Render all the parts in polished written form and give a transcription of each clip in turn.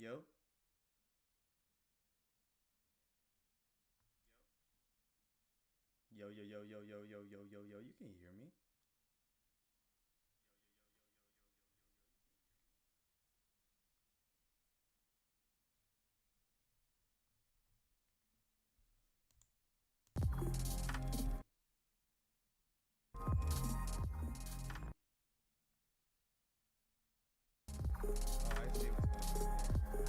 Yo, yo. You can hear me. Oh, I see what's going on here.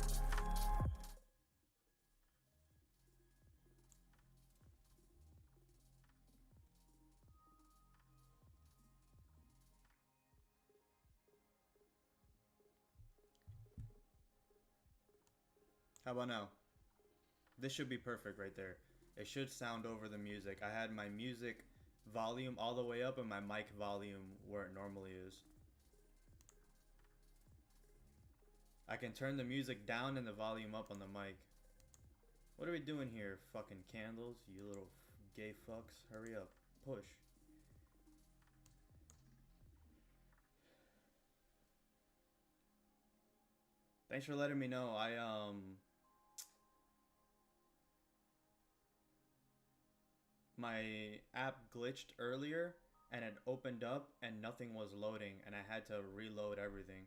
How about now? This should be perfect right there. It should sound over the music. I had my music volume all the way up and my mic volume where it normally is. I can turn the music down and the volume up on the mic. What are we doing here, fucking candles? You little gay fucks. Hurry up. Push. Thanks for letting me know. My app glitched earlier and it opened up and nothing was loading and I had to reload everything.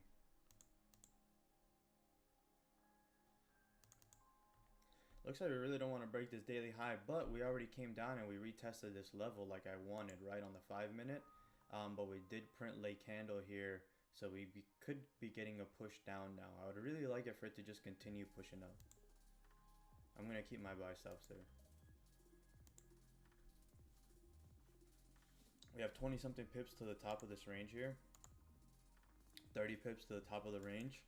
Looks like we really don't want to break this daily high, but we already came down and we retested this level like I wanted right on the 5 minute. But we did print late candle here, so could be getting a push down now. I would really like it for it to just continue pushing up. I'm going to keep my buy stops there. We have 20 something pips to the top of this range here. 30 pips to the top of the range.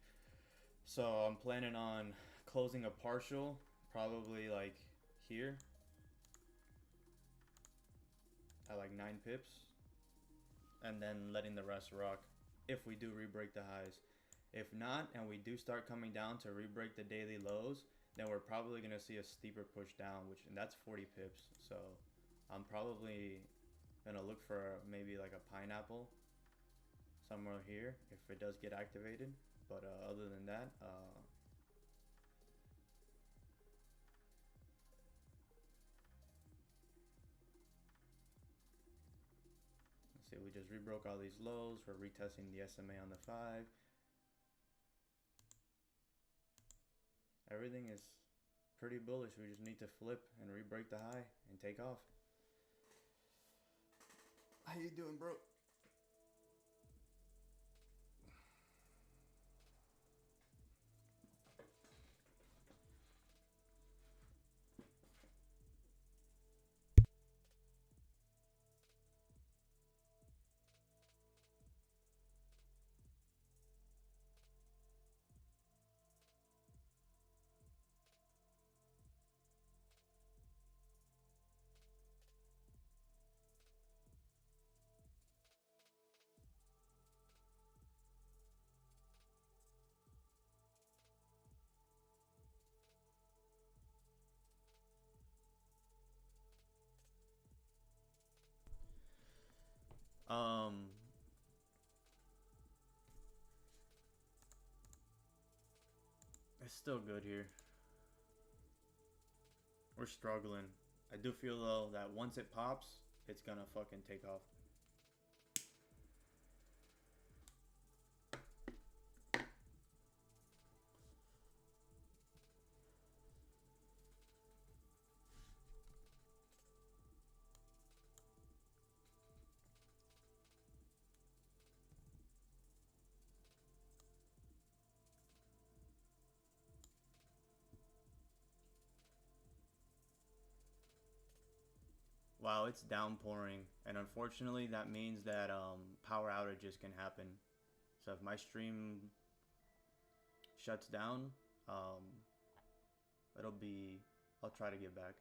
So I'm planning on closing a partial, probably like here at like 9 pips, and then letting the rest rock if we do re-break the highs. If not, and we do start coming down to re-break the daily lows, then we're probably going to see a steeper push down, and that's 40 pips. So I'm probably going to look for maybe like a pineapple somewhere here if it does get activated. But other than that, let's see, we just rebroke all these lows. We're retesting the SMA on the 5. Everything is pretty bullish. We just need to flip and re-break the high and take off. How you doing, bro? Um, it's still good here. We're struggling. I do feel though that once it pops, it's gonna fucking take off. Wow, it's downpouring, and unfortunately that means that power outages can happen. So if my stream shuts down, it'll be, I'll try to get back.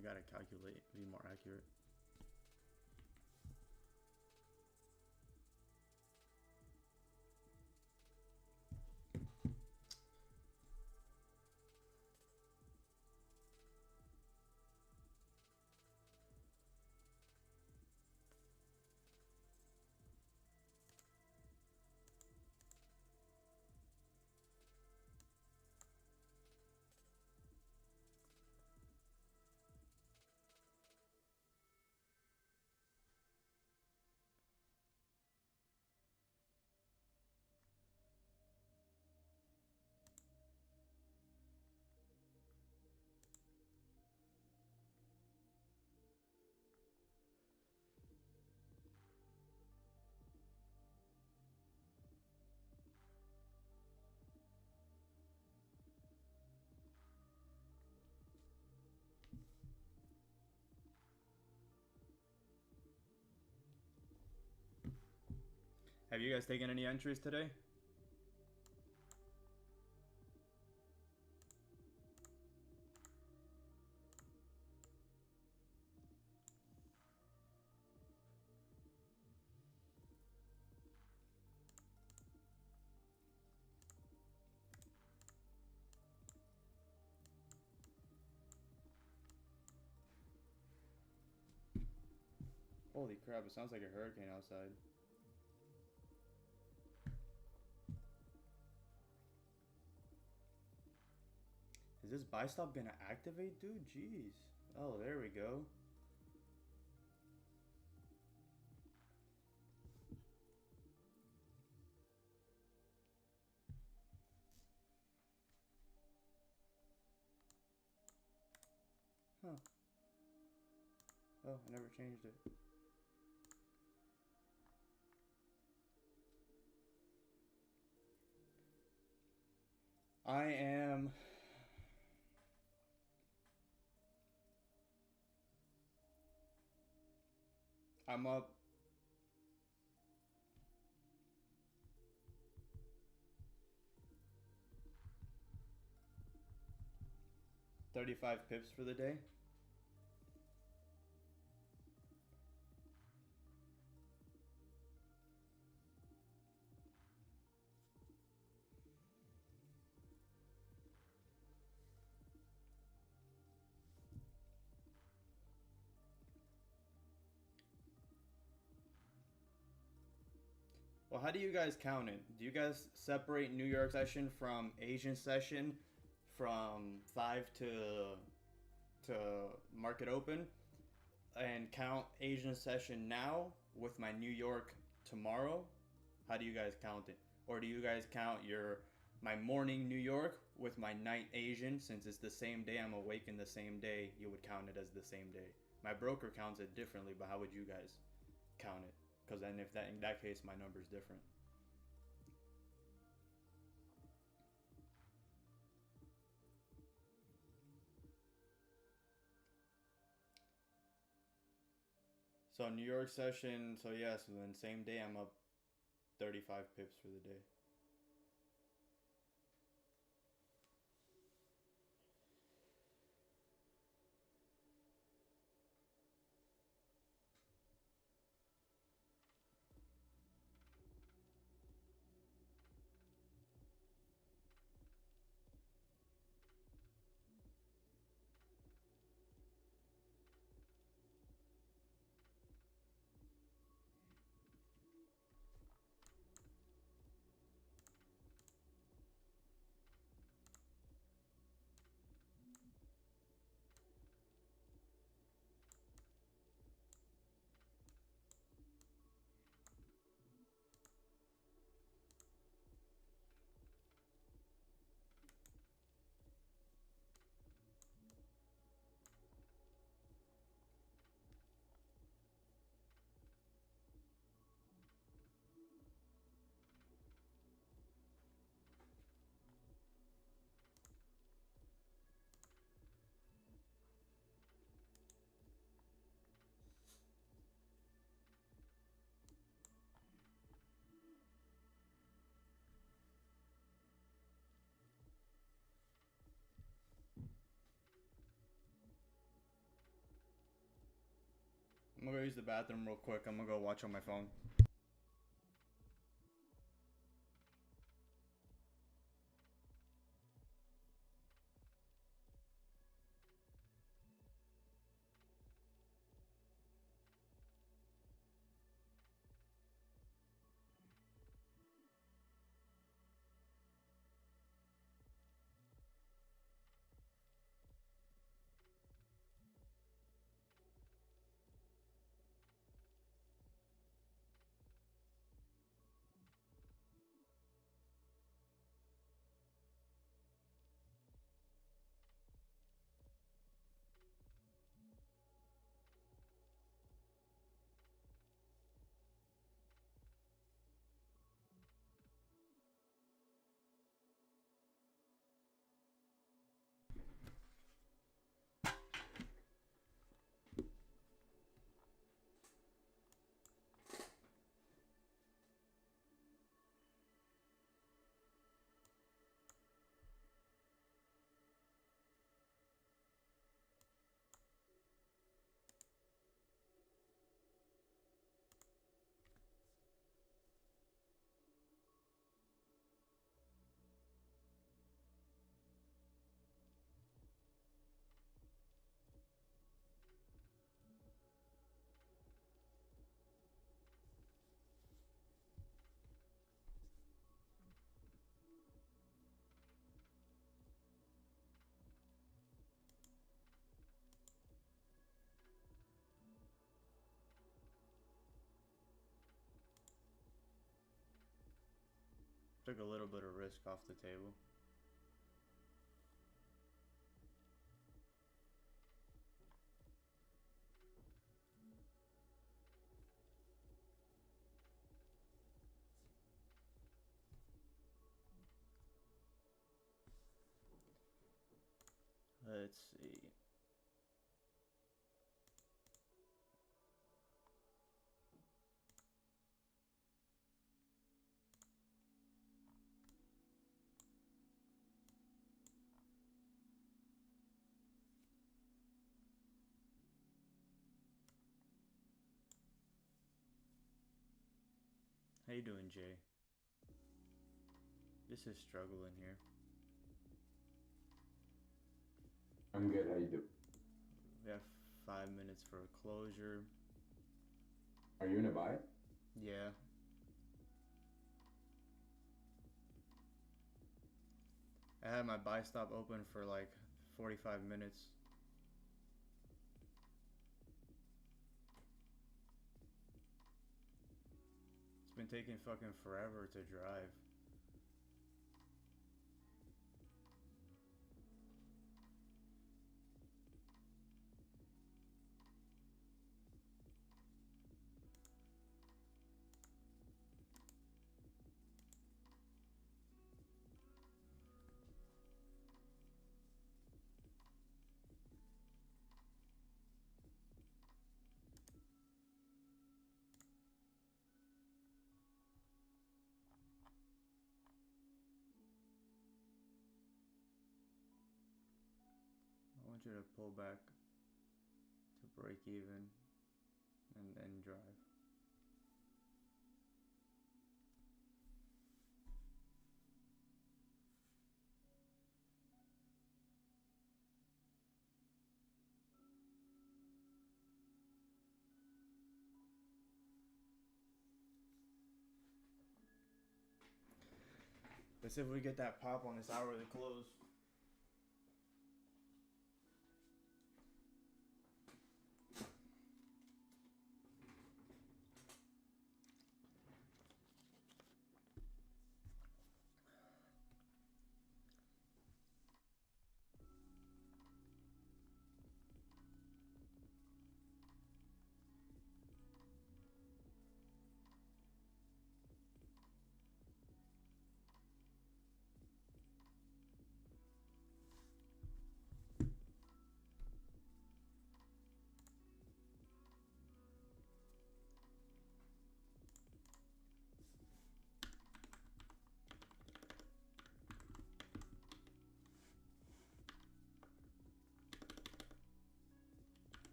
I gotta calculate, be more accurate. Have you guys taken any entries today? Holy crap, it sounds like a hurricane outside. Is this buy stop gonna activate, dude? Jeez. Oh, there we go. Huh. Oh, I never changed it. I'm up 35 pips for the day. Well, how do you guys count it? Do you guys separate New York session from Asian session from 5 to market open and count Asian session now with my New York tomorrow? How do you guys count it? Or do you guys count my morning New York with my night Asian? Since it's the same day, I'm awake in the same day, you would count it as the same day. My broker counts it differently, but how would you guys count it? Because then if that in that case my number's different. So New York session, so yeah, so then same day I'm up 35 pips for the day. I'm gonna go use the bathroom real quick. I'm gonna go watch on my phone. Took a little bit of risk off the table. Let's see. How you doing, Jay? This is struggling here. I'm good. How you doing? We have 5 minutes for a closure. Are you in a buy? Yeah. I had my buy stop open for like 45 minutes. It's been taking fucking forever to drive. I want you to pull back to break even and then drive. Let's see if we get that pop on this hourly close.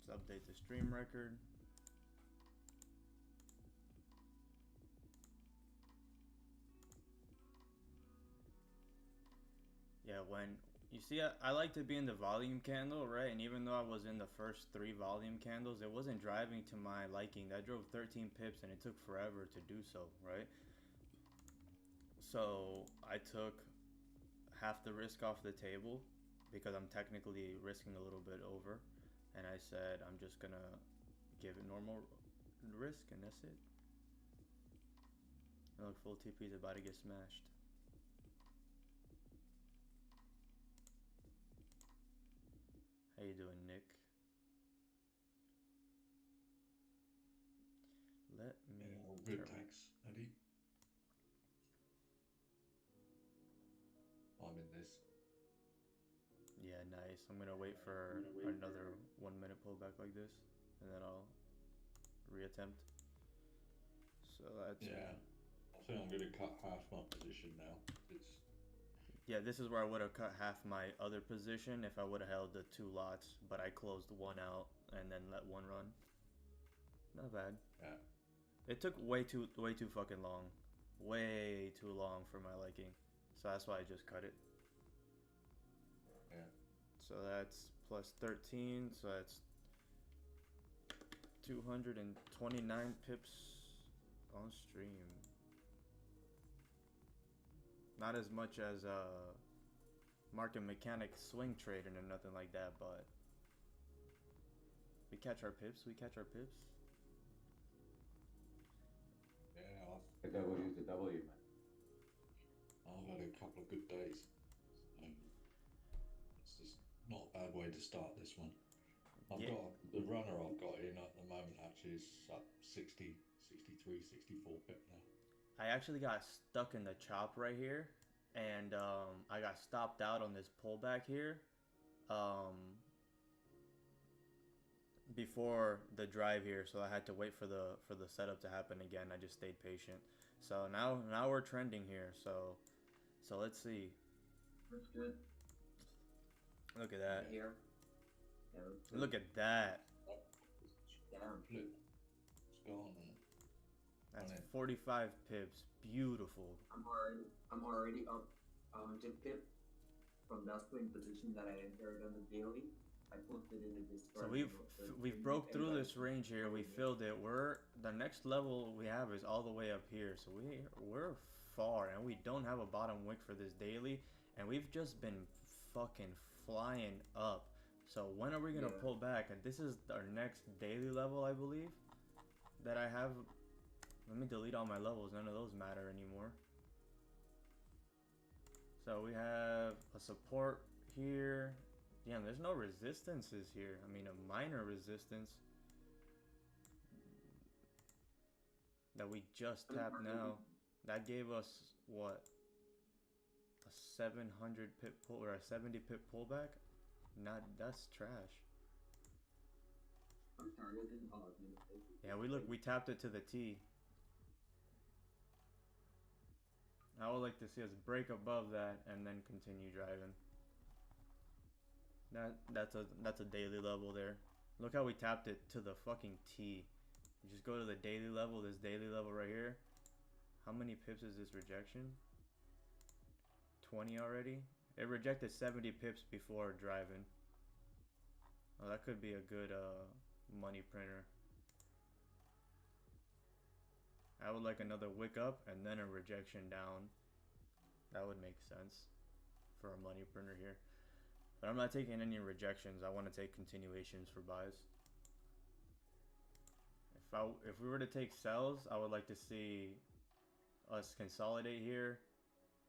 Let's update the stream record. Yeah, when you see, I like to be in the volume candle, right? And even though I was in the first 3 volume candles, it wasn't driving to my liking. That drove 13 pips and it took forever to do so, right? So I took half the risk off the table because I'm technically risking a little bit over. And I said, I'm just gonna give it normal risk and that's it. And look, full TP is about to get smashed. How you doing, Nick? Let me. Yeah, all good, thanks, Eddie. I'm in this. Yeah, nice. I'm gonna wait for another 1 minute pullback like this, and then I'll reattempt. So that's yeah. I think I'm gonna cut half my position now. Yeah, this is where I would have cut half my other position if I would have held the 2 lots, but I closed one out and then let one run. Not bad. Yeah. It took way too fucking long. Way too long for my liking. So that's why I just cut it. Yeah. So that's plus 13, so that's 229 pips on stream. Not as much as market mechanic swing trading or nothing like that, but we catch our pips. Yeah, The W's a W, man. I've had a couple of good days. It's just not a bad way to start this one. I've got the runner I've got in at the moment actually is up 60, 63, 64 pip now. I actually got stuck in the chop right here, and I got stopped out on this pullback here before the drive here, so I had to wait for the setup to happen again. I just stayed patient. So now we're trending here. So let's see. That's good. Look at that. Here. Look at that. Down. Flip. It's gone. That's 45 pips. Beautiful. I'm already up 100 pip from that swing position that I entered on the daily. I posted in the Discord. So we've broke through this range here. We filled it. The next level we have is all the way up here. So we're far, and we don't have a bottom wick for this daily, and we've just been fucking flying up. So when are we gonna pull back? And this is our next daily level, I believe, that I have. Let me delete all my levels. None of those matter anymore. So we have a support here. Damn, there's no resistances here. I mean, a minor resistance that we just tapped now. That gave us what? A 700 pip pull or a 70 pip pullback? That's trash. Yeah, we tapped it to the T. I would like to see us break above that and then continue driving. That's a daily level there. Look how we tapped it to the fucking T. You just go to the daily level, this daily level right here. How many pips is this rejection? 20 already? It rejected 70 pips before driving. Oh, that could be a good money printer. I would like another wick up and then a rejection down. That would make sense for a money printer here. But I'm not taking any rejections. I want to take continuations for buys. If we were to take sells, I would like to see us consolidate here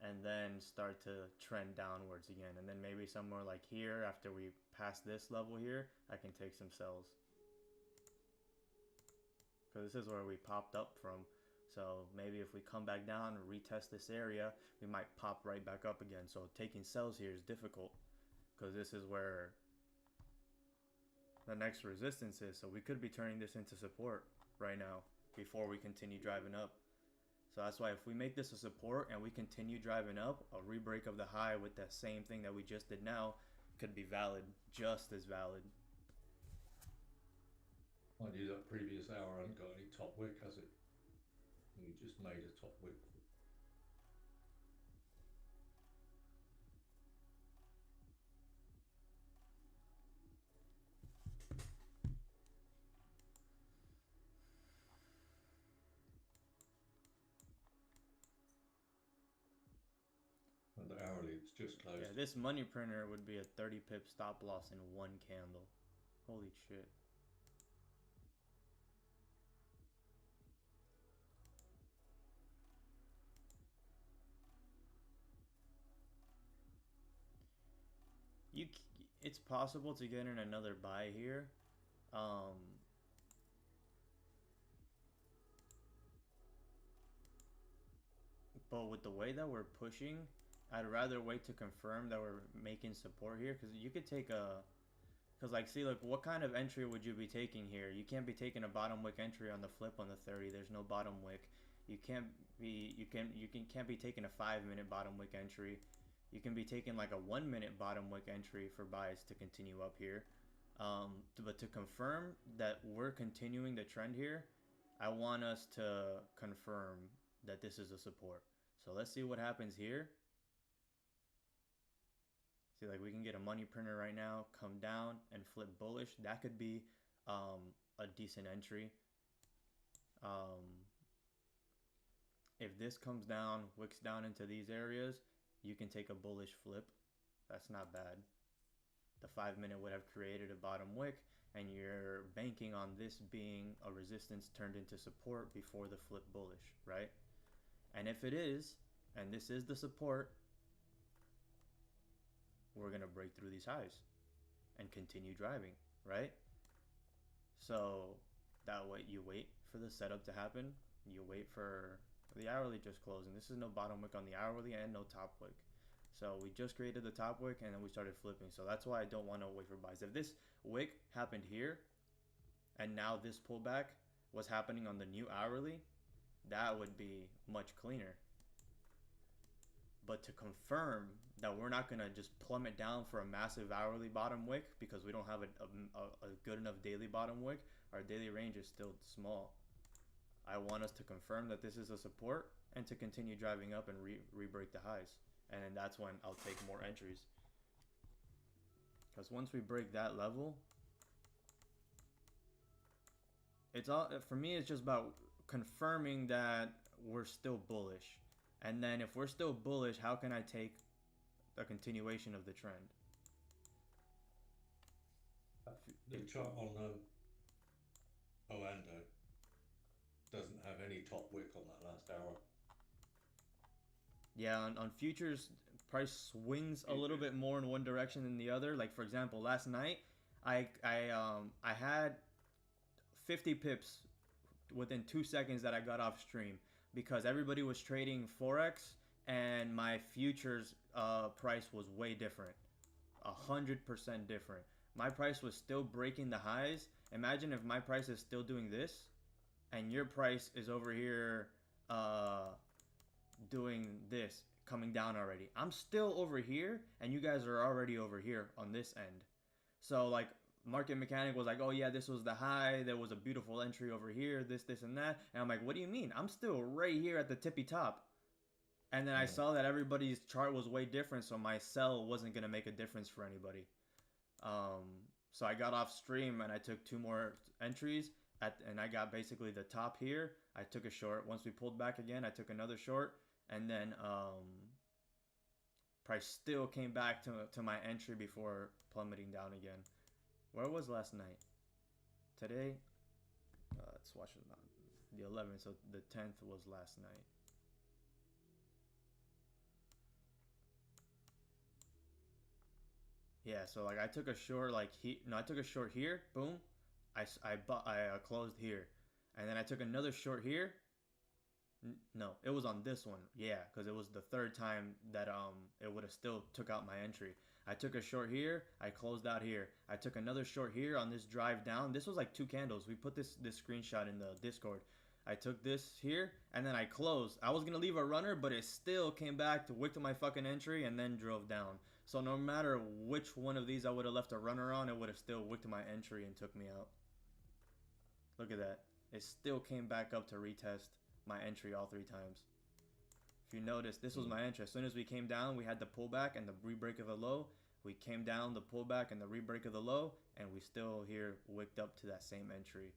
and then start to trend downwards again. And then maybe somewhere like here, after we pass this level here, I can take some sells. Because this is where we popped up from. So maybe if we come back down and retest this area, we might pop right back up again. So taking sells here is difficult because this is where the next resistance is. So we could be turning this into support right now before we continue driving up. So that's why if we make this a support and we continue driving up, a rebreak of the high with that same thing that we just did now could be valid, just as valid. Mind you, that previous hour hasn't got any top wick, has it? We just made a top wick. And the hourly was just closed. Yeah, this money printer would be a 30 pip stop loss in one candle. Holy shit. It's possible to get in another buy here. But with the way that we're pushing, I'd rather wait to confirm that we're making support here, because you could take a, because like, see, like, what kind of entry would you be taking here? You can't be taking a bottom wick entry on the flip on the 30. There's no bottom wick. You can't be taking a 5-minute bottom wick entry. You can be taking like a 1-minute bottom wick entry for buys to continue up here. But to confirm that we're continuing the trend here, I want us to confirm that this is a support. So let's see what happens here. See, like, we can get a money printer right now, come down and flip bullish. That could be a decent entry. If this comes down, wicks down into these areas, you can take a bullish flip. That's not bad. The 5-minute would have created a bottom wick, and you're banking on this being a resistance turned into support before the flip bullish, right? And if it is, and this is the support, we're going to break through these highs and continue driving, right? So that way you wait for the setup to happen. You wait for the hourly just closing. This is no bottom wick on the hourly and no top wick. So we just created the top wick and then we started flipping. So that's why I don't want to wait for buys. If this wick happened here and now this pullback was happening on the new hourly, that would be much cleaner. But to confirm that we're not going to just plummet down for a massive hourly bottom wick because we don't have a good enough daily bottom wick, our daily range is still small. I want us to confirm that this is a support and to continue driving up and re-break the highs. And then that's when I'll take more entries. Because once we break that level, it's all, for me, it's just about confirming that we're still bullish. And then if we're still bullish, how can I take a continuation of the trend? The chart on Orlando doesn't have any top wick on that last hour. Yeah, on futures, price swings a little bit more in one direction than the other. Like, for example, last night, I had 50 pips within 2 seconds that I got off stream because everybody was trading Forex and my futures price was way different. 100% different. My price was still breaking the highs. Imagine if my price is still doing this and your price is over here doing this, coming down already. I'm still over here and you guys are already over here on this end. So like, market mechanic was like, oh yeah, this was the high, there was a beautiful entry over here, this and that. And I'm like, what do you mean? I'm still right here at the tippy top. And then I saw that everybody's chart was way different, so my sell wasn't gonna make a difference for anybody. So I got off stream and I took 2 more entries and I got basically the top here. I took a short. Once we pulled back again, I took another short, and then price still came back to my entry before plummeting down again. Where was last night? Today, let's watch it now. The 11th, so the 10th was last night. Yeah, so like I took a short I took a short here, boom. I closed here, and then I took another short here. No, it was on this one. Yeah, because it was the 3rd time that it would have still took out my entry. I took a short here. I closed out here. I took another short here on this drive down. This was like 2 candles. We put this screenshot in the Discord. I took this here, and then I closed. I was going to leave a runner, but it still came back to wick to my fucking entry and then drove down. So no matter which one of these I would have left a runner on, it would have still wicked my entry and took me out. Look at that. It still came back up to retest my entry all 3 times. If you notice, this was my entry. As soon as we came down, we had the pullback and the rebreak of the low. We came down, the pullback and the rebreak of the low, and we still here wicked up to that same entry.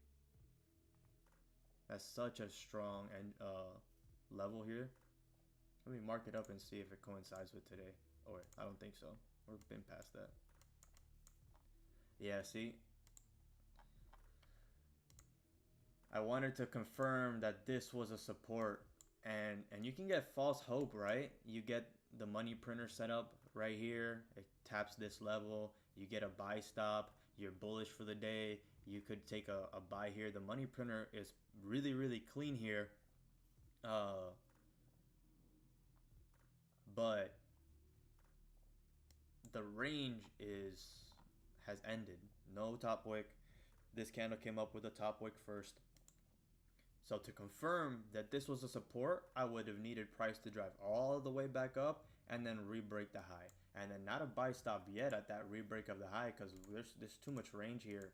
That's such a strong and level here. Let me mark it up and see if it coincides with today. Or I don't think so. We're been past that. Yeah, see? I wanted to confirm that this was a support. And you can get false hope, right? You get the money printer set up right here. It taps this level. You get a buy stop. You're bullish for the day. You could take a buy here. The money printer is really, really clean here. But the range has ended. No top wick. This candle came up with a top wick first. So to confirm that this was a support, I would have needed price to drive all the way back up and then re-break the high. And then not a buy stop yet at that re-break of the high, because there's too much range here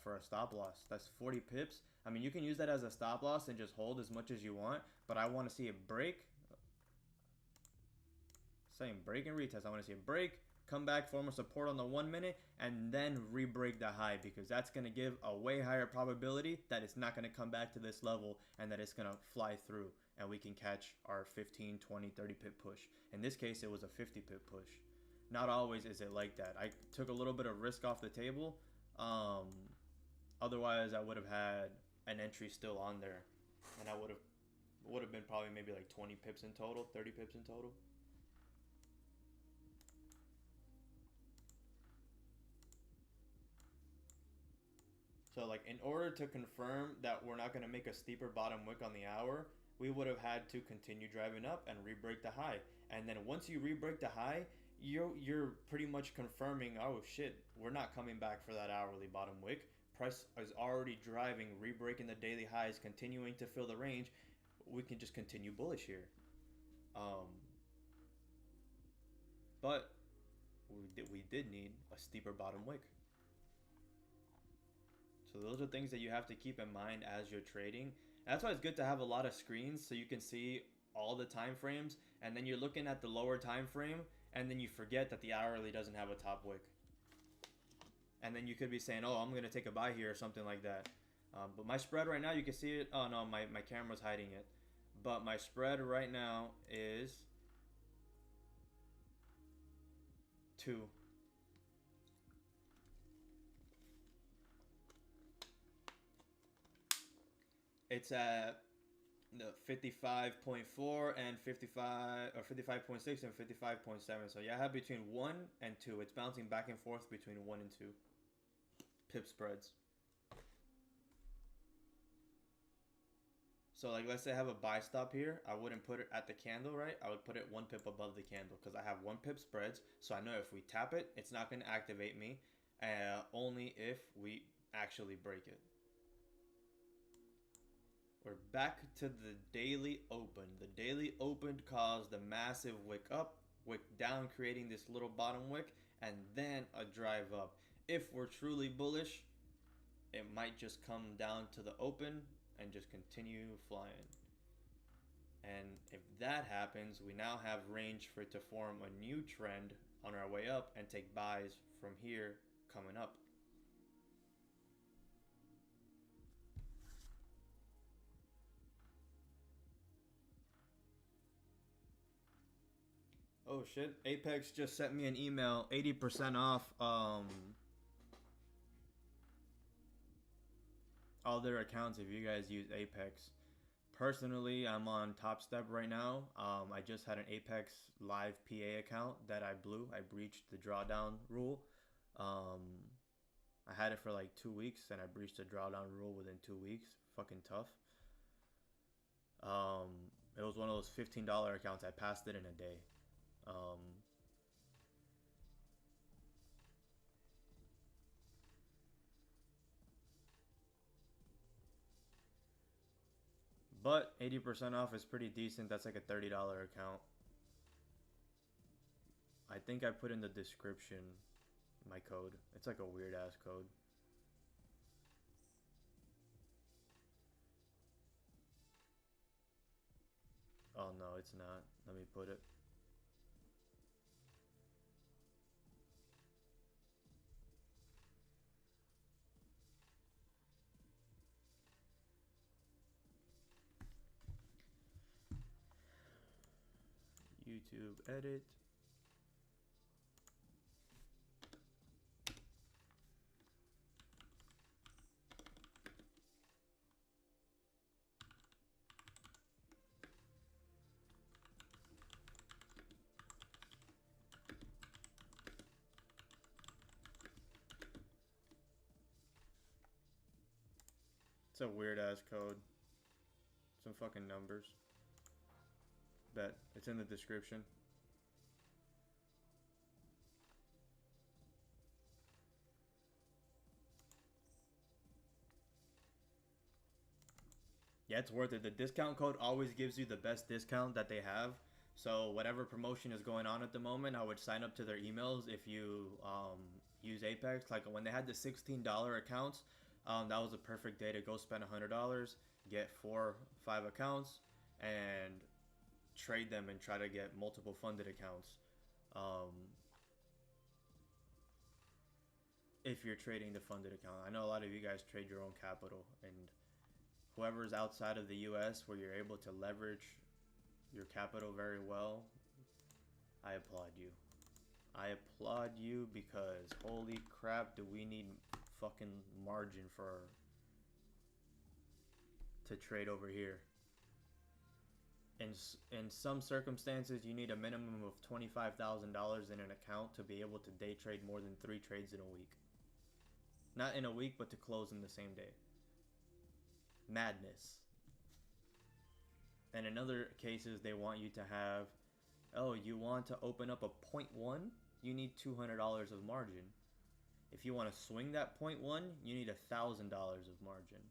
for a stop loss. That's 40 pips. I mean, you can use that as a stop loss and just hold as much as you want, but I want to see it break. Same, break and retest. I want to see it break, come back, form a support on the 1 minute, and then re-break the high, because that's going to give a way higher probability that it's not going to come back to this level and that it's going to fly through and we can catch our 15, 20, 30 pip push. In this case, it was a 50 pip push. Not always is it like that. I took a little bit of risk off the table. Otherwise, I would have had an entry still on there, and I would have been probably maybe like 20 pips in total, 30 pips in total. So like in order to confirm that we're not going to make a steeper bottom wick on the hour, we would have had to continue driving up and re-break the high. And then once you re-break the high, you're pretty much confirming, oh shit, we're not coming back for that hourly bottom wick. Price is already driving, re-breaking the daily highs, continuing to fill the range. We can just continue bullish here. But we did need a steeper bottom wick. So those are things that you have to keep in mind as you're trading. And that's why it's good to have a lot of screens so you can see all the time frames, and then you're looking at the lower time frame and then you forget that the hourly doesn't have a top wick. And then you could be saying, oh, I'm going to take a buy here or something like that. But my spread right now, you can see it. Oh no, my camera's hiding it. But my spread right now is 2. It's at the 55.4 and 55 or 55.6 and 55.7. So yeah, I have between 1 and 2. It's bouncing back and forth between 1 and 2 pip spreads. So like let's say I have a buy stop here, I wouldn't put it at the candle, right? I would put it 1 pip above the candle because I have 1 pip spreads. So I know if we tap it, it's not going to activate me, only if we actually break it. We're back to the daily open. The daily open caused a massive wick up, wick down, creating this little bottom wick, and then a drive up. If we're truly bullish, it might just come down to the open and just continue flying. And if that happens, we now have range for it to form a new trend on our way up and take buys from here coming up. Oh shit, Apex just sent me an email, 80% off all their accounts if you guys use Apex. Personally, I'm on Top Step right now. I just had an Apex live PA account that I blew. I breached the drawdown rule. I had it for like 2 weeks and I breached the drawdown rule within 2 weeks. Fucking tough. It was one of those $15 accounts. I passed it in a day. But 80% off is pretty decent. That's like a $30 account. I think I put in the description my code. It's like a weird ass code. Oh no, it's not. Let me put it. YouTube edit. It's a weird ass code. Some fucking numbers. Bet. It's in the description. Yeah, it's worth it. The discount code always gives you the best discount that they have. So whatever promotion is going on at the moment, I would sign up to their emails if you use Apex. Like when they had the $16 accounts, that was a perfect day to go spend $100, get 4-5 accounts, and trade them and try to get multiple funded accounts. If you're trading the funded account, I know a lot of you guys trade your own capital, and whoever's outside of the US where you're able to leverage your capital very well, I applaud you. I applaud you because holy crap, do we need fucking margin to trade over here. In some circumstances, you need a minimum of $25,000 in an account to be able to day trade more than 3 trades in a week. Not in a week, but to close in the same day. Madness. And in other cases, they want you to have, oh, you want to open up a 0.1? You need $200 of margin. If you want to swing that 0.1, you need $1,000 of margin.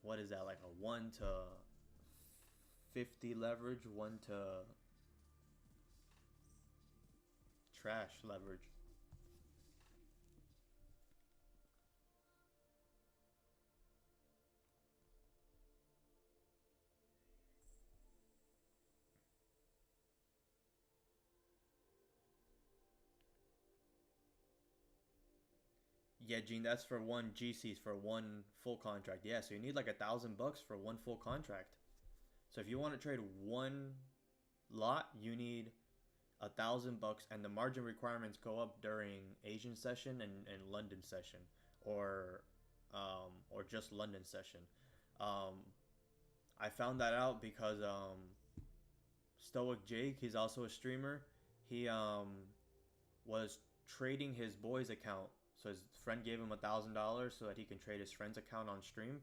What is that, like a 1 to 50 leverage, 1 to trash leverage? Yeah, Gene, that's for one GCs for one full contract. Yeah, so you need like $1,000 for one full contract. So if you want to trade one lot, you need $1,000, and the margin requirements go up during Asian session and London session, or just London session. I found that out because Stoic Jake, he's also a streamer. He was trading his boy's account. So his friend gave him $1,000 so that he can trade his friend's account on stream,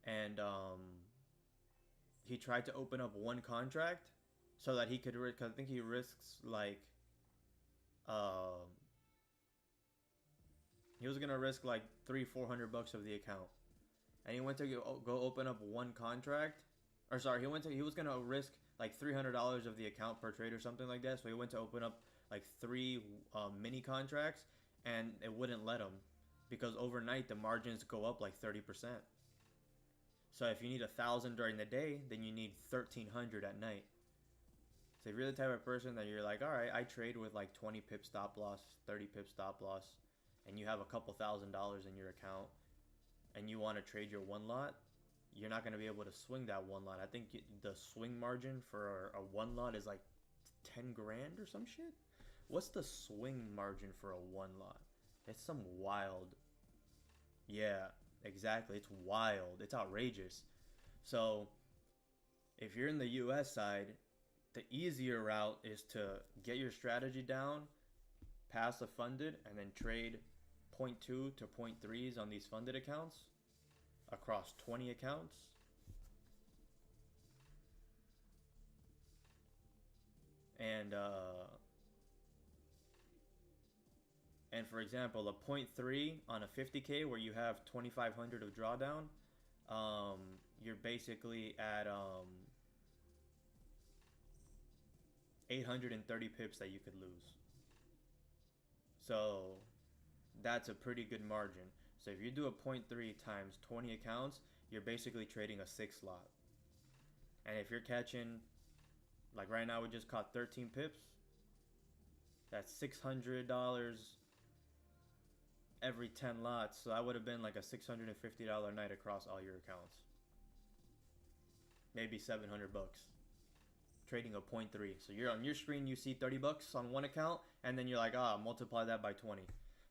and he tried to open up one contract so that he could risk. I think he risks like he was gonna risk like $300-400 of the account, and he went to go open up one contract, or sorry, he was gonna risk like $300 of the account per trade or something like that. So he went to open up like 3 mini contracts, and it wouldn't let him because overnight the margins go up like 30%. So if you need 1,000 during the day, then you need 1,300 at night. So if you're the type of person that you're like, all right, I trade with like 20 pip stop loss, 30 pip stop loss, and you have a couple $1,000 in your account, and you want to trade your one lot, you're not going to be able to swing that one lot. I think the swing margin for a one lot is like 10 grand or some shit. What's the swing margin for a one lot? It's some wild. Yeah, exactly. It's wild. It's outrageous. So if you're in the US side, the easier route is to get your strategy down, pass the funded, and then trade 0.2 to 0.3s on these funded accounts across 20 accounts. And for example, a 0.3 on a 50K where you have 2,500 of drawdown, you're basically at 830 pips that you could lose. So that's a pretty good margin. So if you do a 0.3 times 20 accounts, you're basically trading a 6 lot. And if you're catching, like right now we just caught 13 pips, that's $600 every 10 lots. So that would have been like a $650 night across all your accounts. Maybe 700 bucks. Trading a 0.3. So you're on your screen, you see 30 bucks on one account, and then you're like, multiply that by 20.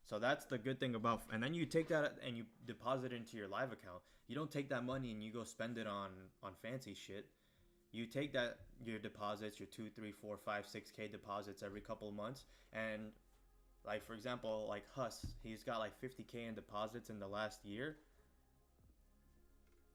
So that's the good thing about, and then you take that and you deposit it into your live account. You don't take that money and you go spend it on fancy shit. You take that, your deposits, your 2, 3, 4, 5, 6K deposits every couple of months. And like, for example, like Huss, he's got like 50K in deposits in the last year.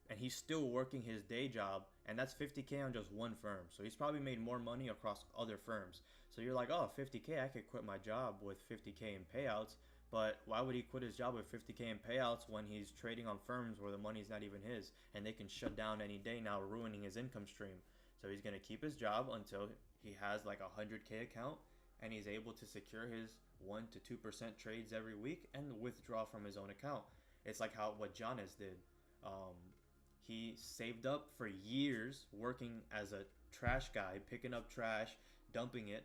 And he's still working his day job, and that's 50K on just one firm. So he's probably made more money across other firms. So you're like, oh, 50K, I could quit my job with 50K in payouts. But why would he quit his job with 50K in payouts when he's trading on firms where the money's not even his, and they can shut down any day now, ruining his income stream? So he's going to keep his job until he has like a 100K account, and he's able to secure his 1 to 2% trades every week and withdraw from his own account. It's like what Jonas did. He saved up for years working as a trash guy, picking up trash, dumping it.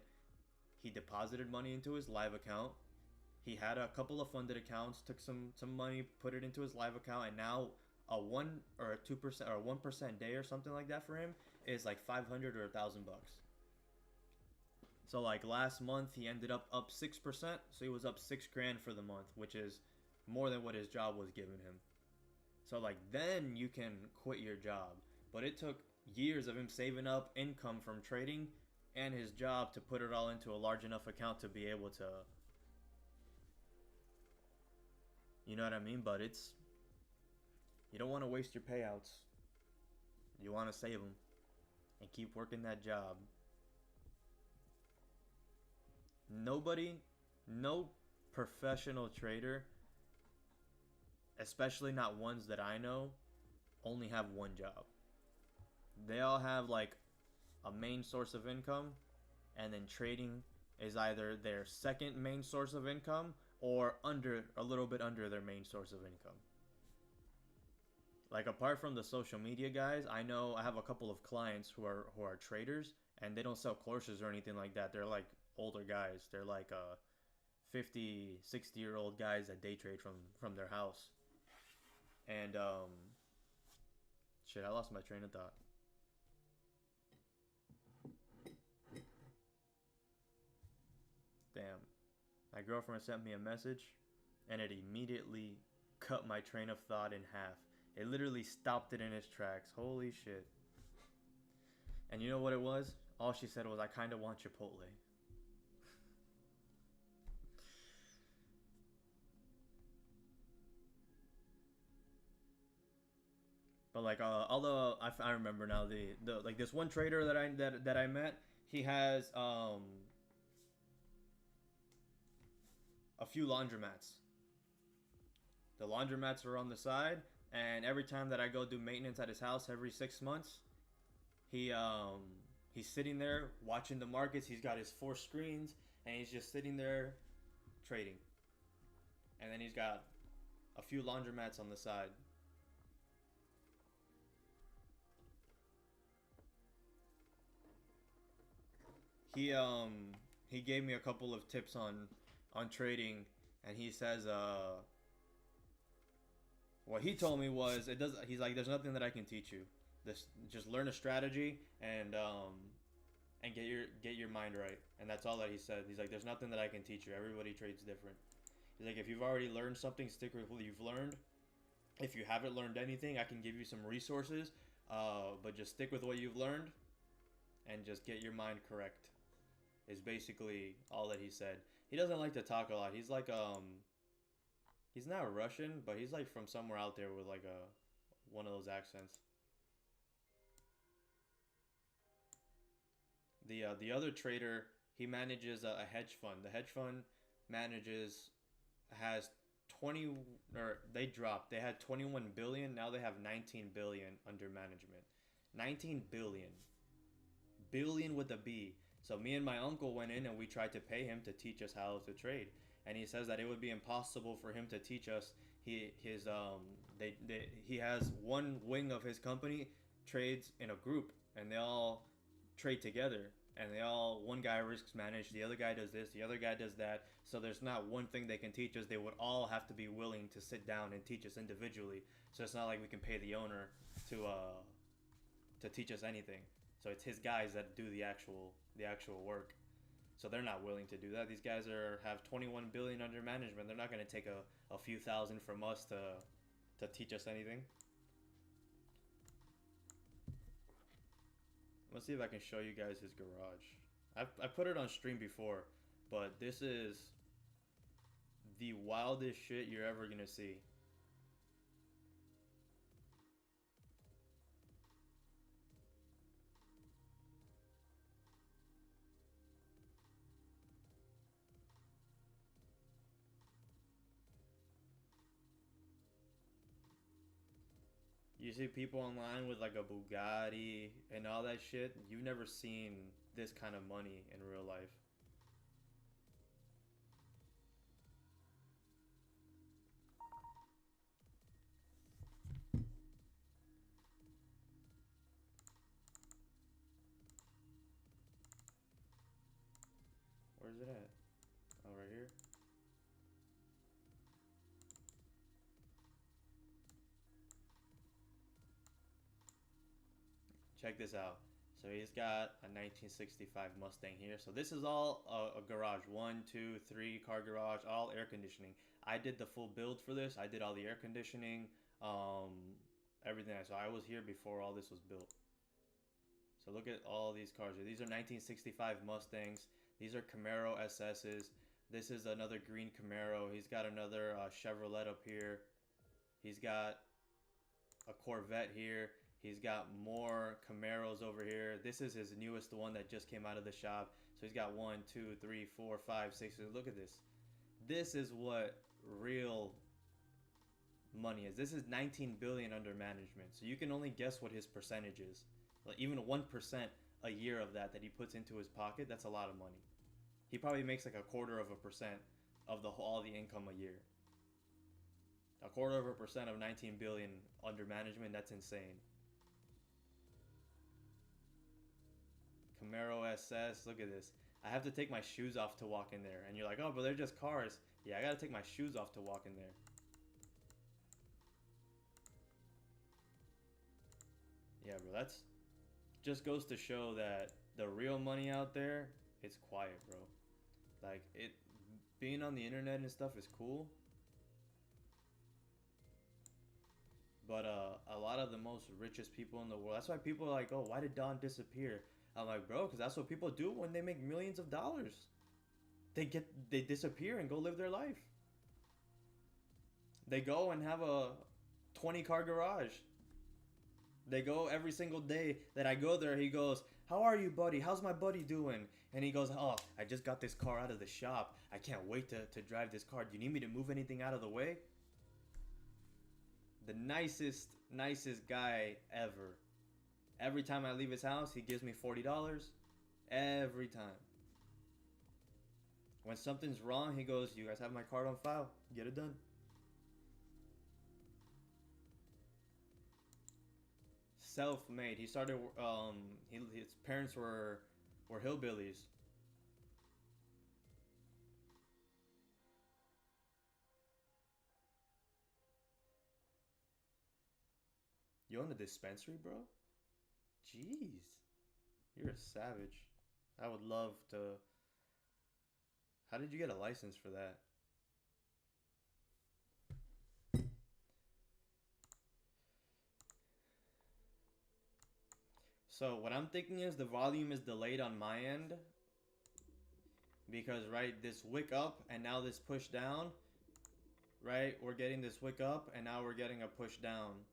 He deposited money into his live account. He had a couple of funded accounts, took some money, put it into his live account, and now a 1 or a 2% or a 1% day or something like that for him is like 500 or 1,000 bucks. So like last month he ended up 6%, so he was up $6,000 for the month, which is more than what his job was giving him. So like then you can quit your job. But it took years of him saving up income from trading and his job to put it all into a large enough account to be able to, you know what I mean? But you don't want to waste your payouts. You want to save them and keep working that job. No professional trader, especially not ones that I know, only have one job. They all have like a main source of income, and then trading is either their second main source of income or a little bit under their main source of income. Like apart from the social media guys, I know I have a couple of clients who are traders, and they don't sell courses or anything like that. They're like older guys. They're like 50, 60-year-old guys that day trade from their house. And shit, I lost my train of thought. Damn. My girlfriend sent me a message, and it immediately cut my train of thought in half. It literally stopped it in its tracks. Holy shit. And you know what it was? All she said was, I kind of want Chipotle. But like, although I remember now the like this one trader that I met, he has a few laundromats. The laundromats are on the side, and every time that I go do maintenance at his house every 6 months, he's sitting there watching the markets. He's got his 4 screens, and he's just sitting there trading. And then he's got a few laundromats on the side. He gave me a couple of tips on trading, and he says what he told me was he's like, there's nothing that I can teach you. Just learn a strategy and get your mind right. And that's all that he said. He's like, there's nothing that I can teach you. Everybody trades different. He's like, if you've already learned something, stick with what you've learned. If you haven't learned anything, I can give you some resources, but just stick with what you've learned and just get your mind correct. Is basically all that he said. He doesn't like to talk a lot. He's like he's not Russian, but he's like from somewhere out there with like one of those accents. The other trader, he manages a hedge fund. The hedge fund has 20, or they dropped. They had 21 billion. Now they have 19 billion under management. 19 billion. Billion with a B. So me and my uncle went in and we tried to pay him to teach us how to trade. And he says that it would be impossible for him to teach us he has one wing of his company trades in a group, and they all trade together, and one guy risks manage, the other guy does this, the other guy does that. So there's not one thing they can teach us. They would all have to be willing to sit down and teach us individually. So it's not like we can pay the owner to teach us anything. So it's his guys that do the actual work. So they're not willing to do that. These guys have 21 billion under management. They're not going to take a few thousand from us to teach us anything. Let's see if I can show you guys his garage. I put it on stream before, but this is the wildest shit you're ever going to see. You see people online with like a Bugatti and all that shit. You've never seen this kind of money in real life. Where's it at? Oh, right here. Check this out. So he's got a 1965 Mustang here. So this is all a garage. 1, 2, 3 car garage, all air conditioning. I did the full build for this. I did all the air conditioning, everything. So I was here before all this was built. So look at all these cars here. These are 1965 Mustangs. These are Camaro SS's. This is another green Camaro. He's got another Chevrolet up here. He's got a Corvette here. He's got more Camaros over here. This is his newest one that just came out of the shop. So he's got 1, 2, 3, 4, 5, 6. Look at this. This is what real money is. This is 19 billion under management. So you can only guess what his percentage is. Like even 1% a year of that he puts into his pocket, that's a lot of money. He probably makes like 1/4% of all the income a year. 1/4% of 19 billion under management, that's insane. Camaro SS, look at this. I have to take my shoes off to walk in there. And you're like, oh, but they're just cars. Yeah, I gotta take my shoes off to walk in there. Yeah, bro, that's just goes to show that the real money out there, it's quiet, bro. Like, being on the internet and stuff is cool. But a lot of the most richest people in the world, that's why people are like, oh, why did Don disappear? I'm like, bro, because that's what people do when they make millions of dollars. They disappear and go live their life. They go and have a 20-car garage. They go every single day that I go there. He goes, how are you, buddy? How's my buddy doing? And he goes, oh, I just got this car out of the shop. I can't wait to drive this car. Do you need me to move anything out of the way? The nicest guy ever. Every time I leave his house, he gives me $40. Every time. When something's wrong, he goes, you guys have my card on file. Get it done. Self-made. He started, his parents were hillbillies. You own a dispensary, bro? Jeez. You're a savage. I would love to... How did you get a license for that? So what I'm thinking is the volume is delayed on my end. Because, right, this wick up and now this push down. Right? We're getting this wick up and now we're getting a push down.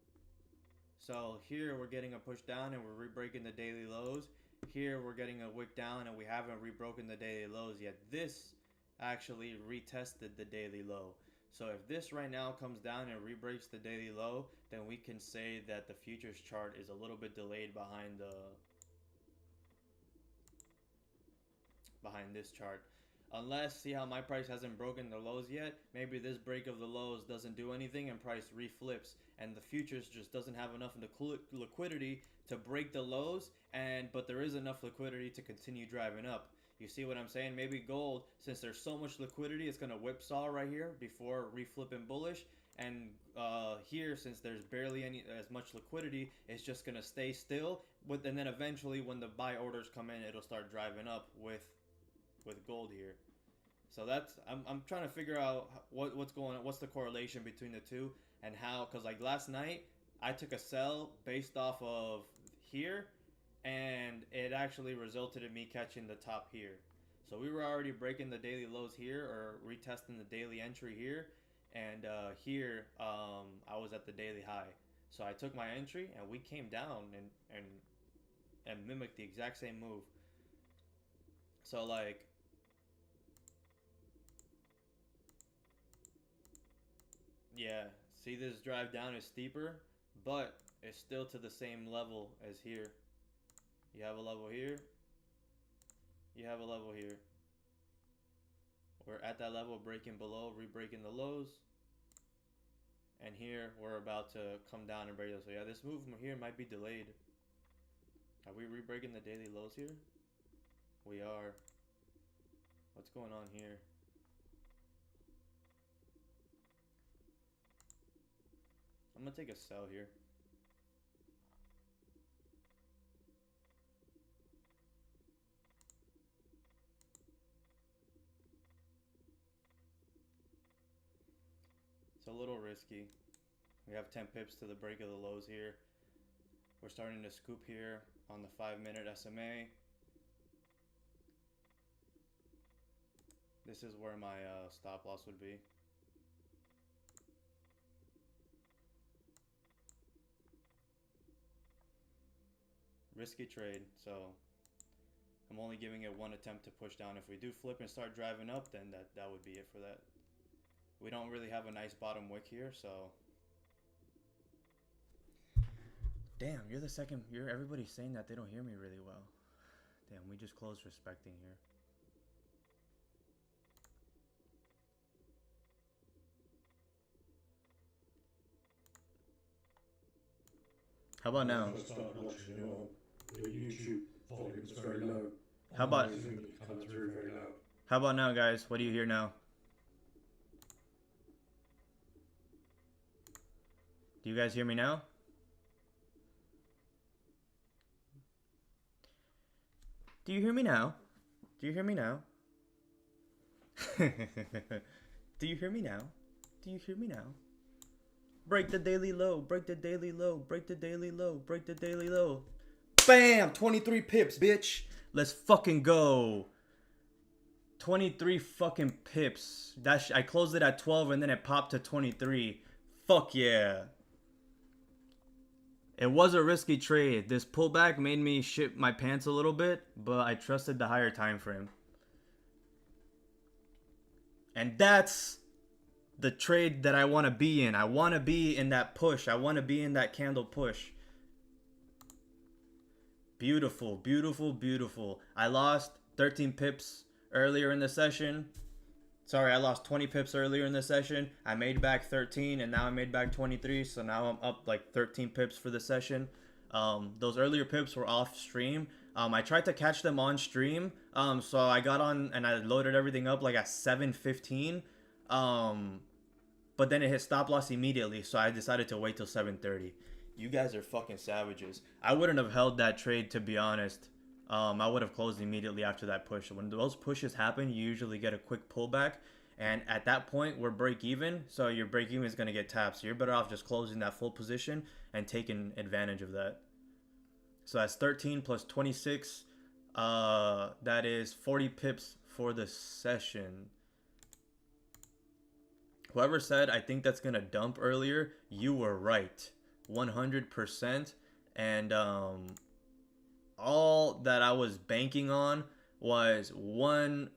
So here we're getting a push down and we're re-breaking the daily lows. Here we're getting a wick down and we haven't re-broken the daily lows yet. This actually retested the daily low. So if this right now comes down and re-breaks the daily low, then we can say that the futures chart is a little bit delayed behind this chart. unless, see how my price hasn't broken the lows yet, maybe this break of the lows doesn't do anything and price reflips, and the futures just doesn't have enough of the liquidity to break the lows, but there is enough liquidity to continue driving up. You see what I'm saying? Maybe gold, since there's so much liquidity, it's going to whipsaw right here before reflipping bullish. And here, since there's barely as much liquidity, it's just going to stay still. And then eventually, when the buy orders come in, it'll start driving up with gold here. So that's, I'm trying to figure out what's going on, what's the correlation between the two, and how, because like last night, I took a sell based off of here, and it actually resulted in me catching the top here. So we were already breaking the daily lows here, or retesting the daily entry here, and here I was at the daily high. So I took my entry, and we came down and mimicked the exact same move. So like, yeah, see this drive down is steeper, but it's still to the same level as here. You have a level here. You have a level here. We're at that level, breaking below, re-breaking the lows. And here, we're about to come down and break those. So yeah, this move here might be delayed. Are we re-breaking the daily lows here? We are. What's going on here? I'm gonna take a sell here. It's a little risky. We have 10 pips to the break of the lows here. We're starting to scoop here on the 5-minute SMA. This is where my stop loss would be. Risky trade, so I'm only giving it one attempt to push down. If we do flip and start driving up, then that would be it for that. We don't really have a nice bottom wick here, so. Damn, you're the second. Everybody's saying that they don't hear me really well. Damn, we just closed respecting here. How about now? YouTube volume's very low. How about now, guys? What do you hear now? Do you guys hear me now? Do you hear me now? Do you hear me now? Do you hear me now? Do you hear me now? Break the daily low, break the daily low, break the daily low, break the daily low. Bam! 23 pips, bitch. Let's fucking go. 23 fucking pips. I closed it at 12 and then it popped to 23. Fuck yeah. It was a risky trade. This pullback made me shit my pants a little bit, but I trusted the higher time frame. And that's the trade that I want to be in. I want to be in that push. I want to be in that candle push. Beautiful, beautiful, beautiful. I lost 13 pips earlier in the session. Sorry, I lost 20 pips earlier in the session. I made back 13 and now I made back 23. So now I'm up like 13 pips for the session. Those earlier pips were off stream. I tried to catch them on stream. So I got on and I loaded everything up like at 7:15. But then it hit stop loss immediately, so I decided to wait till 7:30. You guys are fucking savages. I wouldn't have held that trade, to be honest. I would have closed immediately after that push. When those pushes happen, you usually get a quick pullback, and at that point, we're break even, so your break even is going to get tapped. So you're better off just closing that full position and taking advantage of that. So that's 13 plus 26. That is 40 pips for the session. Whoever said, I think that's going to dump earlier, you were right. 100%. And all that I was banking on was one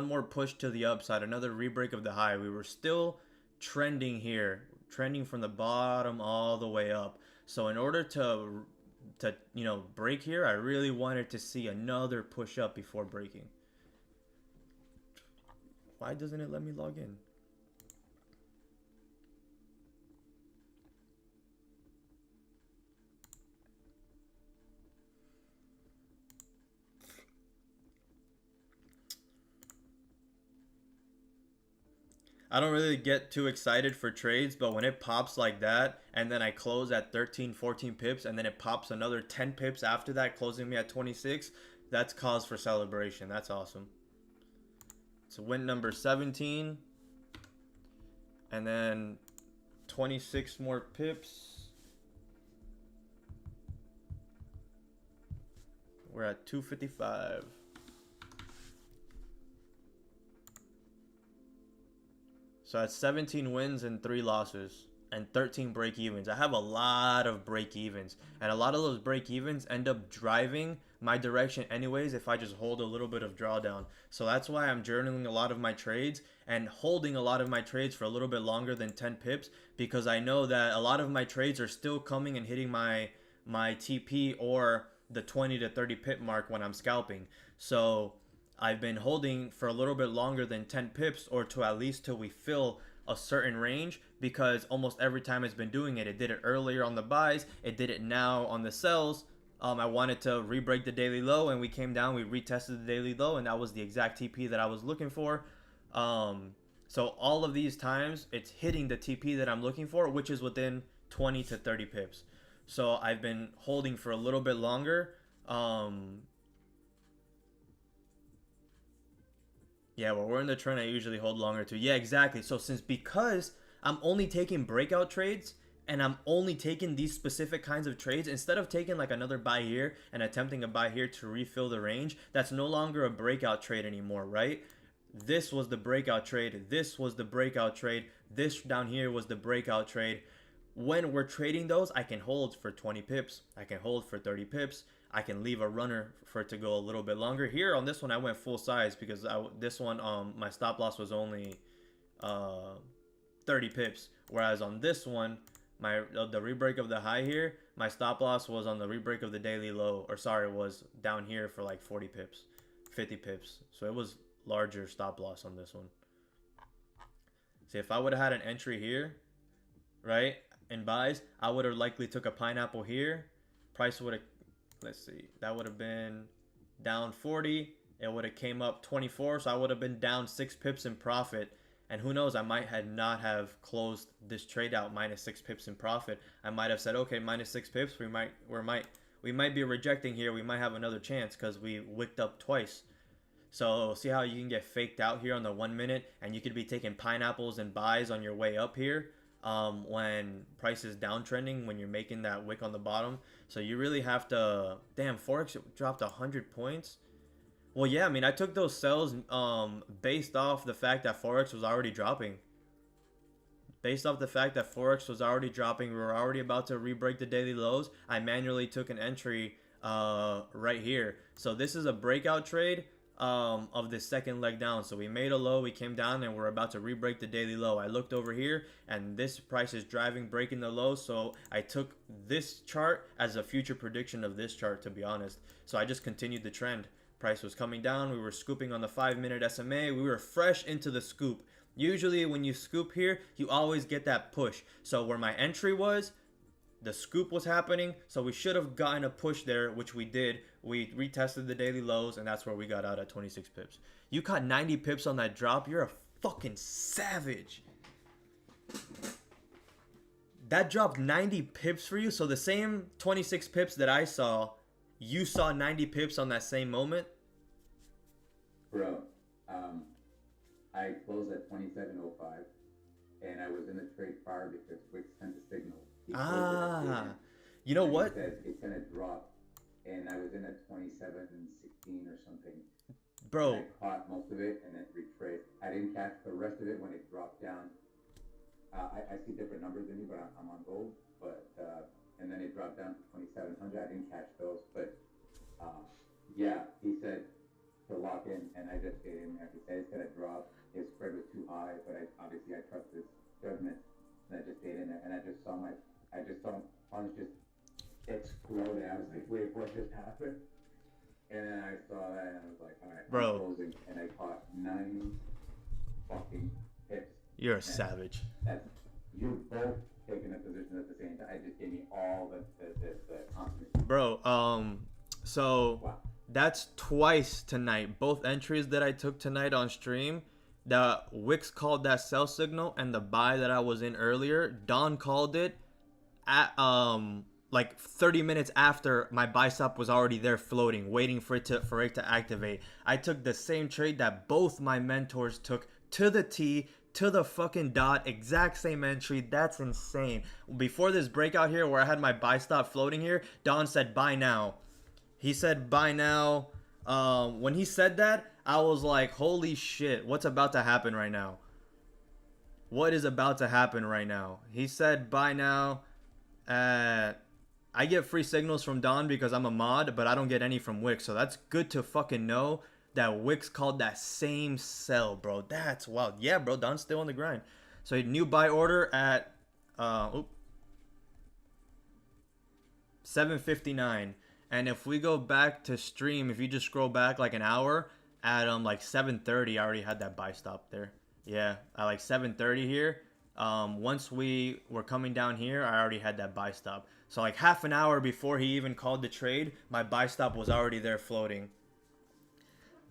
more push to the upside, another rebreak of the high. We were still trending here, trending from the bottom all the way up. So in order to break here, I really wanted to see another push up before breaking. Why doesn't it let me log in? I don't really get too excited for trades, but when it pops like that, and then I close at 13, 14 pips, and then it pops another 10 pips after that, closing me at 26, that's cause for celebration. That's awesome. So win number 17, and then 26 more pips. We're at 255. So that's 17 wins and 3 losses and 13 break evens. I have a lot of break evens, and a lot of those break evens end up driving my direction anyways if I just hold a little bit of drawdown. So that's why I'm journaling a lot of my trades and holding a lot of my trades for a little bit longer than 10 pips, because I know that a lot of my trades are still coming and hitting my TP or the 20 to 30 pip mark when I'm scalping. So I've been holding for a little bit longer than 10 pips, or to at least till we fill a certain range, because almost every time it's been doing it. It did it earlier on the buys, it did it now on the sells. I wanted to re-break the daily low, and we came down, we retested the daily low, and that was the exact TP that I was looking for. So all of these times it's hitting the TP that I'm looking for, which is within 20 to 30 pips. So I've been holding for a little bit longer. Yeah, well, we're in the trend I usually hold longer to. Yeah, exactly. So because I'm only taking breakout trades, and I'm only taking these specific kinds of trades, instead of taking like another buy here and attempting a buy here to refill the range, that's no longer a breakout trade anymore, right? This was the breakout trade. This was the breakout trade. This down here was the breakout trade. When we're trading those, I can hold for 20 pips. I can hold for 30 pips. I can leave a runner for it to go a little bit longer. Here on this one, I went full size because this one, my stop loss was only 30 pips. Whereas on this one, the rebreak of the high here, my stop loss was on the rebreak of the daily low. Or sorry, it was down here for like 40 pips, 50 pips. So it was larger stop loss on this one. See, if I would have had an entry here, right, in buys, I would have likely took a pineapple here. Price would have, let's see, that would have been down 40. It would have came up 24, so I would have been down 6 pips in profit. And who knows, I might not have closed this trade out minus 6 pips in profit. I might have said, okay, minus 6 pips, we might be rejecting here. We might have another chance because we wicked up twice. So see how you can get faked out here on the 1 minute, and you could be taking pineapples and buys on your way up here. When price is downtrending, when you're making that wick on the bottom. So you really have to, damn, Forex dropped 100 points. Well, yeah, I mean, I took those sells based off the fact that Forex was already dropping. Based off the fact that Forex was already dropping, we were already about to re-break the daily lows. I manually took an entry right here. So this is a breakout trade of this second leg down. So we made a low, we came down, and we're about to re-break the daily low. I looked over here, and this price is driving, breaking the low. So I took this chart as a future prediction of this chart, to be honest. So I just continued the trend. Price was coming down. We were scooping on the 5-minute SMA. We were fresh into the scoop. Usually when you scoop here, you always get that push. So where my entry was, the scoop was happening, so we should have gotten a push there, which we did. We retested the daily lows, and that's where we got out at 26 pips. You caught 90 pips on that drop. You're a fucking savage. That dropped 90 pips for you. So the same 26 pips that I saw, you saw 90 pips on that same moment? Bro, I closed at 27.05, and I was in the trade prior because Wix sent a signal. You know what? It says it's gonna drop, and I was in at 27.16 or something. Bro, And I caught most of it and then retraced. I didn't catch the rest of it when it dropped down. I see different numbers than you, but I'm on gold. But and then it dropped down to 2,700. I didn't catch those, but yeah, he said to lock in, and I just stayed in there. He said it's gonna drop. His spread was too high, but obviously I trust his judgment, and I just stayed in there. And I just saw funds just explode. I was like, wait, what just happened? And then I saw that, and I was like, all right, bro, I'm closing, and I caught 9. fucking pips. You're a And savage. that's, you both taking a position at the same time. It just gave me all the confidence. Bro, so Wow. that's twice tonight. Both entries that I took tonight on stream, the Wix called that sell signal, and the buy that I was in earlier, Don called it at like 30 minutes after my buy stop was already there floating, waiting for it to activate. I took the same trade that both my mentors took to the T, to the fucking dot, exact same entry. That's insane. Before this breakout here where I had my buy stop floating here, Don said buy now. He said buy now. When he said that, I was like, holy shit, what's about to happen right now? What is about to happen right now? He said buy now. I get free signals from Don because I'm a mod, but I don't get any from Wix. So that's good to fucking know that Wix called that same sell, bro. That's wild. Yeah, bro, Don's still on the grind. So new buy order at 7:59. And if we go back to stream, if you just scroll back like an hour, at like 7:30, I already had that buy stop there. Yeah, at like 7:30 here. Once we were coming down here, I already had that buy stop. So like half an hour before he even called the trade, my buy stop was already there floating.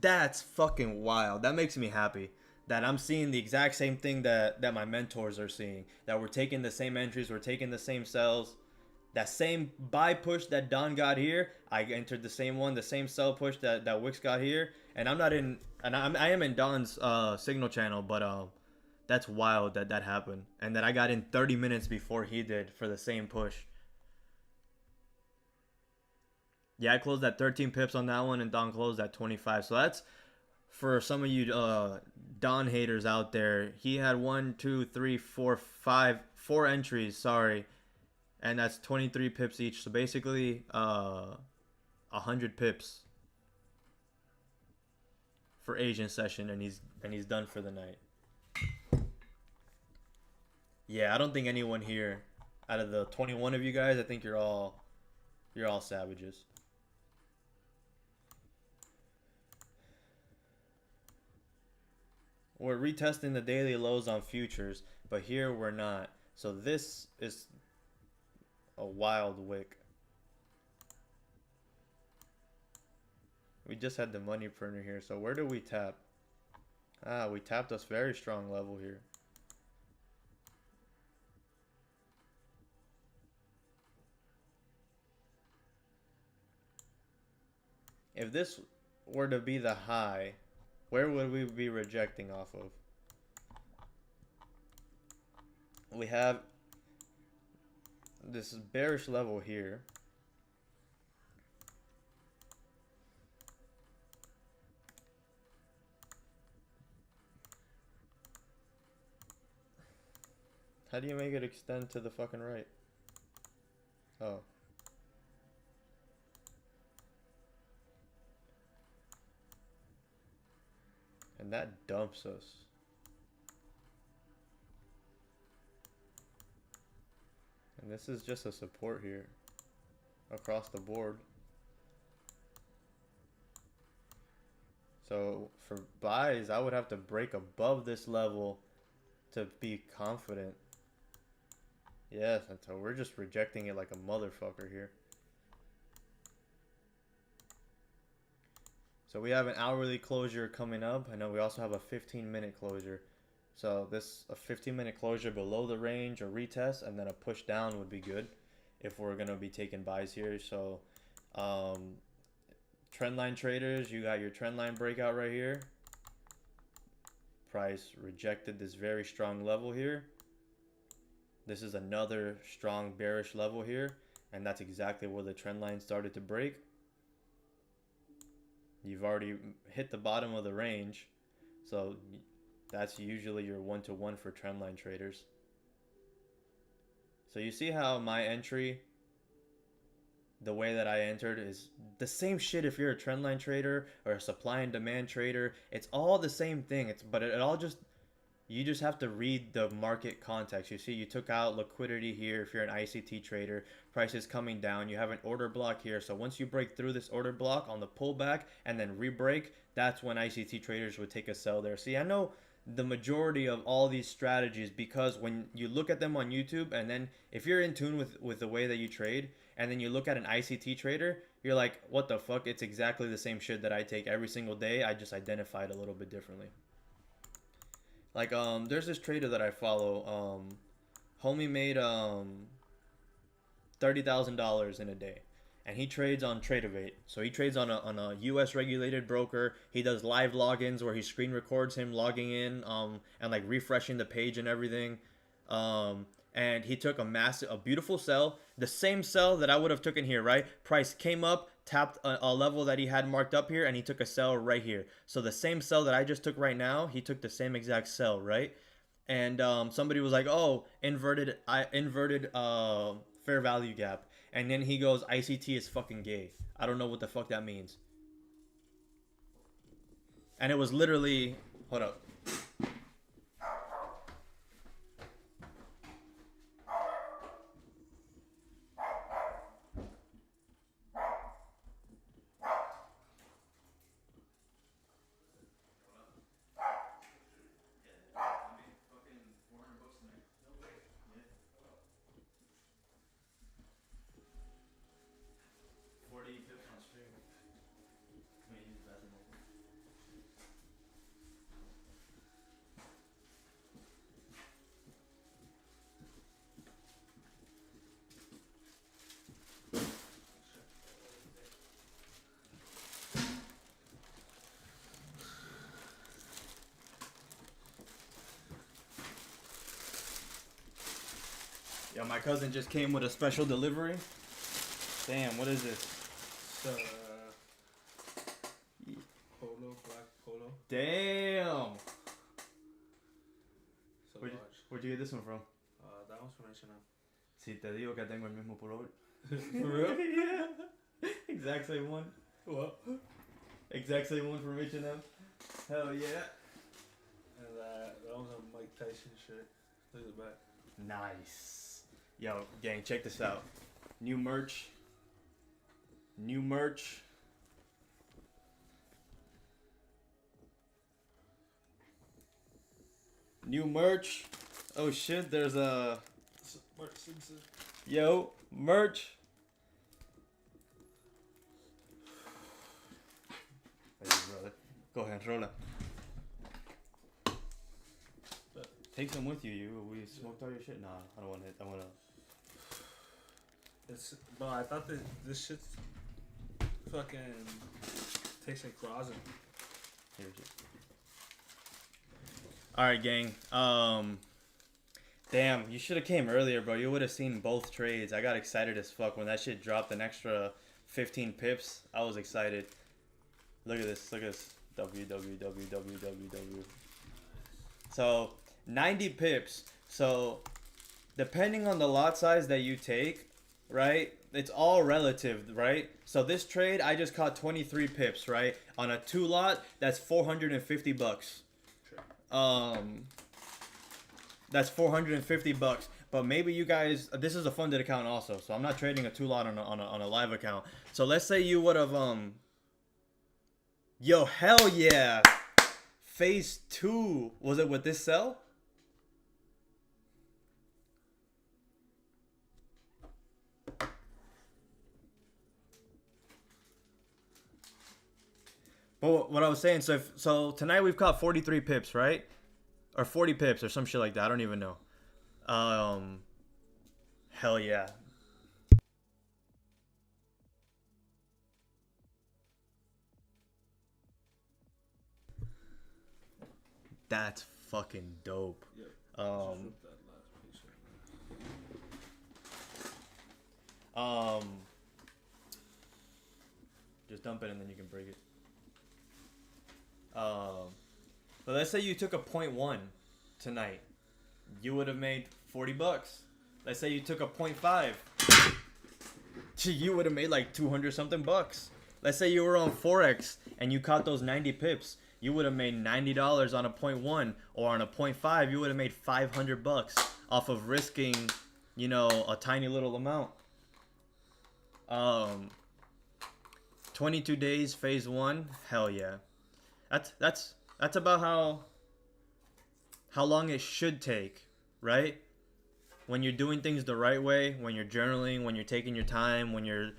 That's fucking wild. That makes me happy that I'm seeing the exact same thing that my mentors are seeing. That we're taking the same entries, we're taking the same sells. That same buy push that Don got here, I entered the same one. The same sell push that Wix got here, and I'm not in, and I am in Don's signal channel, but that's wild that happened, and that I got in 30 minutes before he did for the same push. Yeah, I closed at 13 pips on that one, and Don closed at 25. So that's for some of you Don haters out there. He had 4 entries. Sorry. And that's 23 pips each. So basically 100 pips for Asian session, and he's done for the night. Yeah, I don't think anyone here out of the 21 of you guys, I think you're all savages. We're retesting the daily lows on futures, but here we're not. So this is a wild wick. We just had the money printer here. So where do we tap? We tapped a very strong level here. If this were to be the high, where would we be rejecting off of? We have this bearish level here. How do you make it extend to the fucking right? Oh. And that dumps us. And this is just a support here across the board. So for buys, I would have to break above this level to be confident. Yes, and so we're just rejecting it like a motherfucker here. So we have an hourly closure coming up. I know we also have a 15-minute closure. So this a 15-minute closure below the range or retest, and then a push down would be good if we're gonna be taking buys here. So trendline traders, you got your trendline breakout right here. Price rejected this very strong level here. This is another strong bearish level here, and that's exactly where the trend line started to break. You've already hit the bottom of the range, so that's usually your 1-to-1 for trendline traders. So you see how my entry, the way that I entered, is the same shit if you're a trendline trader or a supply and demand trader. It's all the same thing. But it all just, you just have to read the market context. You see, you took out liquidity here if you're an ICT trader. Price is coming down. You have an order block here. So once you break through this order block on the pullback and then re-break, that's when ICT traders would take a sell there. See, I know the majority of all these strategies, because when you look at them on YouTube, and then if you're in tune with the way that you trade, and then you look at an ICT trader, you're like, what the fuck? It's exactly the same shit that I take every single day. I just identify it a little bit differently. Like, there's this trader that I follow. Homie made $30,000 in a day, and he trades on Tradeovate. So he trades on a US regulated broker. He does live logins where he screen records him logging in, and like refreshing the page and everything. And he took a beautiful sell, the same sell that I would have taken here, right? Price came up, tapped a level that he had marked up here, and he took a sell right here. So the same sell that I just took right now, he took the same exact sell, right? And somebody was like, oh, inverted fair value gap. And then he goes, ICT is fucking gay. I don't know what the fuck that means. And it was literally, hold up. Yo, my cousin just came with a special delivery. Damn, what is this? Polo, black polo. Damn. So Where'd you get this one from? that one's from H&M. Si te digo que tengo el mismo pullover. For real? Yeah. Exact same one. What? Exact same one from H&M. Hell yeah. And that one's a Mike Tyson shirt. Look at the back. Nice. Yo, gang, check this out. New merch. New merch. New merch. Oh shit, there's a... Yo, merch. Thank you, brother. Go ahead, roll it. Take some with you. We smoked all your shit. Nah, I don't want it. I want to. It's, bro, I thought that this shit fucking tastes like rosin. Here's it. All right, gang. Damn, you should have came earlier, bro. You would have seen both trades. I got excited as fuck when that shit dropped an extra 15 pips. I was excited. Look at this. Look at this. www. So 90 pips. So depending on the lot size that you take, right? It's all relative, right? So this trade, I just caught 23 pips, right? On a 2 lot, that's 450 bucks. That's 450 bucks. But maybe you guys, this is a funded account also, so I'm not trading a 2 lot on a live account. So let's say you would have yo, hell yeah. Phase 2, was it with this sell? But what I was saying, so tonight we've caught 43 pips, right? Or 40 pips or some shit like that. I don't even know. Hell yeah. That's fucking dope. Yep. Just dump it and then you can break it. But let's say you took a 0.1 tonight, you would have made 40 bucks. Let's say you took a 0.5, you would have made like 200 something bucks. Let's say you were on Forex and you caught those 90 pips, you would have made $90 on a 0.1, or on a 0.5 you would have made 500 bucks off of risking, you know, a tiny little amount. 22 days, phase 1, hell yeah. That's about how how long it should take, right? When you're doing things the right way, when you're journaling, when you're taking your time, when you're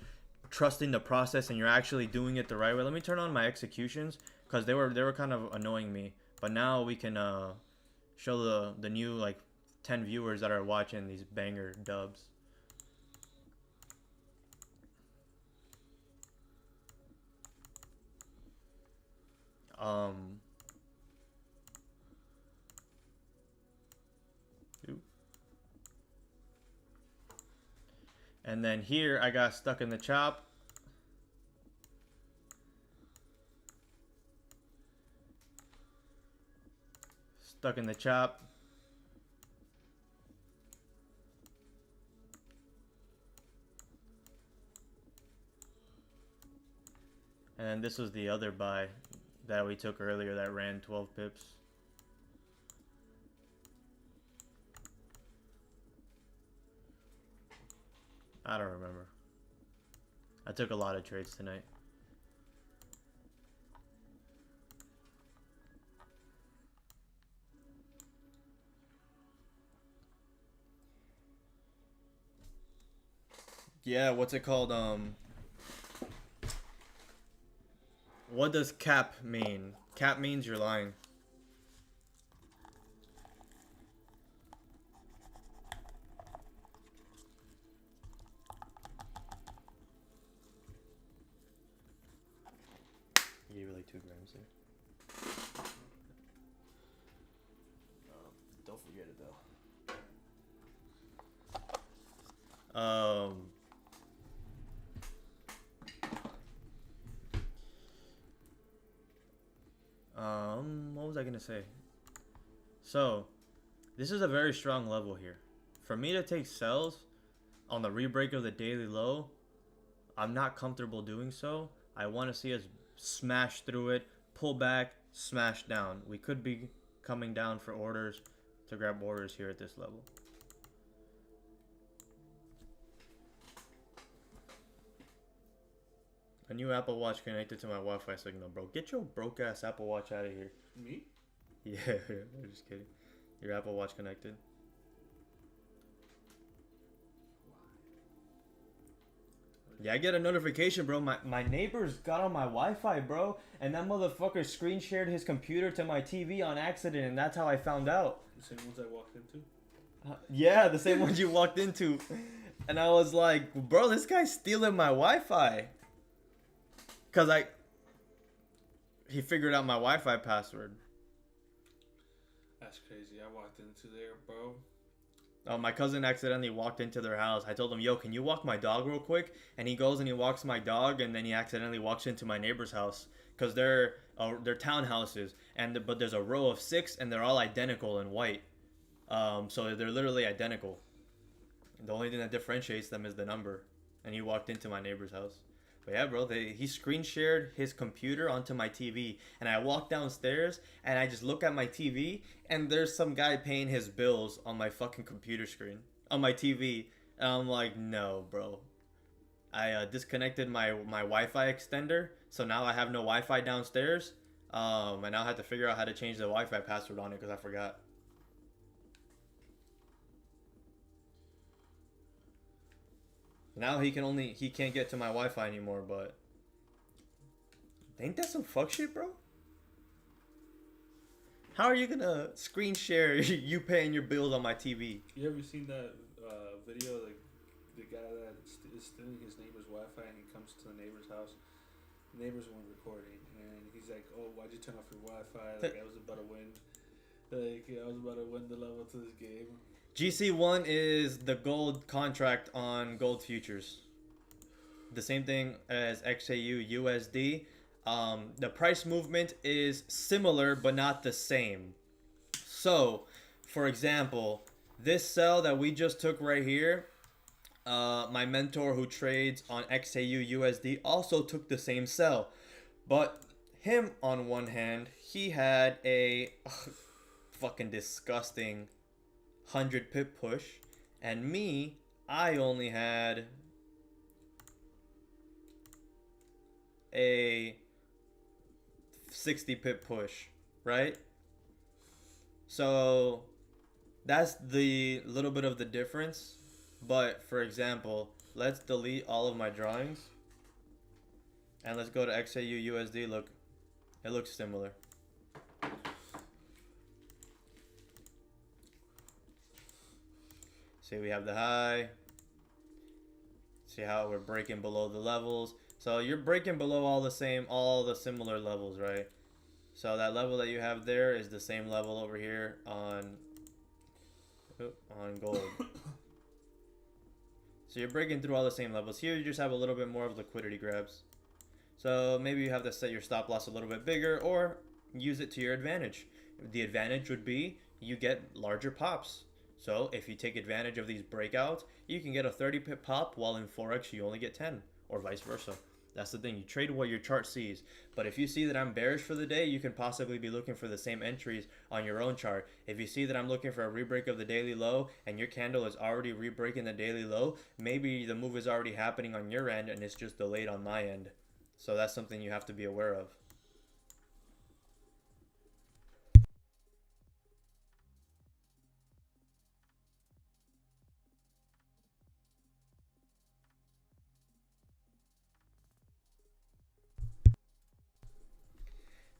trusting the process and you're actually doing it the right way. Let me turn on my executions because they were kind of annoying me. But now we can show the new like 10 viewers that are watching these banger dubs. And then here I got stuck in the chop. Stuck in the chop. And then this was the other buy that we took earlier that ran 12 pips. I don't remember. I took a lot of trades tonight. Yeah, what's it called? What does cap mean? Cap means you're lying. You gave me like 2 grams there. Don't forget it though. What was I gonna say? So, this is a very strong level here. For me to take sells on the rebreak of the daily low, I'm not comfortable doing so. I want to see us smash through it, pull back, smash down. We could be coming down for orders to grab orders here at this level. A new Apple Watch connected to my Wi-Fi signal, bro. Get your broke ass Apple Watch out of here. Me? Yeah, I'm just kidding. Your Apple Watch connected. Yeah, I get a notification, bro. My neighbors got on my Wi-Fi, bro, and that motherfucker screen shared his computer to my TV on accident, and that's how I found out. The same ones I walked into? Yeah, the same ones you walked into. And I was like, bro, this guy's stealing my Wi-Fi. Because he figured out my Wi-Fi password. That's crazy. I walked into there, bro. Oh, my cousin accidentally walked into their house. I told him, yo, can you walk my dog real quick? And he goes and he walks my dog, and then he accidentally walks into my neighbor's house. Because they're townhouses, but there's a row of 6, and they're all identical in white. So they're literally identical. The only thing that differentiates them is the number. And he walked into my neighbor's house. But yeah, bro, he screen shared his computer onto my TV. And I walk downstairs, and I just look at my TV, and there's some guy paying his bills on my fucking computer screen. On my TV. And I'm like, no, bro. I disconnected my Wi-Fi extender, so now I have no Wi-Fi downstairs. And now I have to figure out how to change the Wi-Fi password on it because I forgot. Now he can't get to my Wi-Fi anymore, but ain't that some fuck shit, bro? How are you gonna screen share you paying your bills on my TV? You ever seen that video, like the guy that is stealing his neighbor's Wi-Fi and he comes to the neighbor's house? The neighbors weren't recording, and he's like, "Oh, why'd you turn off your Wi-Fi? Like I was about to win. Like I was about to win the level to this game." GC1 is the gold contract on gold futures. The same thing as XAU USD. The price movement is similar but not the same. So, for example, this sell that we just took right here, my mentor who trades on XAU USD also took the same sell. But him, on one hand, he had a fucking disgusting 100 pip push, and me, I only had a 60 pip push, right? So that's the little bit of the difference. But for example, let's delete all of my drawings and let's go to XAU USD. Look, it looks similar. See, we have the high. See how we're breaking below the levels. So you're breaking below all the similar levels, right? So that level that you have there is the same level over here on gold. So you're breaking through all the same levels. Here you just have a little bit more of liquidity grabs. So maybe you have to set your stop loss a little bit bigger or use it to your advantage. The advantage would be you get larger pops. So if you take advantage of these breakouts, you can get a 30 pip pop, while in Forex you only get 10, or vice versa. That's the thing. You trade what your chart sees. But if you see that I'm bearish for the day, you can possibly be looking for the same entries on your own chart. If you see that I'm looking for a rebreak of the daily low and your candle is already rebreaking the daily low, maybe the move is already happening on your end and it's just delayed on my end. So that's something you have to be aware of.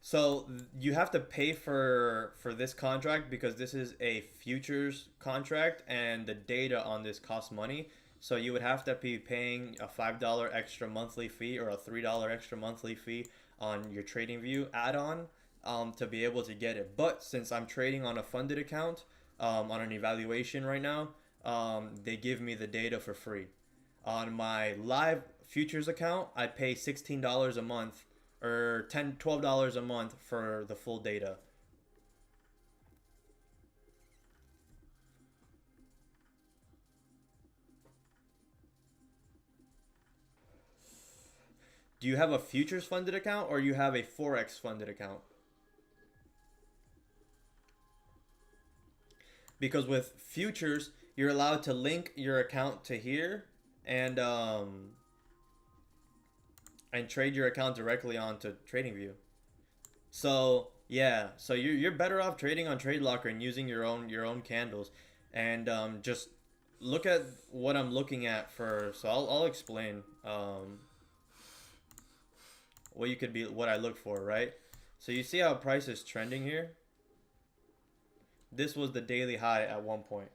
So you have to pay for this contract because this is a futures contract and the data on this costs money. So you would have to be paying a $5 extra monthly fee or a $3 extra monthly fee on your TradingView add-on to be able to get it. But since I'm trading on a funded account on an evaluation right now, they give me the data for free. On my live futures account, I pay $16 a month or $12 a month for the full data. Do you have a futures funded account or you have a Forex funded account? Because with futures, you're allowed to link your account to here and trade your account directly onto TradingView. So yeah, so you're better off trading on TradeLocker and using your own candles, and just look at what I'm looking at for. So I'll explain what I look for, right? So you see how price is trending here. This was the daily high at one point.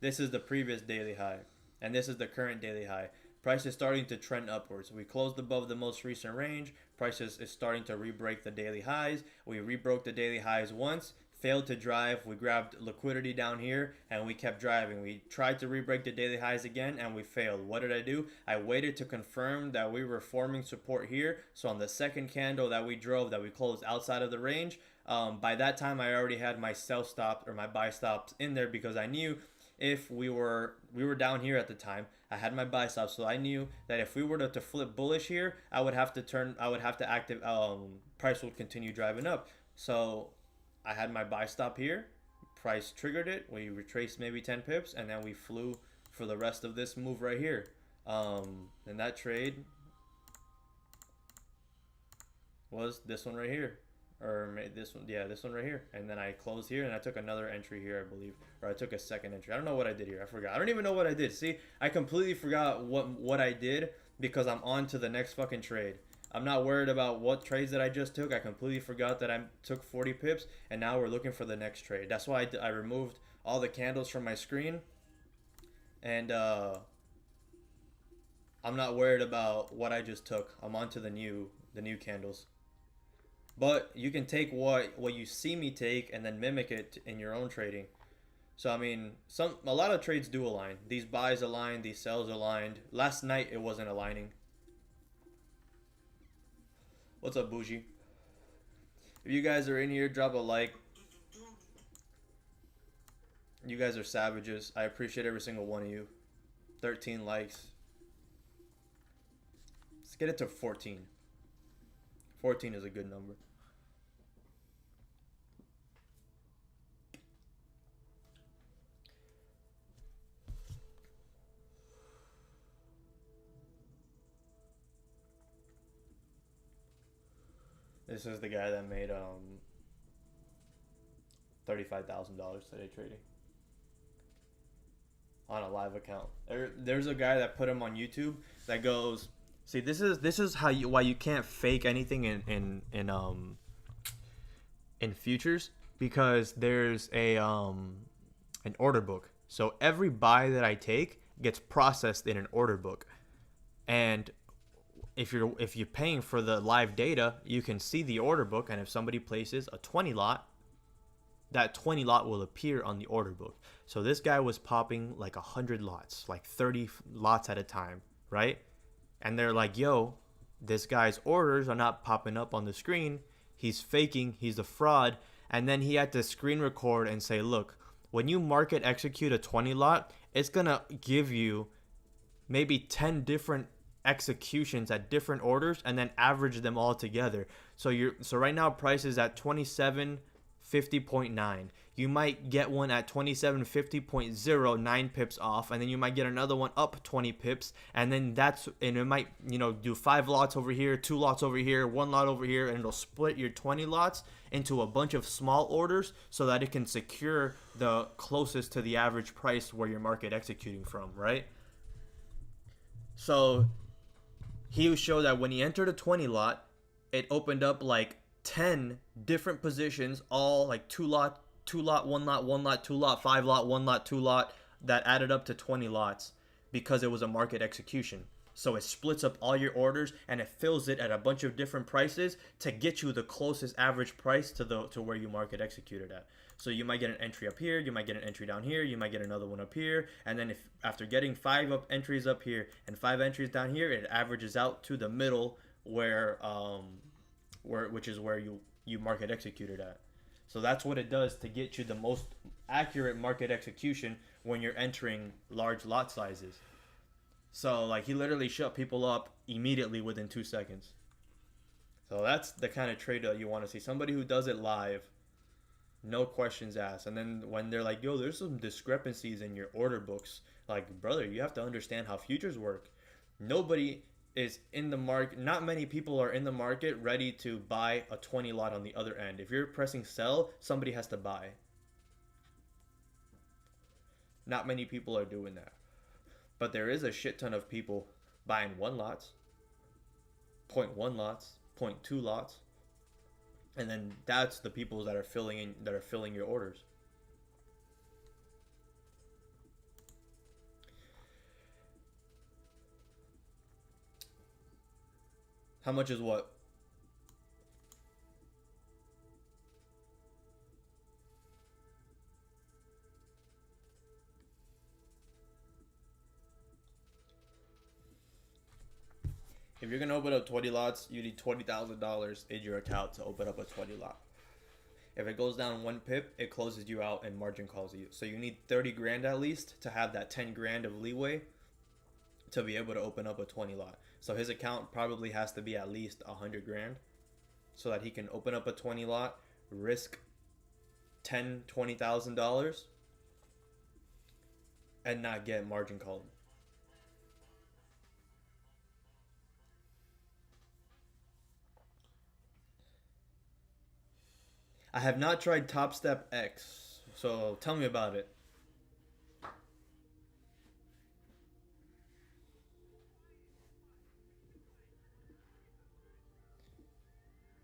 This is the previous daily high, and this is the current daily high. Price is starting to trend upwards. We closed above the most recent range. Price is starting to re-break the daily highs. We re-broke the daily highs once, failed to drive. We grabbed liquidity down here and we kept driving. We tried to re-break the daily highs again and we failed. What did I do? I waited to confirm that we were forming support here. So on the second candle that we drove, that we closed outside of the range, by that time I already had my sell stop or my buy stops in there because I knew if we were down here at the time, I had my buy stop, so I knew that if we were to flip bullish here, I would have to active price would continue driving up. So I had my buy stop here, price triggered it, we retraced maybe 10 pips, and then we flew for the rest of this move right here. And that trade was this one right here. Or this one, yeah, this one right here. And then I closed here and I took another entry here, I believe. Or I took a second entry. I don't know what I did here. I forgot. I don't even know what I did. See, I completely forgot what I did because I'm on to the next fucking trade. I'm not worried about what trades that I just took. I completely forgot that I took 40 pips and now we're looking for the next trade. That's why I removed all the candles from my screen. And I'm not worried about what I just took. I'm on to the new candles. But you can take what you see me take and then mimic it in your own trading. So I mean, a lot of trades do align. These buys align, these sells aligned. Last night it wasn't aligning. What's up, Bougie? If you guys are in here, drop a like. You guys are savages. I appreciate every single one of you. 13 likes. Let's get it to 14. 14 is a good number. This is the guy that made $35,000 today trading on a live account. There's a guy that put him on YouTube that goes, see, this is why you can't fake anything in futures, because there's a an order book. So every buy that I take gets processed in an order book, and if you're paying for the live data, you can see the order book, and if somebody places a 20 lot, that 20 lot will appear on the order book. So this guy was popping like 100 lots, like 30 lots at a time, right? And they're like, yo, this guy's orders are not popping up on the screen. He's faking, he's a fraud. And then he had to screen record and say, look, when you market execute a 20 lot, it's gonna give you maybe 10 different executions at different orders and then average them all together. So right now price is at 2750.9. You might get one at 2750.09 pips off, and then you might get another one up 20 pips, and then it might, do 5 lots over here, 2 lots over here, 1 lot over here, and it'll split your 20 lots into a bunch of small orders so that it can secure the closest to the average price where you're market executing from, right? So he showed that when he entered a 20 lot, it opened up like 10 different positions, all like 2 lot, 1 lot, 1 lot, 2 lot, 5 lot, 1 lot, 2 lot, that added up to 20 lots because it was a market execution. So it splits up all your orders and it fills it at a bunch of different prices to get you the closest average price to where you market executed at. So you might get an entry up here, you might get an entry down here, you might get another one up here, and then if after getting 5 entries up here and 5 entries down here, it averages out to the middle which is where you market executed at. So that's what it does to get you the most accurate market execution when you're entering large lot sizes. So like he literally shut people up immediately within 2 seconds. So that's the kind of trade that you want to see. Somebody who does it live, no questions asked. And then when they're like, yo, there's some discrepancies in your order books, like, brother, you have to understand how futures work. Nobody is in the market, not many people are in the market ready to buy a 20 lot on the other end. If you're pressing sell, somebody has to buy. Not many people are doing that. But there is a shit ton of people buying 1 lots, 0.1 lots, 0.2 lots. And then that's the people that are filling your orders. How much is what? If you're gonna open up 20 lots, you need $20,000 in your account to open up a 20 lot. If it goes down 1 pip, it closes you out and margin calls you. So you need 30 grand at least to have that 10 grand of leeway to be able to open up a 20 lot. So his account probably has to be at least 100 grand so that he can open up a 20 lot, risk $20,000 and not get margin called. I have not tried Top Step X, so tell me about it.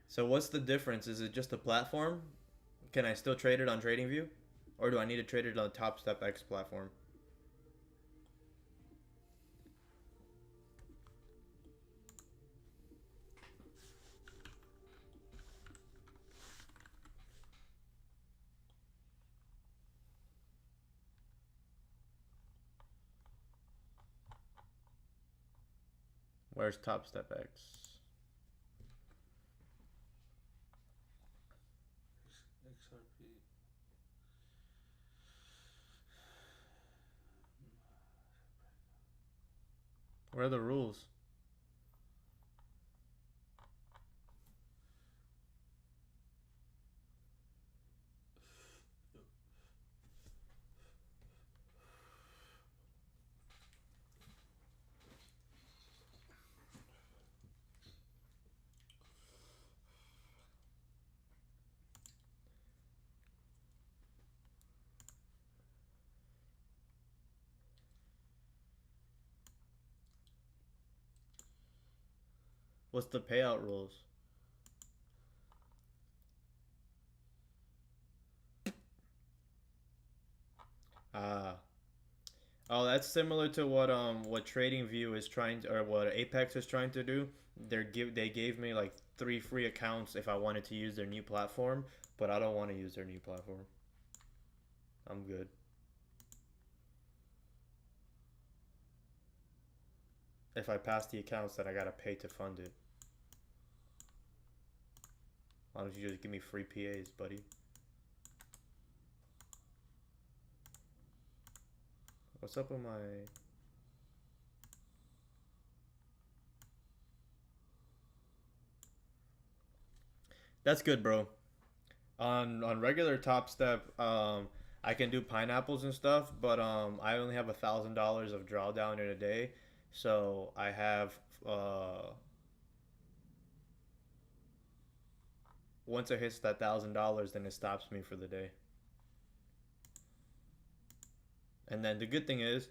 So what's the difference? Is it just a platform? Can I still trade it on TradingView? Or do I need to trade it on Top Step X platform? Where's Top Step X? XRP. Where are the rules? What's the payout rules? Ah. Oh, that's similar to what TradingView is trying to, or what Apex is trying to do. They gave me like 3 free accounts if I wanted to use their new platform, but I don't want to use their new platform. I'm good. If I pass the accounts, then I gotta pay to fund it. Why don't you just give me free PAs, buddy? What's up with my... That's good, bro. On regular Top Step, I can do pineapples and stuff, but I only have $1,000 of drawdown in a day, so I have once it hits that $1,000, then it stops me for the day. And then the good thing is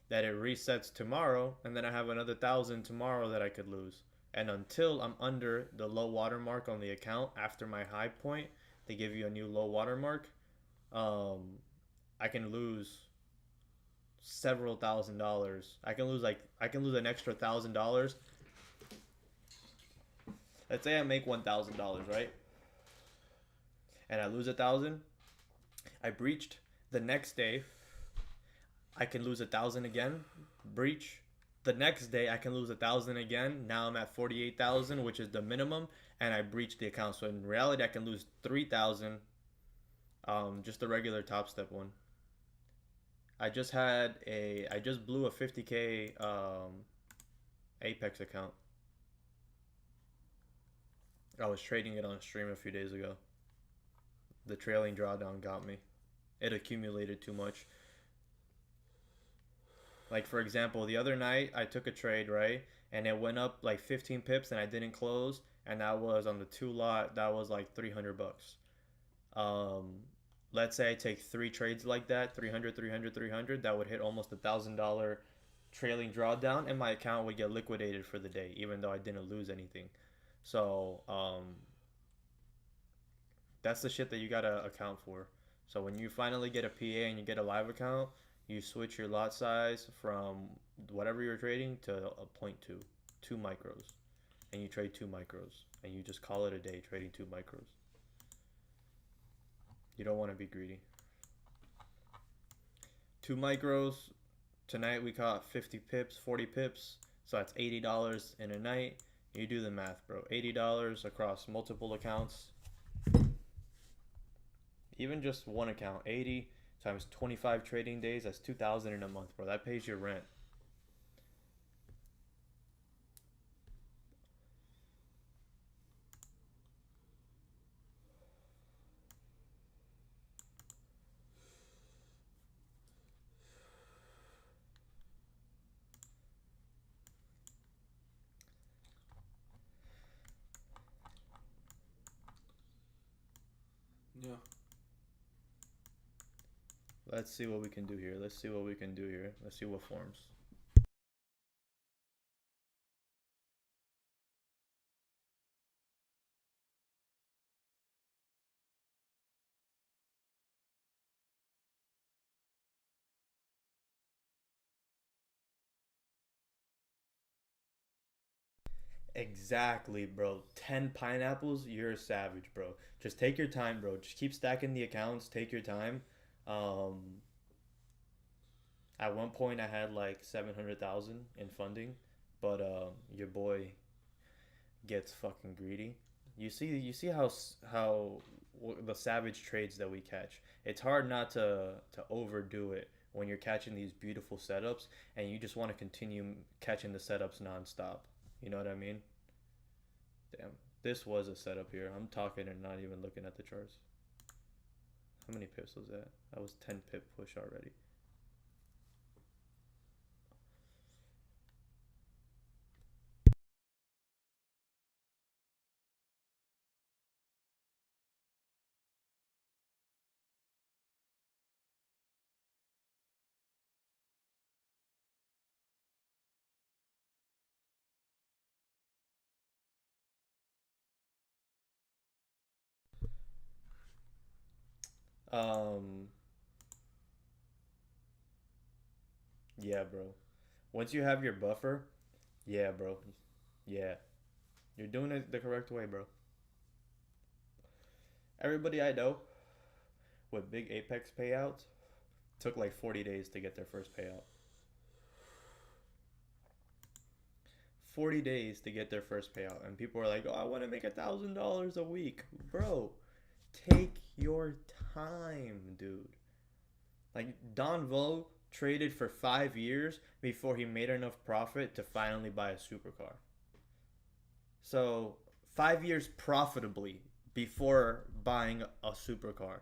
that it resets tomorrow, and then I have another 1,000 tomorrow that I could lose. And until I'm under the low water mark on the account after my high point, they give you a new low water mark. I can lose several $1,000s. I can lose an extra $1,000. Let's say I make $1,000, right? And I lose 1,000. I breached. The next day, I can lose 1,000 again. Breach. The next day, I can lose 1,000 again. Now I'm at 48,000, which is the minimum, and I breached the account. So in reality, I can lose 3,000. Just the regular Top Step one. I just blew a 50K Apex account. I was trading it on stream a few days ago. The trailing drawdown got me. It accumulated too much. Like, for example, the other night I took a trade, right? And it went up like 15 pips and I didn't close. And that was on the 2 lot, that was like 300 bucks. Let's say I take 3 trades like that, 300, 300, 300, that would hit almost $1,000 trailing drawdown, and my account would get liquidated for the day, even though I didn't lose anything. So, that's the shit that you gotta account for. So when you finally get a PA and you get a live account, you switch your lot size from whatever you're trading to a 0.2, 2 micros, and you trade 2 micros, and you just call it a day trading 2 micros. You don't want to be greedy. 2 micros. Tonight we caught 50 pips, 40 pips. So that's $80 in a night. You do the math, bro. $80 across multiple accounts. Even just one account. 80 times 25 trading days. That's $2,000 in a month, bro. That pays your rent. Yeah. Let's see what we can do here. Let's see what we can do here. Let's see what forms. Exactly, bro. 10 pineapples, you're a savage, bro. Just take your time, bro. Just keep stacking the accounts. Take your time. Um, at one point, I had like 700,000 in funding, but your boy gets fucking greedy. You see the savage trades that we catch. It's hard not to overdo it when you're catching these beautiful setups, and you just want to continue catching the setups nonstop. You know what I mean? Damn, this was a setup here. I'm talking and not even looking at the charts. How many pips was that? That was 10 pip push already. Um, yeah, bro. Once you have your buffer, yeah, bro. Yeah. You're doing it the correct way, bro. Everybody I know with big Apex payouts took like 40 days to get their first payout. 40 days to get their first payout. And people are like, oh, I want to make $1,000 a week. Bro, take your time, dude. Like, Don Vo traded for 5 years before he made enough profit to finally buy a supercar. So 5 years profitably before buying a supercar.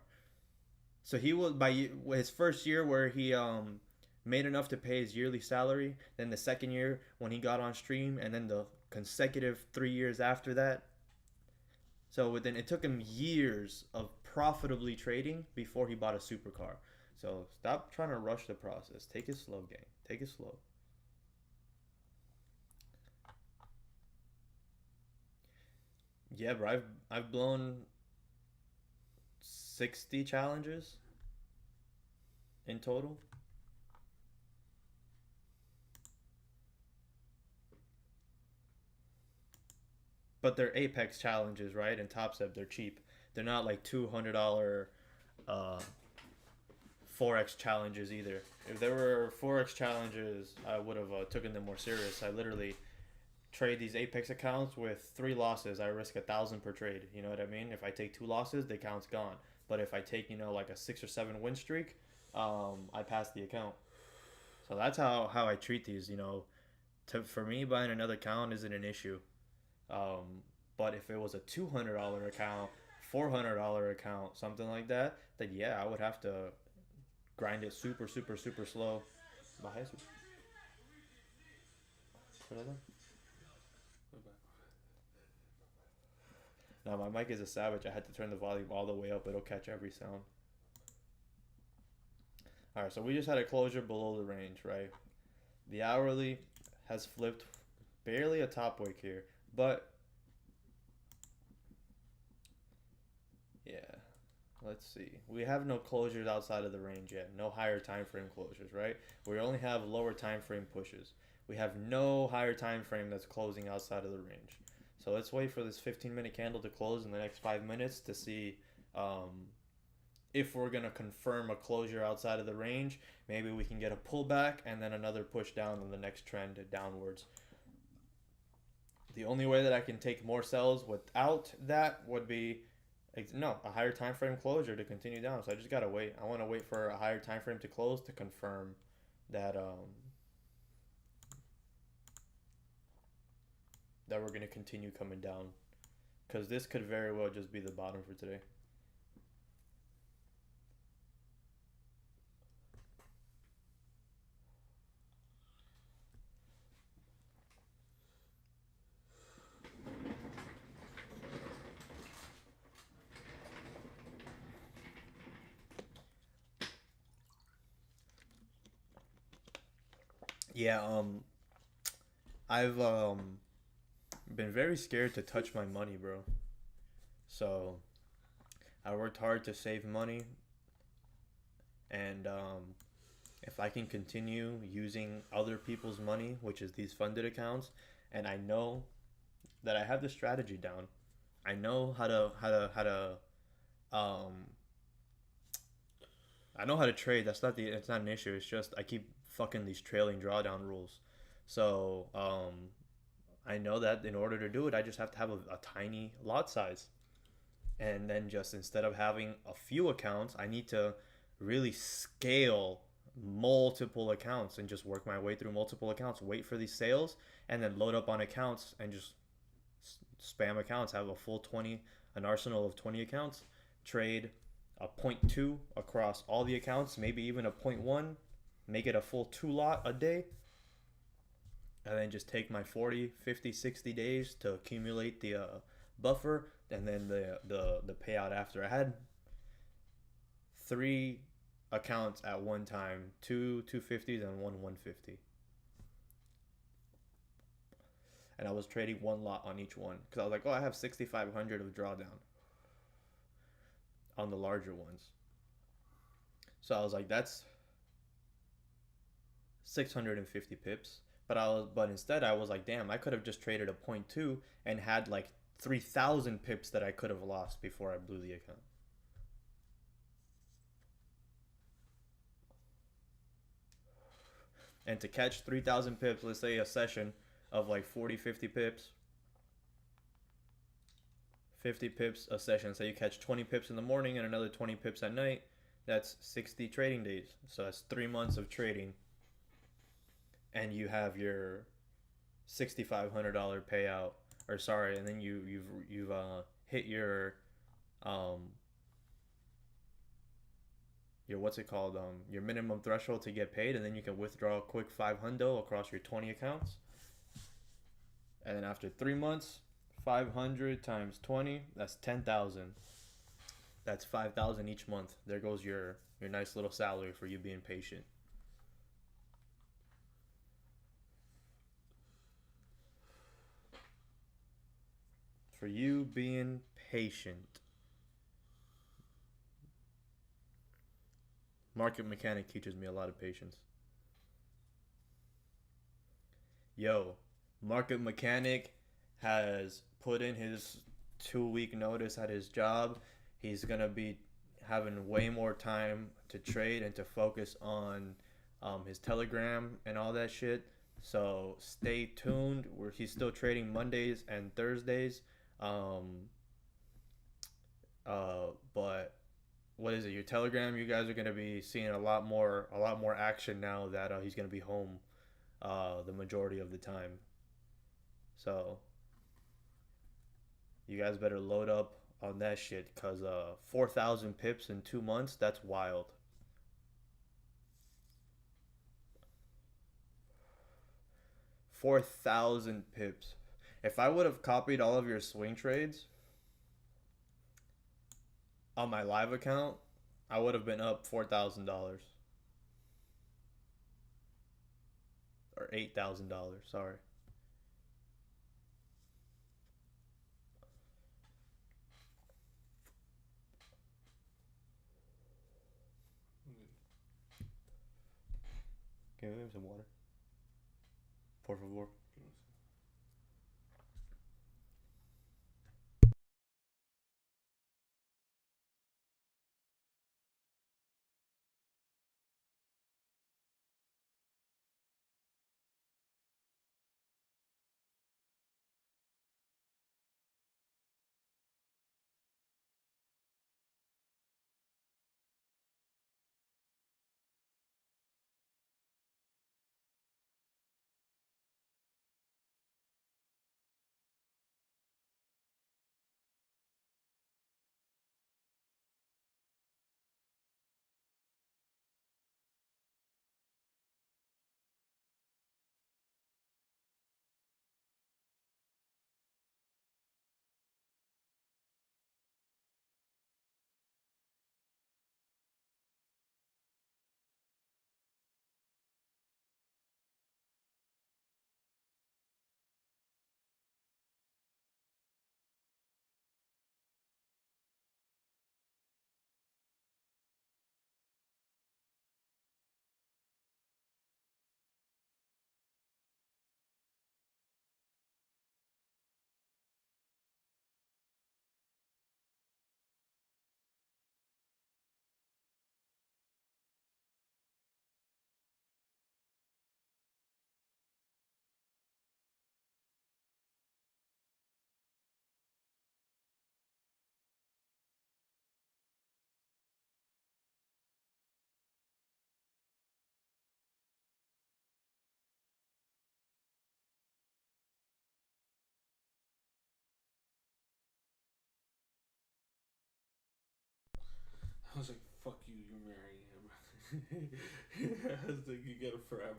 So he was by his first year where he made enough to pay his yearly salary. Then the second year when he got on stream, and then the consecutive 3 years after that. So within it took him years of profitably trading before he bought a supercar. So stop trying to rush the process. Take it slow, gang. Take it slow. Yeah, bro. I've blown 60 challenges in total. But they're Apex challenges, right? And Top Step, they're cheap. They're not like $200 Forex challenges either. If there were Forex challenges, I would have taken them more serious. I literally trade these Apex accounts with 3 losses. I risk 1,000 per trade. You know what I mean? If I take 2 losses, the account's gone. But if I take, like a 6 or 7 win streak, I pass the account. So that's how I treat these. For me, buying another account isn't an issue. But if it was a $200 account, $400 account, something like that, then yeah, I would have to grind it super, super, super slow. Now my mic is a savage. I had to turn the volume all the way up. It'll catch every sound. Alright, so we just had a closure below the range, right? The hourly has flipped barely a top wick here, but yeah, let's see. We have no closures outside of the range yet. No higher time frame closures, right? We only have lower time frame pushes. We have no higher time frame that's closing outside of the range. So let's wait for this 15-minute candle to close in the next 5 minutes to see if we're going to confirm a closure outside of the range. Maybe we can get a pullback and then another push down on the next trend downwards. The only way that I can take more sells without that would be a higher time frame closure to continue down. So I just got to wait. I want to wait for a higher time frame to close to confirm that that we're going to continue coming down, because this could very well just be the bottom for today. Yeah, I've been very scared to touch my money, bro. So I worked hard to save money, and if I can continue using other people's money, which is these funded accounts, and I know that I have the strategy down. I know how to I know how to trade. It's not an issue. It's just I keep fucking these trailing drawdown rules. So I know that in order to do it, I just have to have a tiny lot size. And then just instead of having a few accounts, I need to really scale multiple accounts and just work my way through multiple accounts, wait for these sales, and then load up on accounts and just spam accounts, have an arsenal of 20 accounts, trade a 0.2 across all the accounts, maybe even a 0.1, make it a full 2 lot a day, and then just take my 40, 50, 60 days to accumulate the buffer, and then the payout after. I had 3 accounts at one time, 2 250s and 1 150. And I was trading 1 lot on each one because I was like, oh, I have 6,500 of drawdown on the larger ones. So I was like, that's 650 pips. But instead I was like, damn, I could have just traded a point 0.2 and had like 3,000 pips that I could have lost before I blew the account. And to catch 3,000 pips, let's say a session of like 40, 50 pips, 50 pips a session. So you catch 20 pips in the morning and another 20 pips at night. That's 60 trading days. So that's 3 months of trading. And you have your $6,500 payout, or sorry, and then you've hit your what's it called, your minimum threshold to get paid, and then you can withdraw a quick 500 across your 20 accounts. And then after 3 months, 500 times 20, that's 10,000. That's 5,000 each month. There goes your nice little salary for you being patient. For you being patient. Market Mechanic teaches me a lot of patience. Yo, Market Mechanic has put in his 2-week notice at his job. He's going to be having way more time to trade and to focus on his Telegram and all that shit. So stay tuned. He's still trading Mondays and Thursdays. But what is it? Your Telegram, you guys are gonna be seeing a lot more action now that he's gonna be home the majority of the time. So you guys better load up on that shit, cause 4,000 pips in 2 months, that's wild. $4,000 pips. If I would have copied all of your swing trades on my live account, I would have been up $4,000 or $8,000. Sorry. Can we have some water? Por favor. I was like, fuck you, you're marrying him. I was like, you get it forever.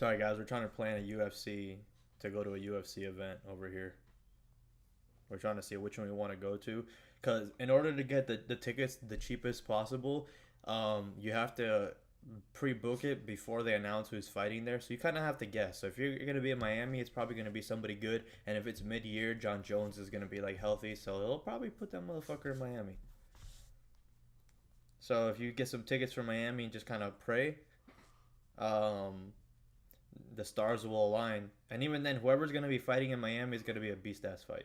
Sorry, guys. We're trying to plan a UFC to go to a UFC event over here. We're trying to see which one we want to go to. Because in order to get the tickets the cheapest possible, you have to pre-book it before they announce who's fighting there. So you kind of have to guess. So if you're going to be in Miami, it's probably going to be somebody good. And if it's mid-year, John Jones is going to be like healthy. So they'll probably put that motherfucker in Miami. So if you get some tickets for Miami and just kind of pray, the stars will align. And even then, whoever's going to be fighting in Miami is going to be a beast-ass fight.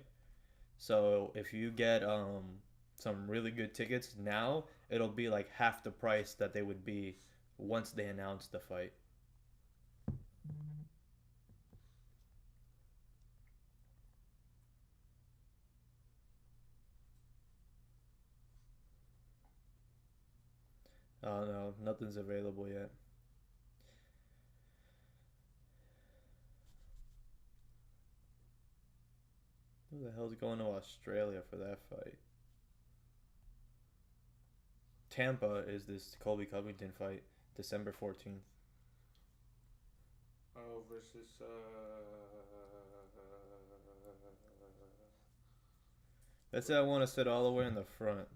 So if you get some really good tickets now, it'll be like half the price that they would be once they announce the fight. Oh no, nothing's available yet. Who the hell's going to Australia for that fight? Tampa is this Colby Covington fight, December 14th. Oh, versus Let's say I want to sit all the way in the front.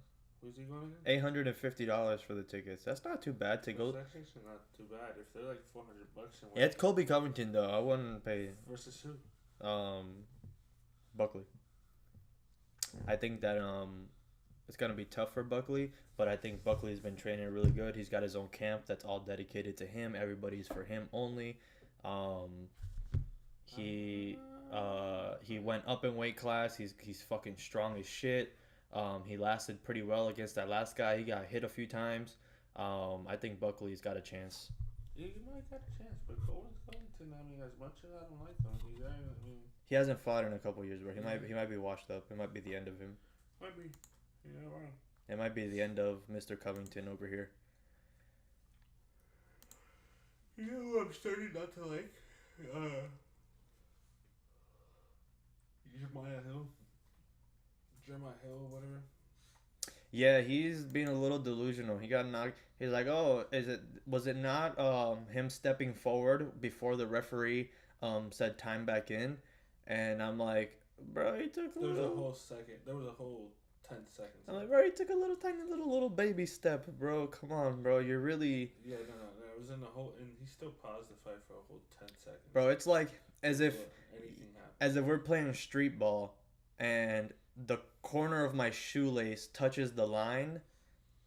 who's he going against? $850 for the tickets. That's not too bad to go. That's actually not too bad. If they're like $400 and Yeah, it's Colby Covington though. I wouldn't pay. versus who? Buckley. I think that it's gonna be tough for Buckley, but I think Buckley's been training really good. He's got his own camp that's all dedicated to him. Everybody's for him only. He went up in weight class. He's fucking strong as shit. He lasted pretty well against that last guy. He got hit a few times. I think Buckley's got a chance. Yeah, you might got a chance, but Covington, I mean, as much as I don't like him, He hasn't fought in a couple years, bro. He might be washed up. It might be the end of him. might be. You know, wrong. It might be the end of Mr. Covington over here. You know who I'm starting not to like? Jeremiah Hill, whatever. Yeah, he's being a little delusional. He got knocked. He's like, "Oh, was it not him stepping forward before the referee said time back in?" And I'm like, "Bro, he took a There was little." a whole second. There was a whole 10 seconds. I'm like, "Bro, he took a little tiny little baby step, bro. Come on, bro. You're really." Yeah, no. It was in the whole, and he still paused the fight for a whole 10 seconds. Bro, it's like as if anything happened. as if we're playing street ball and the corner of my shoelace touches the line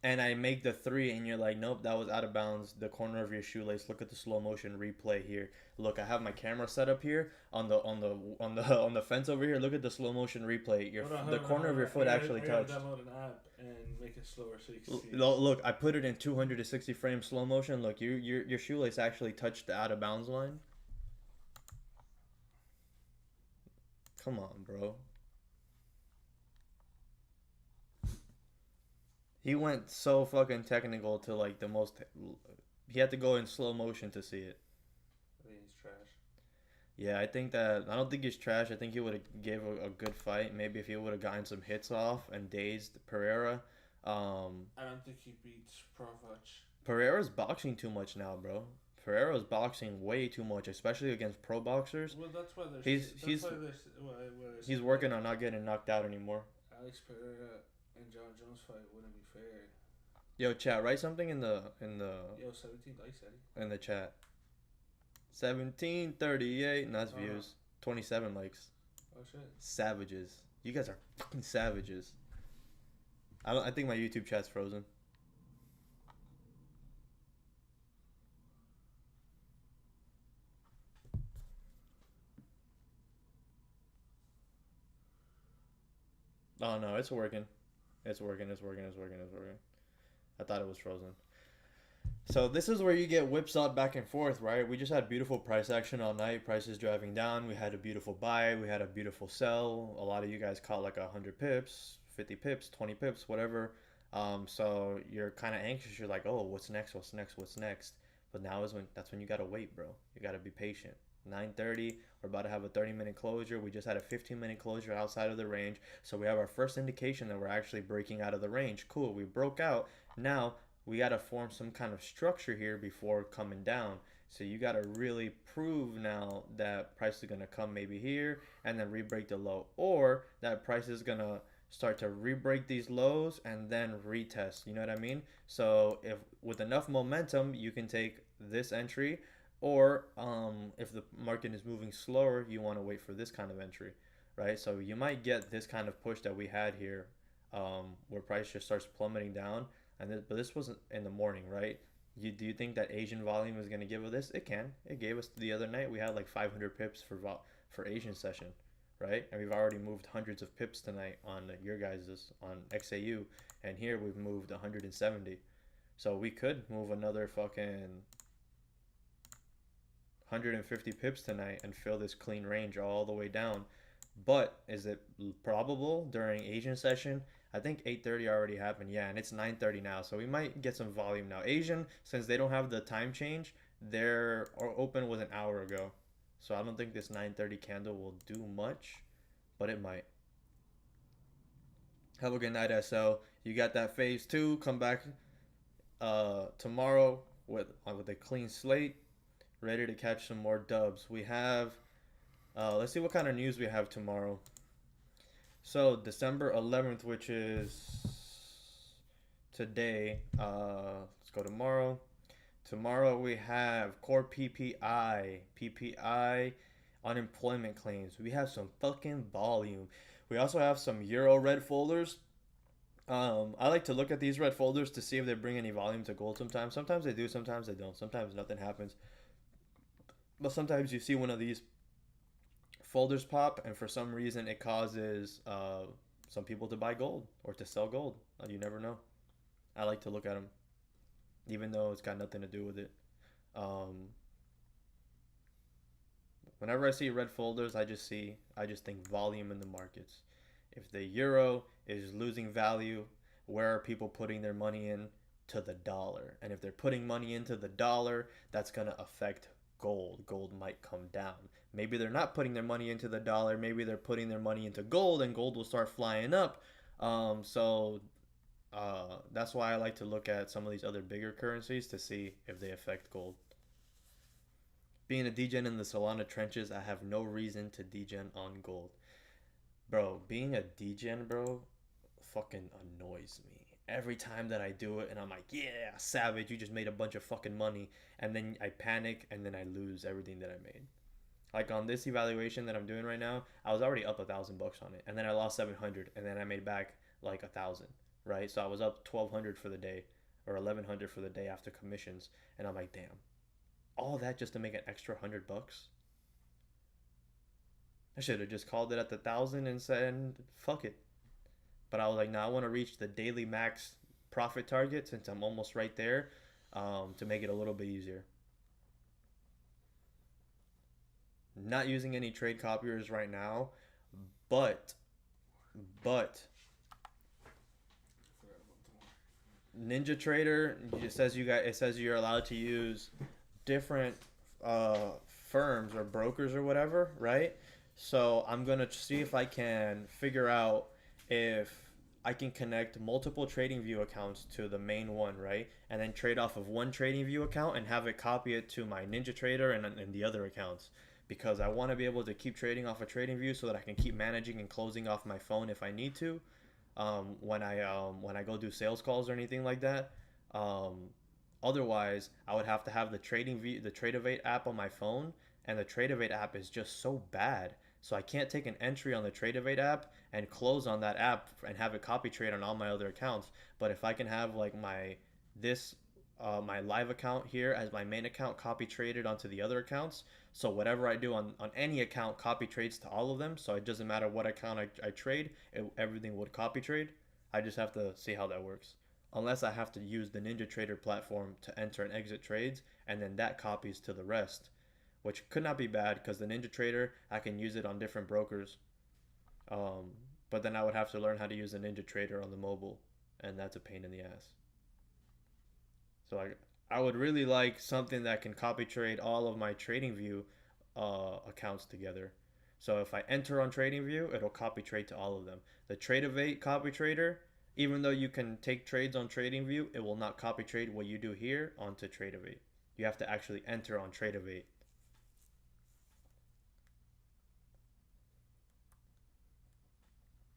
and I make the three and you're like, nope, that was out of bounds. The corner of your shoelace. Look at the slow motion replay here. Look, I have my camera set up here on the fence over here. Look at the slow motion replay. The corner of your foot actually touched. Download an app and make it slower so you can see. Look, I put it in 260 frame slow motion. Look, your shoelace actually touched the out of bounds line. Come on, bro. He went so fucking technical to like the most. He had to go in slow motion to see it. I think he's trash. Yeah, I don't think he's trash. I think he would have gave a good fight. Maybe if he would have gotten some hits off and dazed Pereira. I don't think he beats Provoch. Pereira's boxing too much now, bro. Pereira's boxing way too much, especially against pro boxers. Well, that's why he's working on not getting knocked out anymore. Alex Pereira and John Jones fight wouldn't be fair. Yo, chat, write something in the Yo, 17 likes, Eddie. in the chat. 1738, and that's views. 27 likes. Oh shit. Savages. You guys are fucking savages. I think my YouTube chat's frozen. Oh no, it's working. It's working. I thought it was frozen. So this is where you get whipsawed back and forth, right? We just had beautiful price action all night. Prices driving down. We had a beautiful buy. We had a beautiful sell. A lot of you guys caught like 100 pips, 50 pips, 20 pips, whatever. So you're kind of anxious. You're like, oh, what's next? But now that's when you gotta wait, bro. You gotta be patient. 9:30. We're about to have a 30-minute closure. We just had a 15-minute closure outside of the range. So we have our first indication that we're actually breaking out of the range. Cool. We broke out. Now we got to form some kind of structure here before coming down. So you got to really prove now that price is going to come maybe here and then re-break the low, or that price is going to start to re-break these lows and then retest. You know what I mean? So if with enough momentum, you can take this entry, or if the market is moving slower, you want to wait for this kind of entry, right? So you might get this kind of push that we had here, where price just starts plummeting down. But this wasn't in the morning, right? Do you think that Asian volume is going to give us this? It can. It gave us the other night. We had like 500 pips for Asian session, right? And we've already moved hundreds of pips tonight on your guys's on XAU, and here we've moved 170. So we could move another fucking 150 pips tonight and fill this clean range all the way down. But is it probable during Asian session? I think 8:30 already happened. Yeah, and it's 9:30 now. So we might get some volume now. Asian, since they don't have the time change, their open was an hour ago. So I don't think this 9:30 candle will do much, but it might. Have a good night, SL. You got that phase 2. Come back tomorrow with a clean slate, ready to catch some more dubs. We have let's see what kind of news we have tomorrow. So December 11th, which is today, let's go tomorrow. Tomorrow we have core PPI, unemployment claims. We have some fucking volume. We also have some Euro red folders. I like to look at these red folders to see if they bring any volume to gold sometimes. Sometimes they do, sometimes they don't. Sometimes nothing happens. But sometimes you see one of these folders pop, and for some reason it causes some people to buy gold or to sell gold. You never know. I like to look at them, even though it's got nothing to do with it. Whenever I see red folders, I just think volume in the markets. If the euro is losing value, where are people putting their money in? To the dollar. And if they're putting money into the dollar, that's going to affect gold. Gold might come down. Maybe they're not putting their money into the dollar. Maybe they're putting their money into gold, and gold will start flying up. That's why I like to look at some of these other bigger currencies to see if they affect gold. Being a degen in the Solana trenches, I have no reason to degen on gold. Bro, being a degen, bro, fucking annoys me. Every time that I do it, and I'm like, yeah, savage, you just made a bunch of fucking money, and then I panic, and then I lose everything that I made. Like on this evaluation that I'm doing right now, I was already up $1,000 on it, and then I lost 700, and then I made back like 1,000, right? So I was up 1,200 for the day, or 1,100 for the day after commissions, and I'm like, damn, all that just to make an extra $100? I should have just called it at the 1,000 and said, fuck it. But I was like, nah, I want to reach the daily max profit target since I'm almost right there, to make it a little bit easier. Not using any trade copiers right now, but Ninja Trader, it says you're allowed to use different firms or brokers or whatever, right? So I'm gonna see if I can figure out if I can connect multiple TradingView accounts to the main one, right? And then trade off of one TradingView account and have it copy it to my Ninja Trader and the other accounts. Because I want to be able to keep trading off of TradingView so that I can keep managing and closing off my phone if I need to, when I go do sales calls or anything like that. Otherwise, I would have to have the Tradeovate app on my phone, and the Tradeovate app is just so bad. So I can't take an entry on the Tradeovate app and close on that app and have it copy trade on all my other accounts. But if I can have like my live account here as my main account copy traded onto the other accounts, so whatever I do on any account copy trades to all of them, so it doesn't matter what account I trade, everything would copy trade. I just have to see how that works. Unless I have to use the Ninja Trader platform to enter and exit trades, and then that copies to the rest, which could not be bad because the Ninja Trader, I can use it on different brokers. But then I would have to learn how to use the Ninja Trader on the mobile, and that's a pain in the ass. So I would really like something that can copy trade all of my TradingView accounts together. So if I enter on TradingView, it'll copy trade to all of them. The Tradeovate copy trader, even though you can take trades on TradingView, it will not copy trade what you do here onto Tradeovate. You have to actually enter on Tradeovate.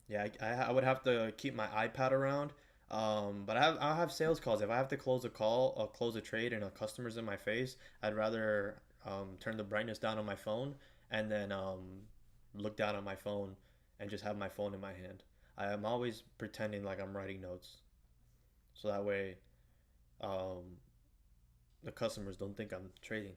Yeah, I would have to keep my iPad around. But I'll have sales calls. If I have to close a call or close a trade and a customer's in my face, I'd rather turn the brightness down on my phone and then look down on my phone and just have my phone in my hand. I am always pretending like I'm writing notes, so that way um, the customers don't think I'm trading.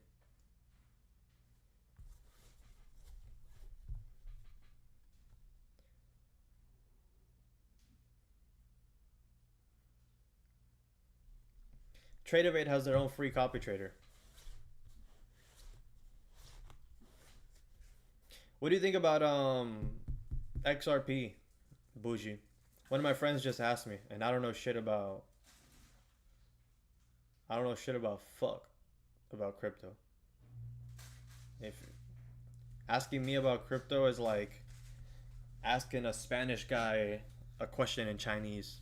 Tradeovate has their own free copy trader. What do you think about XRP, Bougie? One of my friends just asked me, and I don't know shit about fuck about crypto. If asking me about crypto is like asking a Spanish guy a question in Chinese.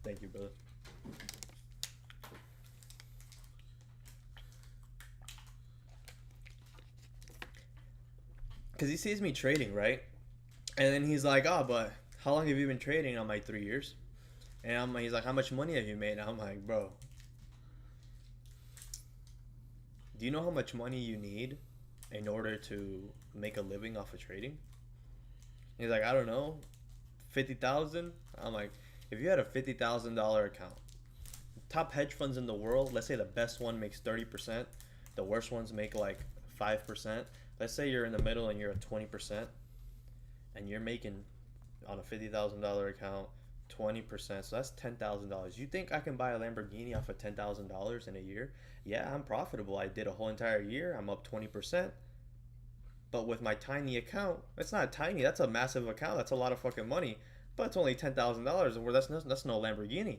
Thank you, brother. Because he sees me trading, right? And then he's like, oh, but how long have you been trading? I'm like, 3 years. And he's like, how much money have you made? I'm like, bro, do you know how much money you need in order to make a living off of trading? He's like, I don't know, 50,000. I'm like, if you had a $50,000 account, top hedge funds in the world, let's say the best one makes 30%, the worst ones make like 5%. Let's say you're in the middle and you're at 20%, and you're making on a $50,000 account 20%, so that's $10,000. You think I can buy a Lamborghini off of $10,000 in a year? Yeah, I'm profitable. I did a whole entire year. I'm up 20%. But with my tiny account, it's not tiny. That's a massive account. That's a lot of fucking money. But it's only $10,000. Where that's no Lamborghini.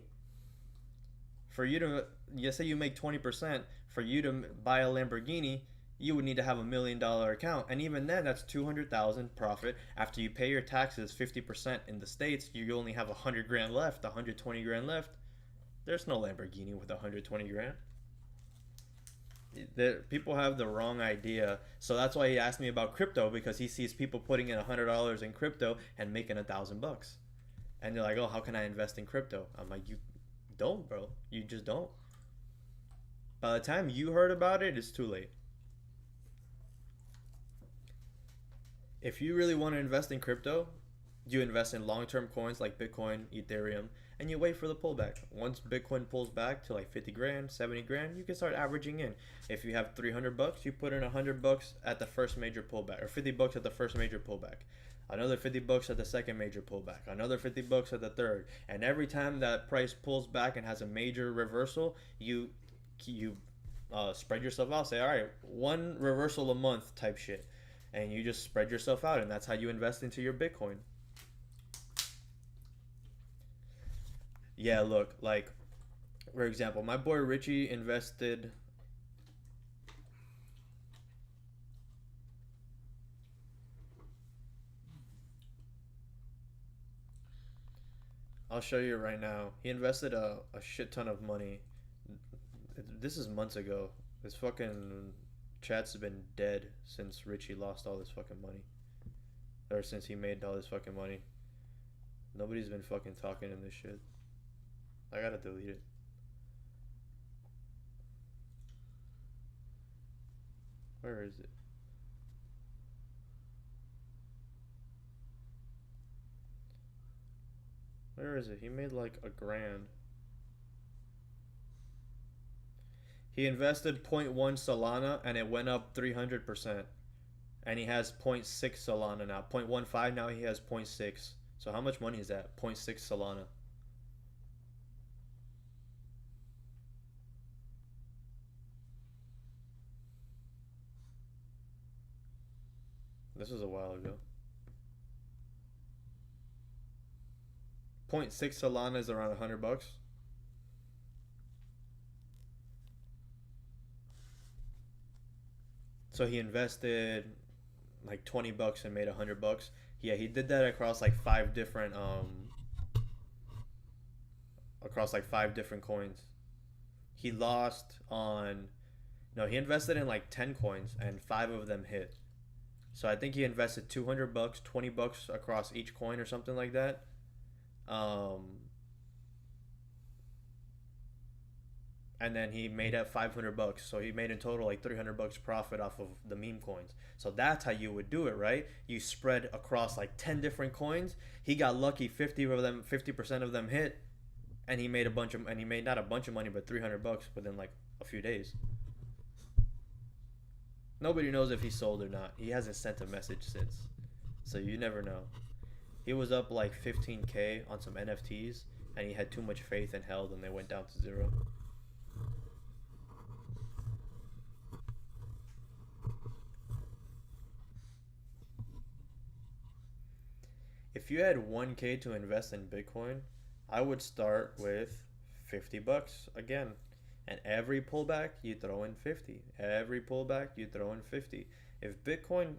For you to, you say you make 20%, for you to buy a Lamborghini, you would need to have $1 million account, and even then, that's 200,000 profit. After you pay your taxes, 50% in the States, you only have 100 grand left, 120 grand left. There's no Lamborghini with 120 grand. People have the wrong idea, so that's why he asked me about crypto, because he sees people putting in $100 in crypto and making $1,000, and they're like, oh, how can I invest in crypto? I'm like, you don't, bro. You just don't. By the time you heard about it, it's too late. If you really want to invest in crypto, you invest in long-term coins like Bitcoin, Ethereum, and you wait for the pullback. Once Bitcoin pulls back to like 50 grand, 70 grand, you can start averaging in. If you have $300, you put in $100 at the first major pullback, or $50 at the first major pullback. Another $50 at the second major pullback. Another $50 at the third. And every time that price pulls back and has a major reversal, you spread yourself out. Say, all right, one reversal a month type shit. And you just spread yourself out, and that's how you invest into your Bitcoin. Yeah, look, like, for example, my boy Richie invested... I'll show you right now. He invested a shit ton of money. This is months ago. This fucking... chat's been dead since Richie lost all this fucking money. Or since he made all this fucking money. Nobody's been fucking talking in this shit. I gotta delete it. Where is it? Where is it? He made like $1 grand. He invested 0.1 Solana and it went up 300%. And he has 0.6 Solana now. 0.15 now he has 0.6. So how much money is that? 0.6 Solana. This was a while ago. 0.6 Solana is around $100. So he invested like $20 and made $100. Yeah, he did that across like 5 different across like 5 different coins. He lost on, no, he invested in like 10 coins and 5 of them hit. So I think he invested $200, $20 across each coin or something like that. And then he made up $500, so he made in total like $300 profit off of the meme coins. So that's how you would do it, right? You spread across like 10 different coins. He got lucky, 50% of them hit, and he made not a bunch of money, but $300 within like a few days. Nobody knows if he sold or not. He hasn't sent a message since, so you never know. He was up like 15K on some NFTs, and he had too much faith and held, and they went down to 0. If you had 1K to invest in Bitcoin, I would start with $50 again. And every pullback, you throw in 50. Every pullback, you throw in 50. If Bitcoin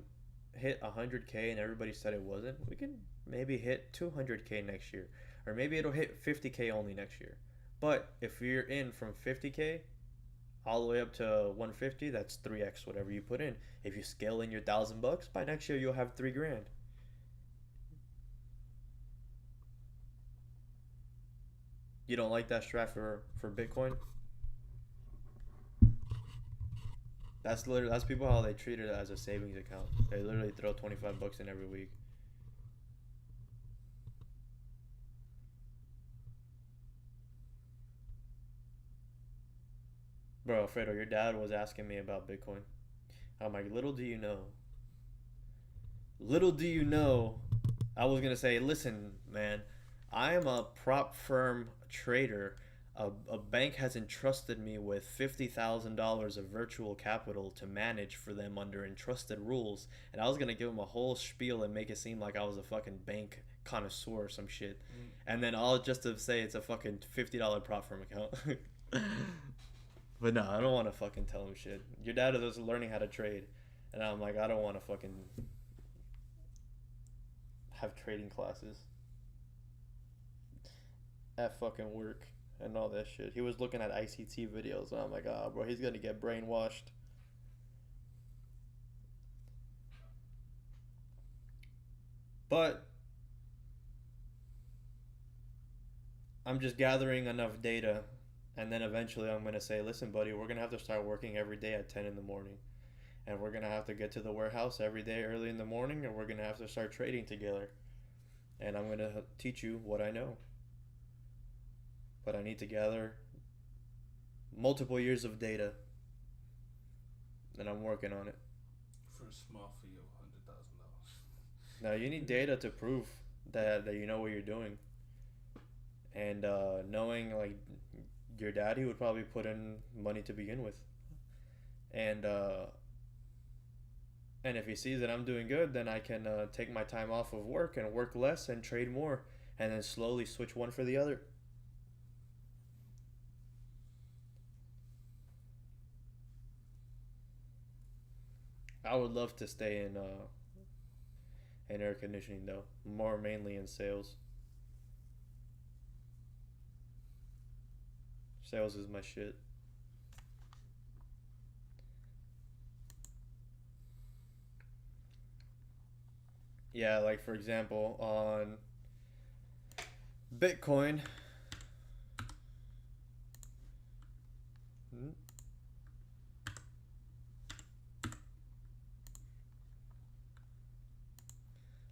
hit 100K and everybody said it wasn't, we can maybe hit 200K next year. Or maybe it'll hit 50K only next year. But if you're in from 50K all the way up to 150, that's 3x whatever you put in. If you scale in your $1,000, by next year you'll have $3,000. You don't like that strat for Bitcoin? That's people how they treat it as a savings account. They literally throw $25 in every week. Bro, Alfredo, your dad was asking me about Bitcoin. I'm like, little do you know. Little do you know. I was gonna say, listen, man, I am a prop firm trader. A bank has entrusted me with $50,000 of virtual capital to manage for them under entrusted rules, and I was gonna give them a whole spiel and make it seem like I was a fucking bank connoisseur or some shit, and then all just to say it's a fucking $50 prop firm account. But no, I don't want to fucking tell him shit. Your dad is learning how to trade, and I'm like, I don't want to fucking have trading classes at fucking work and all that shit. He was looking at ICT videos, and I'm like, ah, bro, he's gonna get brainwashed. But I'm just gathering enough data, and then eventually I'm gonna say, listen, buddy, we're gonna have to start working every day at 10 in the morning, and we're gonna have to get to the warehouse every day early in the morning, and we're gonna have to start trading together, and I'm gonna teach you what I know. But I need to gather multiple years of data, and I'm working on it. For a small fee of $100,000. Now you need data to prove that you know what you're doing, and knowing like your dad, he would probably put in money to begin with, and if he sees that I'm doing good, then I can take my time off of work and work less and trade more, and then slowly switch one for the other. I would love to stay in air conditioning though, more mainly in sales. Sales is my shit. Yeah, like for example, on Bitcoin,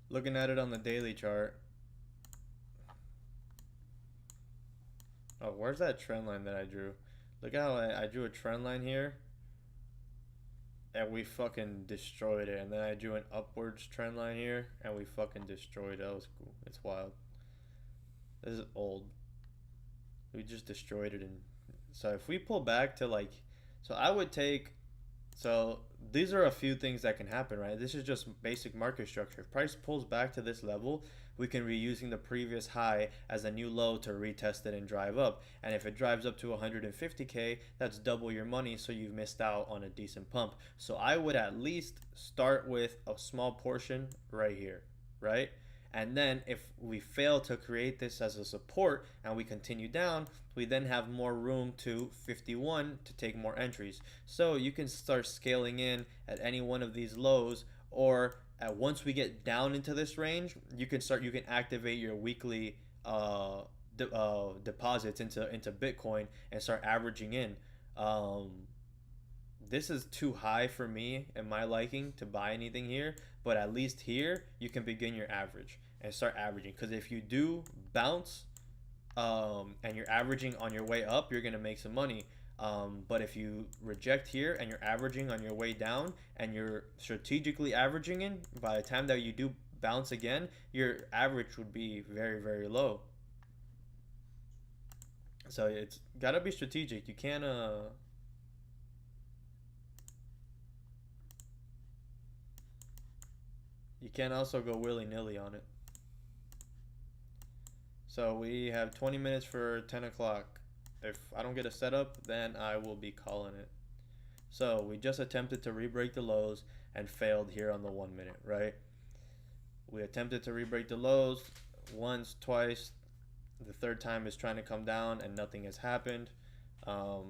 looking at it on the daily chart. Oh, where's that trend line that I drew? Look how I drew a trend line here, and we fucking destroyed it. And then I drew an upwards trend line here, and we fucking destroyed it. That was cool. It's wild. This is old. We just destroyed it. And so if we pull back to like, so I would take, so these are a few things that can happen, right? This is just basic market structure. If price pulls back to this level, we can be using the previous high as a new low to retest it and drive up. And if it drives up to 150K, that's double your money, so you've missed out on a decent pump. So I would at least start with a small portion right here, right? And then if we fail to create this as a support and we continue down, we then have more room to 51 to take more entries. So you can start scaling in at any one of these lows, or once we get down into this range, you can activate your weekly deposits into Bitcoin and start averaging in. This is too high for me and my liking to buy anything here, but at least here you can begin your average and start averaging, because if you do bounce and you're averaging on your way up, you're gonna make some money. But if you reject here and you're averaging on your way down and you're strategically averaging in, by the time that you do bounce again, your average would be very, very low. So it's gotta be strategic. You can't you can't also go willy-nilly on it. So we have 20 minutes for 10 o'clock. If I don't get a setup, then I will be calling it. So we just attempted to re-break the lows and failed here on the 1 minute, right? We attempted to re-break the lows once, twice. The third time is trying to come down and nothing has happened. The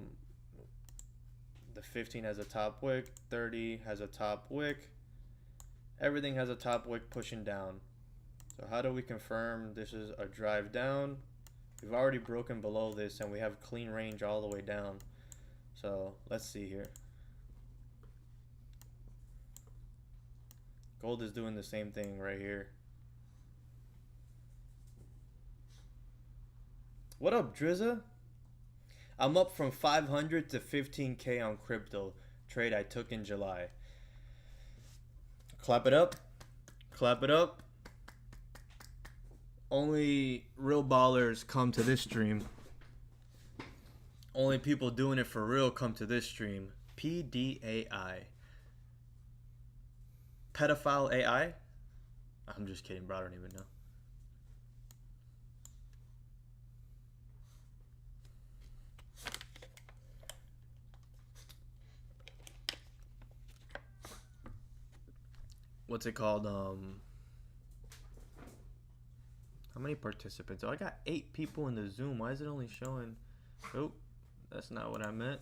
15 has a top wick, 30 has a top wick. Everything has a top wick pushing down. So how do we confirm this is a drive down? We've already broken below this and we have clean range all the way down. So let's see here. Gold is doing the same thing right here. What up, Drizza? I'm up from 500 to 15K on crypto trade I took in July. Clap it up. Clap it up. Only real ballers come to this stream. Only people doing it for real come to this stream. PDAI. Pedophile AI? I'm just kidding, bro. I don't even know. What's it called? How many participants? Oh, I got 8 people in the Zoom. Why is it only showing? Oh, that's not what I meant.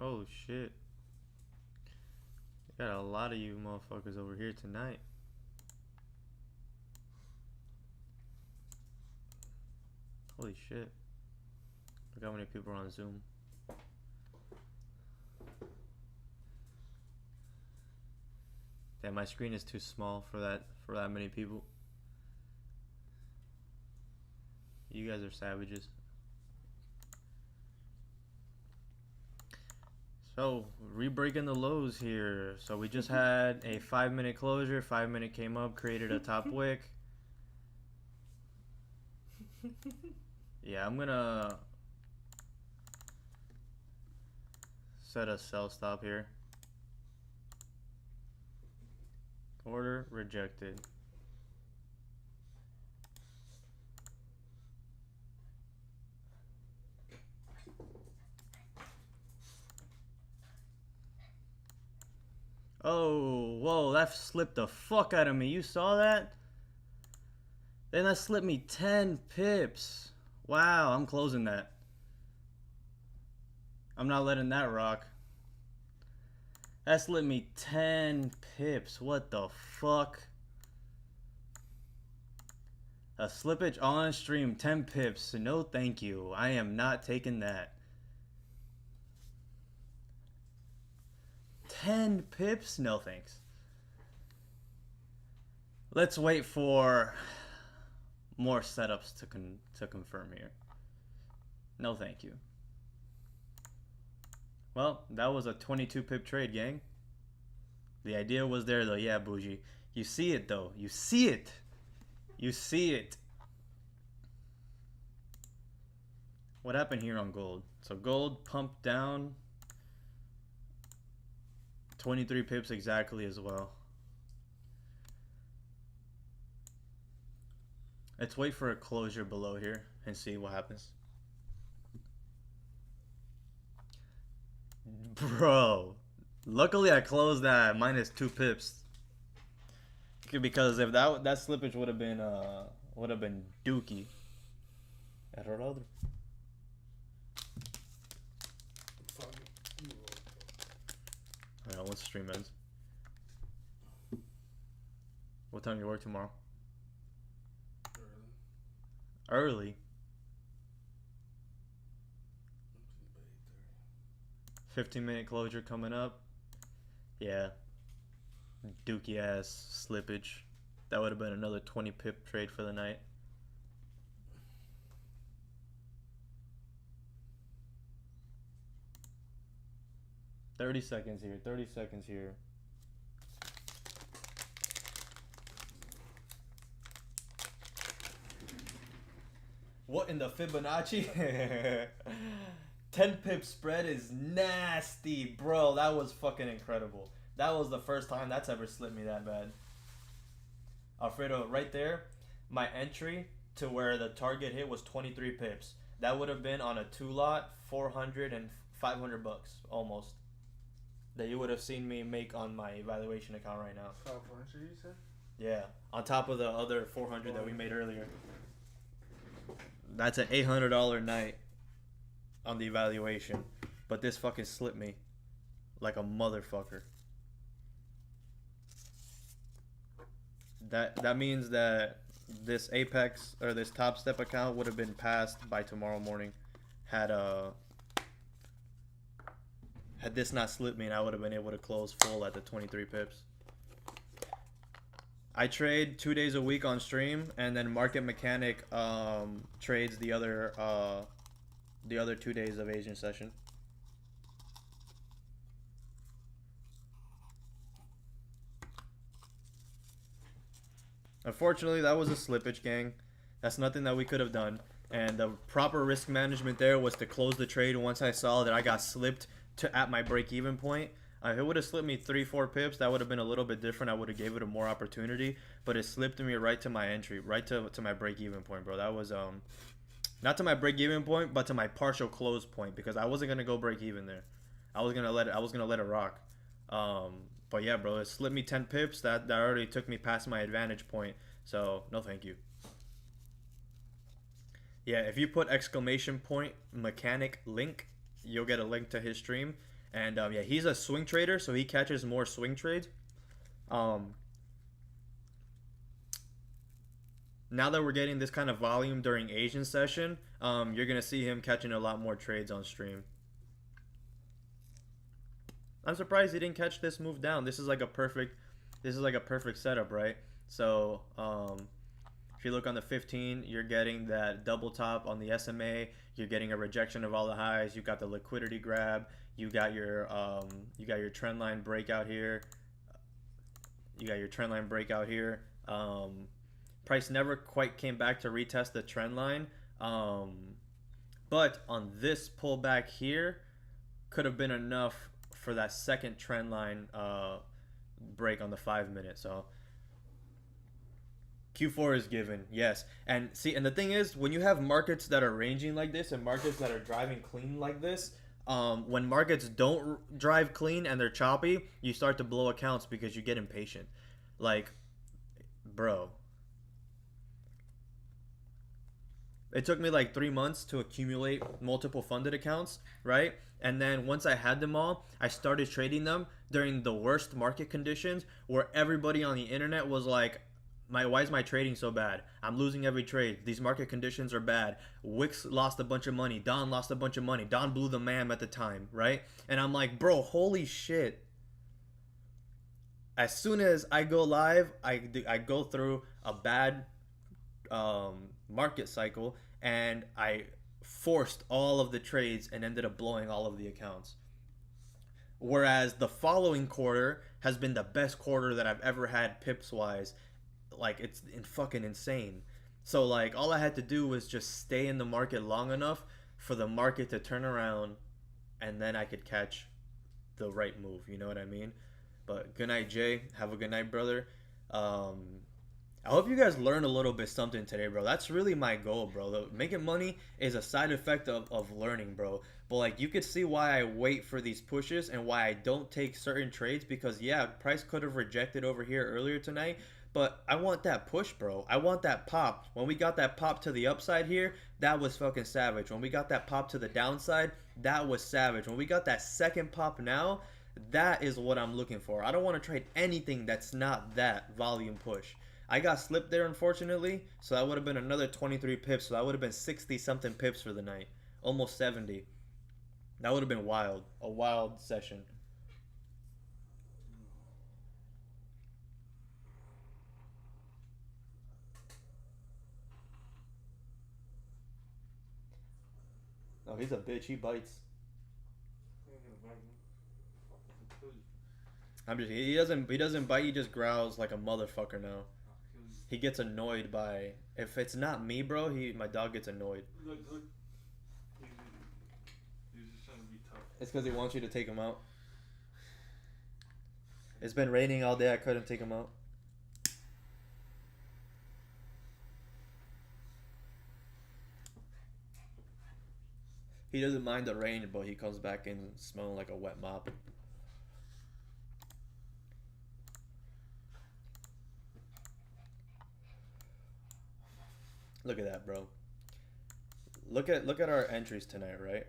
Oh shit. Got a lot of you motherfuckers over here tonight. Holy shit. Look how many people are on Zoom. Damn, my screen is too small for that many people. You guys are savages. So, re-breaking the lows here. So we just had a 5-minute closure. 5 minute came up, created a top wick. Yeah, I'm gonna set a sell stop here. Order rejected. Oh, whoa, that slipped the fuck out of me. You saw that? Then that slipped me 10 pips. Wow, I'm closing that. I'm not letting that rock. That slipped me 10 pips. What the fuck? A slippage on stream, 10 pips. No thank you. I am not taking that. 10 pips? No thanks. Let's wait for more setups to confirm here. No thank you. Well, that was a 22 pip trade, gang. The idea was there though. Yeah, Bougie. You see it though. You see it. You see it. What happened here on gold? So gold pumped down 23 pips exactly as well. Let's wait for a closure below here and see what happens. Bro, luckily I closed that minus 2 pips. Because if that slippage would have been dookie. Error. I know, once the stream ends. What time do you work tomorrow? Early. 15-minute closure coming up. Yeah. Dookie ass slippage. That would have been another 20 pip trade for the night. $30 seconds here. 30 seconds here. What in the Fibonacci? 10 pip spread is nasty, bro. That was fucking incredible. That was the first time that's ever slipped me that bad. Alfredo, right there, my entry to where the target hit was 23 pips. That would have been on a 2-lot, 400 and 500 bucks almost. That you would have seen me make on my evaluation account right now. 500, you said? Yeah, on top of the other 400 that we made earlier. That's an $800 night on the evaluation, but this fucking slipped me like a motherfucker. That means that this Apex or this Top Step account would have been passed by tomorrow morning had this not slipped me, and I would have been able to close full at the 23 pips. I trade 2 days a week on stream, and then Market Mechanic trades the other 2 days of Asian session. Unfortunately, that was a slippage, gang. That's nothing that we could have done. And the proper risk management there was to close the trade once I saw that I got slipped at my break-even point. If it would have slipped me 3-4 pips, that would have been a little bit different. I would have gave it a more opportunity. But it slipped me right to my entry, right to my break-even point, bro. That was not to my break-even point, but to my partial close point, because I wasn't gonna go break-even there. I was gonna let it rock. But yeah, bro, it slipped me 10 pips. That already took me past my advantage point. So no, thank you. Yeah, if you put ! mechanic link, you'll get a link to his stream. And yeah, he's a swing trader, so he catches more swing trades. Now that we're getting this kind of volume during Asian session, you're gonna see him catching a lot more trades on stream. I'm surprised he didn't catch this move down. This is like a perfect setup, right? So if you look on the 15, you're getting that double top on the SMA. You're getting a rejection of all the highs. You got the liquidity grab. You got your trend line breakout here. Price never quite came back to retest the trend line. But on this pullback here, could have been enough for that second trend line break on the 5-minute. So Q4 is given, yes. And see, and the thing is, when you have markets that are ranging like this and markets that are driving clean like this, when markets don't drive clean and they're choppy, you start to blow accounts because you get impatient. Like, bro, it took me like 3 months to accumulate multiple funded accounts, right? And then once I had them all, I started trading them during the worst market conditions where everybody on the internet was like, why is my trading so bad? I'm losing every trade. These market conditions are bad. Wix lost a bunch of money. Don lost a bunch of money. Don blew the MAM at the time, right? And I'm like, bro, holy shit. As soon as I go live, I go through a bad market cycle, and I forced all of the trades and ended up blowing all of the accounts. Whereas the following quarter has been the best quarter that I've ever had pips wise. Like, it's fucking insane. So like, all I had to do was just stay in the market long enough for the market to turn around, and then I could catch the right move. You know what I mean? But good night, Jay. Have a good night, brother. I hope you guys learned a little bit something today, bro. That's really my goal, bro. Making money is a side effect of learning, bro. But like you could see why I wait for these pushes and why I don't take certain trades because yeah, price could have rejected over here earlier tonight, but I want that push, bro. I want that pop. When we got that pop to the upside here, that was fucking savage. When we got that pop to the downside, that was savage. When we got that second pop now, that is what I'm looking for. I don't want to trade anything that's not that volume push. I got slipped there, unfortunately, so that would have been another 23 pips. So that would have been 60-something pips for the night. Almost 70. That would have been wild. A wild session. Oh, he's a bitch. He bites. He doesn't bite. He just growls like a motherfucker now. He gets annoyed by, if it's not me, bro, my dog gets annoyed. Look. He's just trying to be tough. It's because he wants you to take him out. It's been raining all day. I couldn't take him out. He doesn't mind the rain, but he comes back in smelling like a wet mop. Look at that, bro. Look at our entries tonight, right?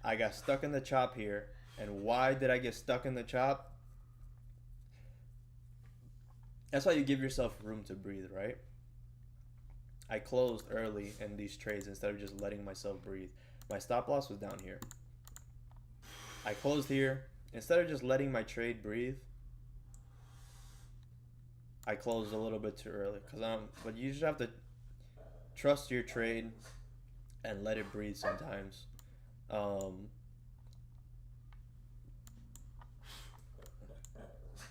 I got stuck in the chop here. And why did I get stuck in the chop? That's why you give yourself room to breathe, right? I closed early in these trades instead of just letting myself breathe. My stop loss was down here. I closed here. Instead of just letting my trade breathe, I closed a little bit too early. But you just have to trust your trade and let it breathe sometimes. Well,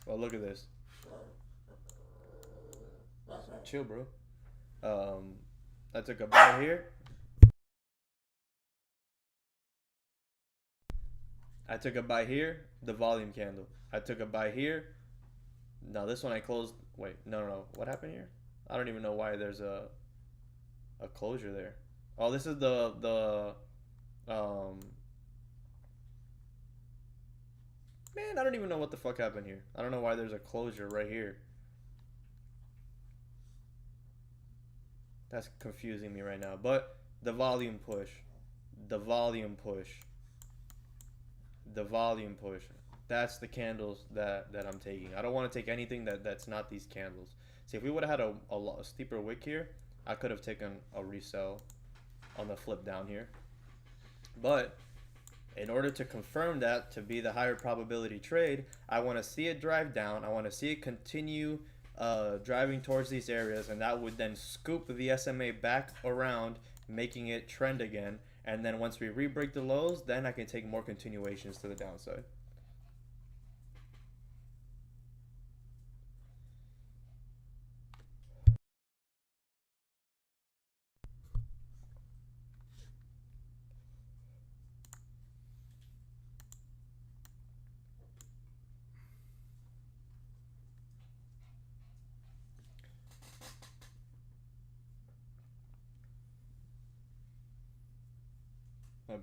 look at this. Chill, bro. I took a buy here. I took a buy here, the volume candle. I took a buy here. Now this one I closed. Wait, no. What happened here? I don't even know why there's a closure there. Oh, this is the man, I don't even know what the fuck happened here. I don't know why there's a closure right here. That's confusing me right now. But the volume push. The volume push. The volume push. That's the candles that I'm taking. I don't want to take anything that's not these candles. See, if we would have had a steeper wick here, I could have taken a resell on the flip down here. But in order to confirm that to be the higher probability trade, I want to see it drive down. I want to see it continue driving towards these areas, and that would then scoop the SMA back around, making it trend again. And then once we re-break the lows, then I can take more continuations to the downside.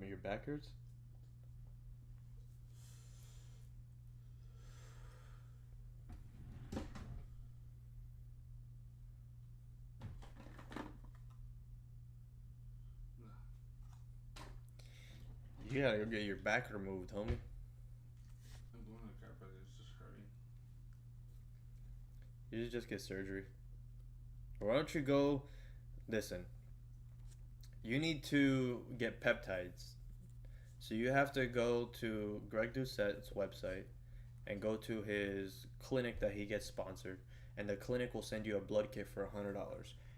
Your back hurts? You gotta go get your back removed, homie. I'm going to the chiropractor. It's just hurting. You should just get surgery. Or why don't you go... Listen. You need to get peptides. So you have to go to Greg Doucette's website and go to his clinic that he gets sponsored. And the clinic will send you a blood kit for $100.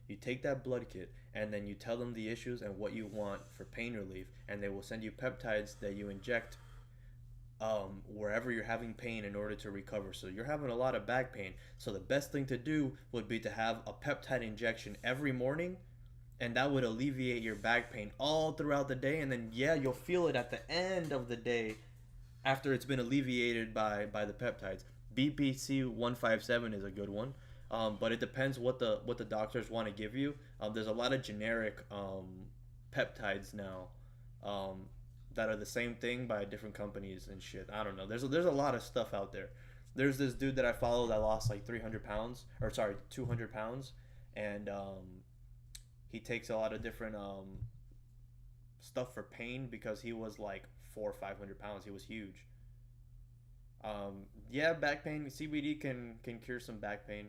You take that blood kit and then you tell them the issues and what you want for pain relief. And they will send you peptides that you inject wherever you're having pain in order to recover. So you're having a lot of back pain. So the best thing to do would be to have a peptide injection every morning. And that would alleviate your back pain all throughout the day. And then, yeah, you'll feel it at the end of the day after it's been alleviated by the peptides. BPC 157 is a good one. but it depends what the doctors want to give you. There's a lot of generic peptides now that are the same thing by different companies and shit. I don't know. There's a lot of stuff out there. There's this dude that I follow that lost like 300 pounds, or sorry, 200 pounds, and he takes a lot of different stuff for pain because he was like 400 or 500 pounds. He was huge. Yeah, back pain. CBD can cure some back pain,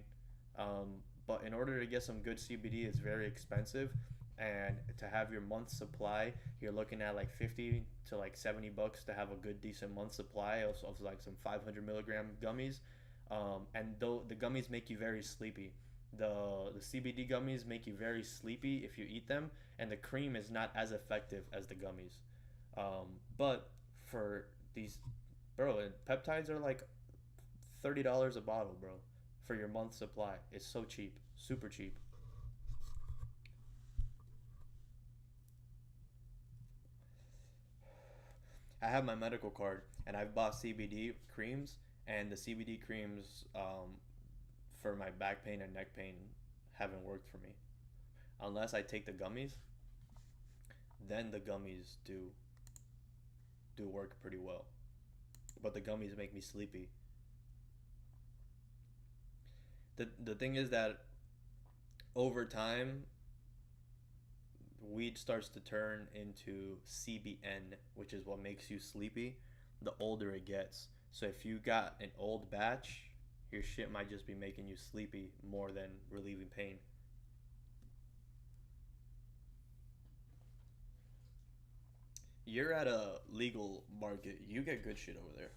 but in order to get some good CBD, it's very expensive, and to have your month supply, you're looking at like 50 to like $70 to have a good decent month supply of like some 500 milligram gummies, and though the gummies make you very sleepy. The CBD gummies make you very sleepy if you eat them, and the cream is not as effective as the gummies. But for these, bro, peptides are like $30 a bottle, bro, for your month supply. It's so cheap, super cheap. I have my medical card, and I've bought CBD creams, and the CBD creams for my back pain and neck pain haven't worked for me. Unless I take the gummies, then the gummies do work pretty well. But the gummies make me sleepy. The thing is that over time, weed starts to turn into CBN, which is what makes you sleepy, the older it gets. So if you got an old batch, your shit might just be making you sleepy more than relieving pain. You're at a legal market. You get good shit over there.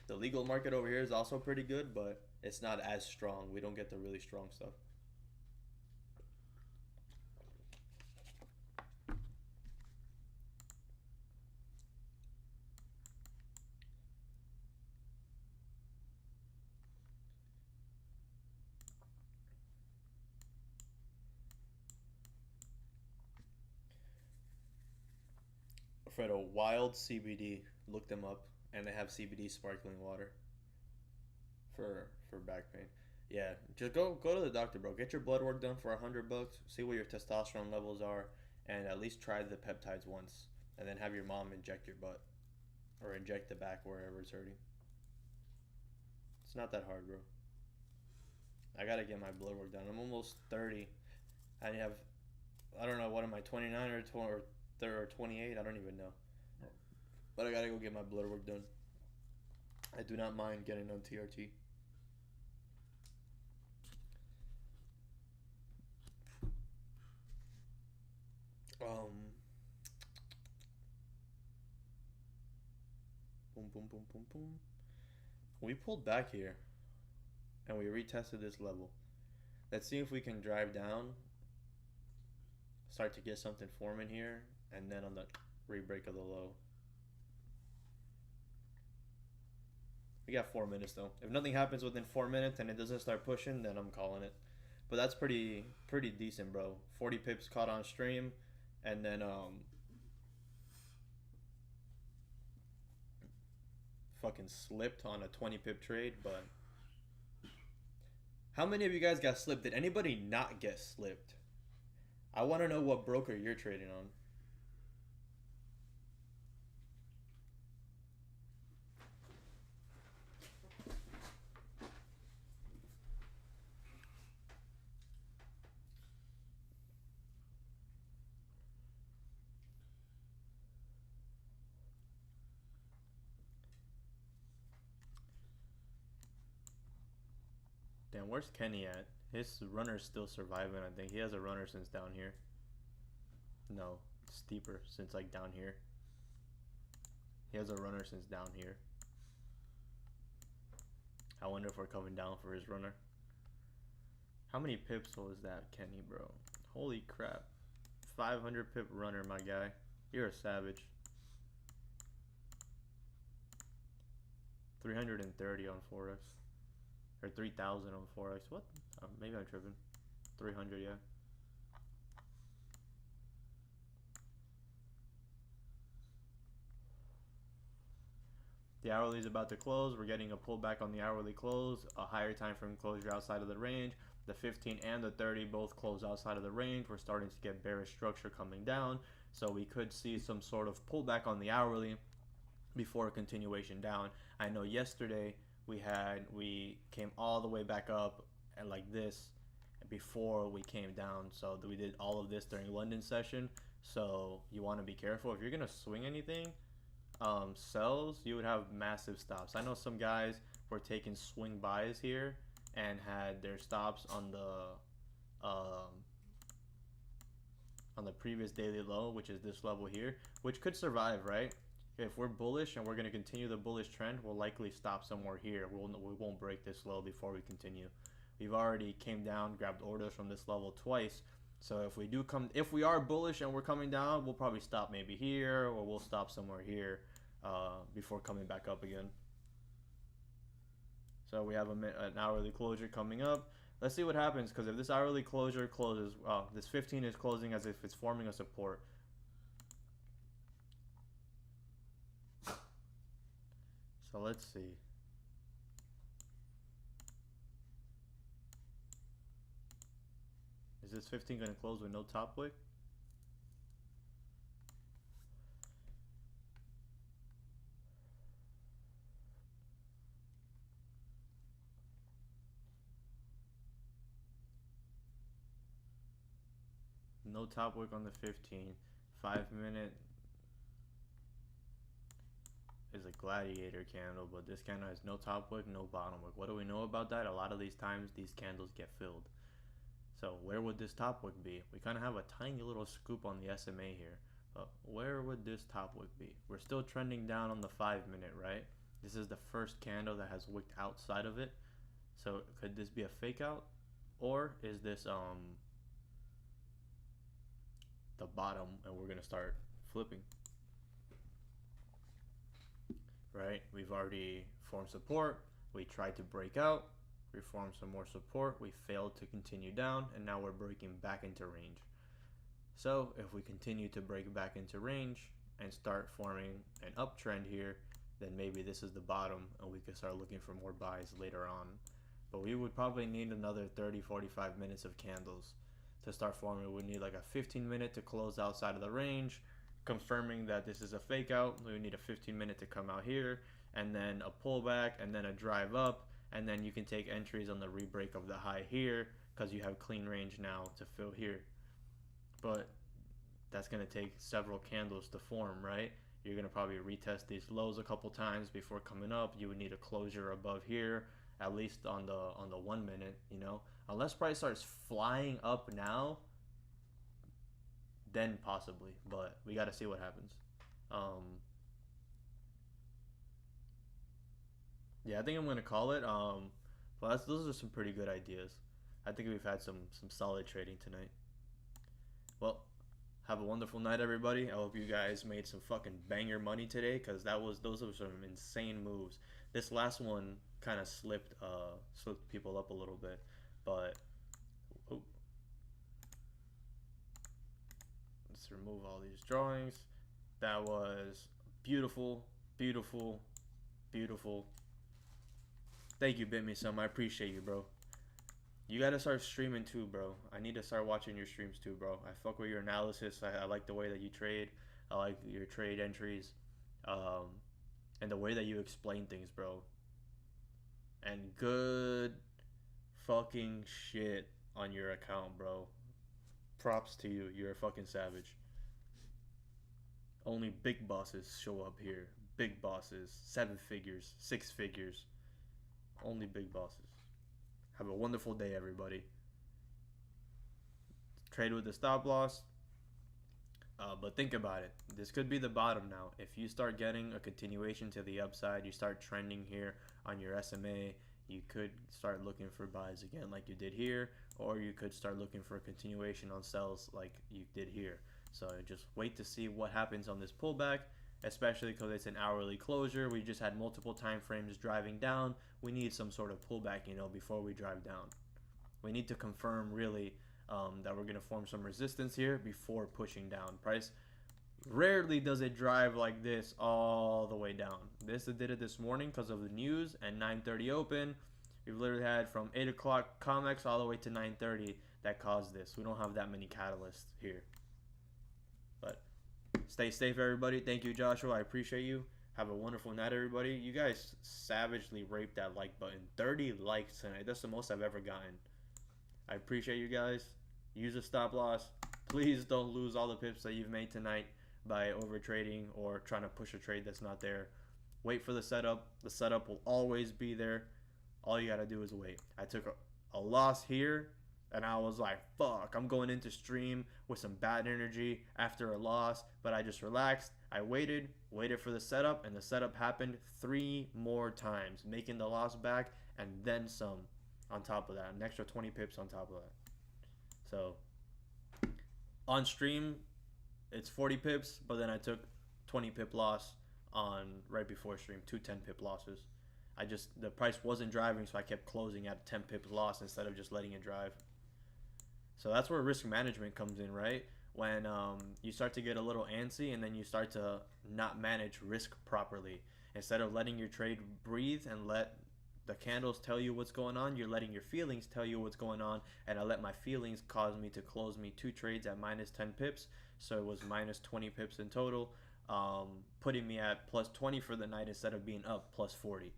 The legal market over here is also pretty good, but it's not as strong. We don't get the really strong stuff. Fredo, Wild CBD. Look them up, and they have CBD sparkling water for back pain. Yeah, just go to the doctor, bro. Get your blood work done for $100. See what your testosterone levels are, and at least try the peptides once, and then have your mom inject your butt or inject the back wherever it's hurting. It's not that hard, bro. I gotta get my blood work done. I'm almost 30. I have, I don't know, what am I, 29 or 20 or 28? I don't even know. But I gotta go get my blood work done. I do not mind getting on TRT. Boom, boom, boom, boom, boom. We pulled back here, and we retested this level. Let's see if we can drive down, start to get something forming here, and then on the re-break of the low. We got 4 minutes though. If nothing happens within 4 minutes and it doesn't start pushing, then I'm calling it. But that's pretty decent, bro. 40 pips caught on stream, and then fucking slipped on a 20 pip trade. But how many of you guys got slipped? Did anybody not get slipped? I want to know what broker you're trading on. Damn, where's Kenny at? His runner's still surviving, I think. He has a runner since down here. No, steeper, since like down here. He has a runner since down here. I wonder if we're coming down for his runner. How many pips was that, Kenny, bro? Holy crap. 500 pip runner, my guy. You're a savage. 330 on Forex. Or 3,000 on Forex. What? Maybe I'm tripping. 300, yeah. The hourly is about to close. We're getting a pullback on the hourly close, a higher time frame closure outside of the range. The 15 and the 30 both close outside of the range. We're starting to get bearish structure coming down, so we could see some sort of pullback on the hourly before a continuation down. I know yesterday we came all the way back up and like this before we came down, so we did all of this during London session. So you want to be careful if you're gonna swing anything. Sells, you would have massive stops. I know some guys were taking swing buys here and had their stops on the previous daily low, which is this level here, which could survive, right? If we're bullish and we're going to continue the bullish trend, we'll likely stop somewhere here. We won't break this low before we continue. We've already came down, grabbed orders from this level twice. So if we are bullish and we're coming down, we'll probably stop maybe here, or we'll stop somewhere here before coming back up again. So we have an hourly closure coming up. Let's see what happens, because if this hourly closure closes, this 15 is closing as if it's forming a support. So let's see. Is this 15 going to close with no top wick? No top wick on the 15. 5 minute is a gladiator candle, but this candle has no top wick, no bottom wick. What do we know about that? A lot of these times these candles get filled. So where would this top wick be? We kind of have a tiny little scoop on the SMA here, but where would this top wick be? We're still trending down on the 5 minute, right? This is the first candle that has wicked outside of it. So could this be a fake out, or is this the bottom and we're gonna start flipping? Right, we've already formed support, we tried to break out, we formed some more support, we failed to continue down, and now we're breaking back into range. So if we continue to break back into range and start forming an uptrend here, then maybe this is the bottom and we can start looking for more buys later on. But we would probably need another 30-45 minutes of candles to start forming. We need like a 15-minute to close outside of the range, confirming that this is a fake out. We need a 15-minute to come out here, and then a pullback, and then a drive up, and then you can take entries on the rebreak of the high here because you have clean range now to fill here. But that's going to take several candles to form, right? You're going to probably retest these lows a couple times before coming up. You would need a closure above here, at least on the 1 minute, you know. Unless price starts flying up now, then possibly, but we got to see what happens. Yeah, I think I'm gonna call it. But those are some pretty good ideas. I think we've had some solid trading tonight. Well, have a wonderful night, everybody. I hope you guys made some fucking banger money today, because those were some insane moves. This last one kind of slipped people up a little bit, but let's remove all these drawings. That was beautiful, beautiful, beautiful. Thank you, Bit Me Some. I appreciate you, bro. You gotta start streaming too, bro. I need to start watching your streams too, bro. I fuck with your analysis. I like the way that you trade. I like your trade entries, and the way that you explain things, bro. And good fucking shit on your account, bro. Props to you. You're a fucking savage. Only big bosses show up here. Big bosses. 7 figures. 6 figures. Only big bosses. Have a wonderful day, everybody. Trade with the stop loss. But think about it. This could be the bottom now. If you start getting a continuation to the upside, you start trending here on your SMA, you could start looking for buys again like you did here, or you could start looking for a continuation on sells like you did here. So just wait to see what happens on this pullback, especially because it's an hourly closure. We just had multiple time frames driving down. We need some sort of pullback, you know, before we drive down. We need to confirm really that we're going to form some resistance here before pushing down. Price Rarely does it drive like this all the way down. It did it this morning because of the news and 9:30 open. We've literally had from 8 o'clock COMEX all the way to 9:30 that caused this. We don't have that many catalysts here. But stay safe, everybody. Thank you, Joshua. I appreciate you. Have a wonderful night, everybody. You guys savagely raped that like button. 30 likes tonight. That's the most I've ever gotten. I appreciate you guys. Use a stop loss. Please don't lose all the pips that you've made tonight by over trading or trying to push a trade that's not there. Wait for the setup. The setup will always be there. All you gotta do is wait. I took a loss here and I was like, fuck, I'm going into stream with some bad energy after a loss, but I just relaxed. I waited for the setup, and the setup happened 3 more times, making the loss back and then some on top of that, an extra 20 pips on top of that. So on stream it's 40 pips, but then I took 20 pip loss on right before stream, 2 10 pip losses. The price wasn't driving, so I kept closing at 10 pips loss instead of just letting it drive. So that's where risk management comes in, right? When you start to get a little antsy and then you start to not manage risk properly. Instead of letting your trade breathe and let the candles tell you what's going on, you're letting your feelings tell you what's going on, and I let my feelings cause me to close me 2 trades at minus 10 pips, so it was minus 20 pips in total, putting me at plus 20 for the night instead of being up plus 40.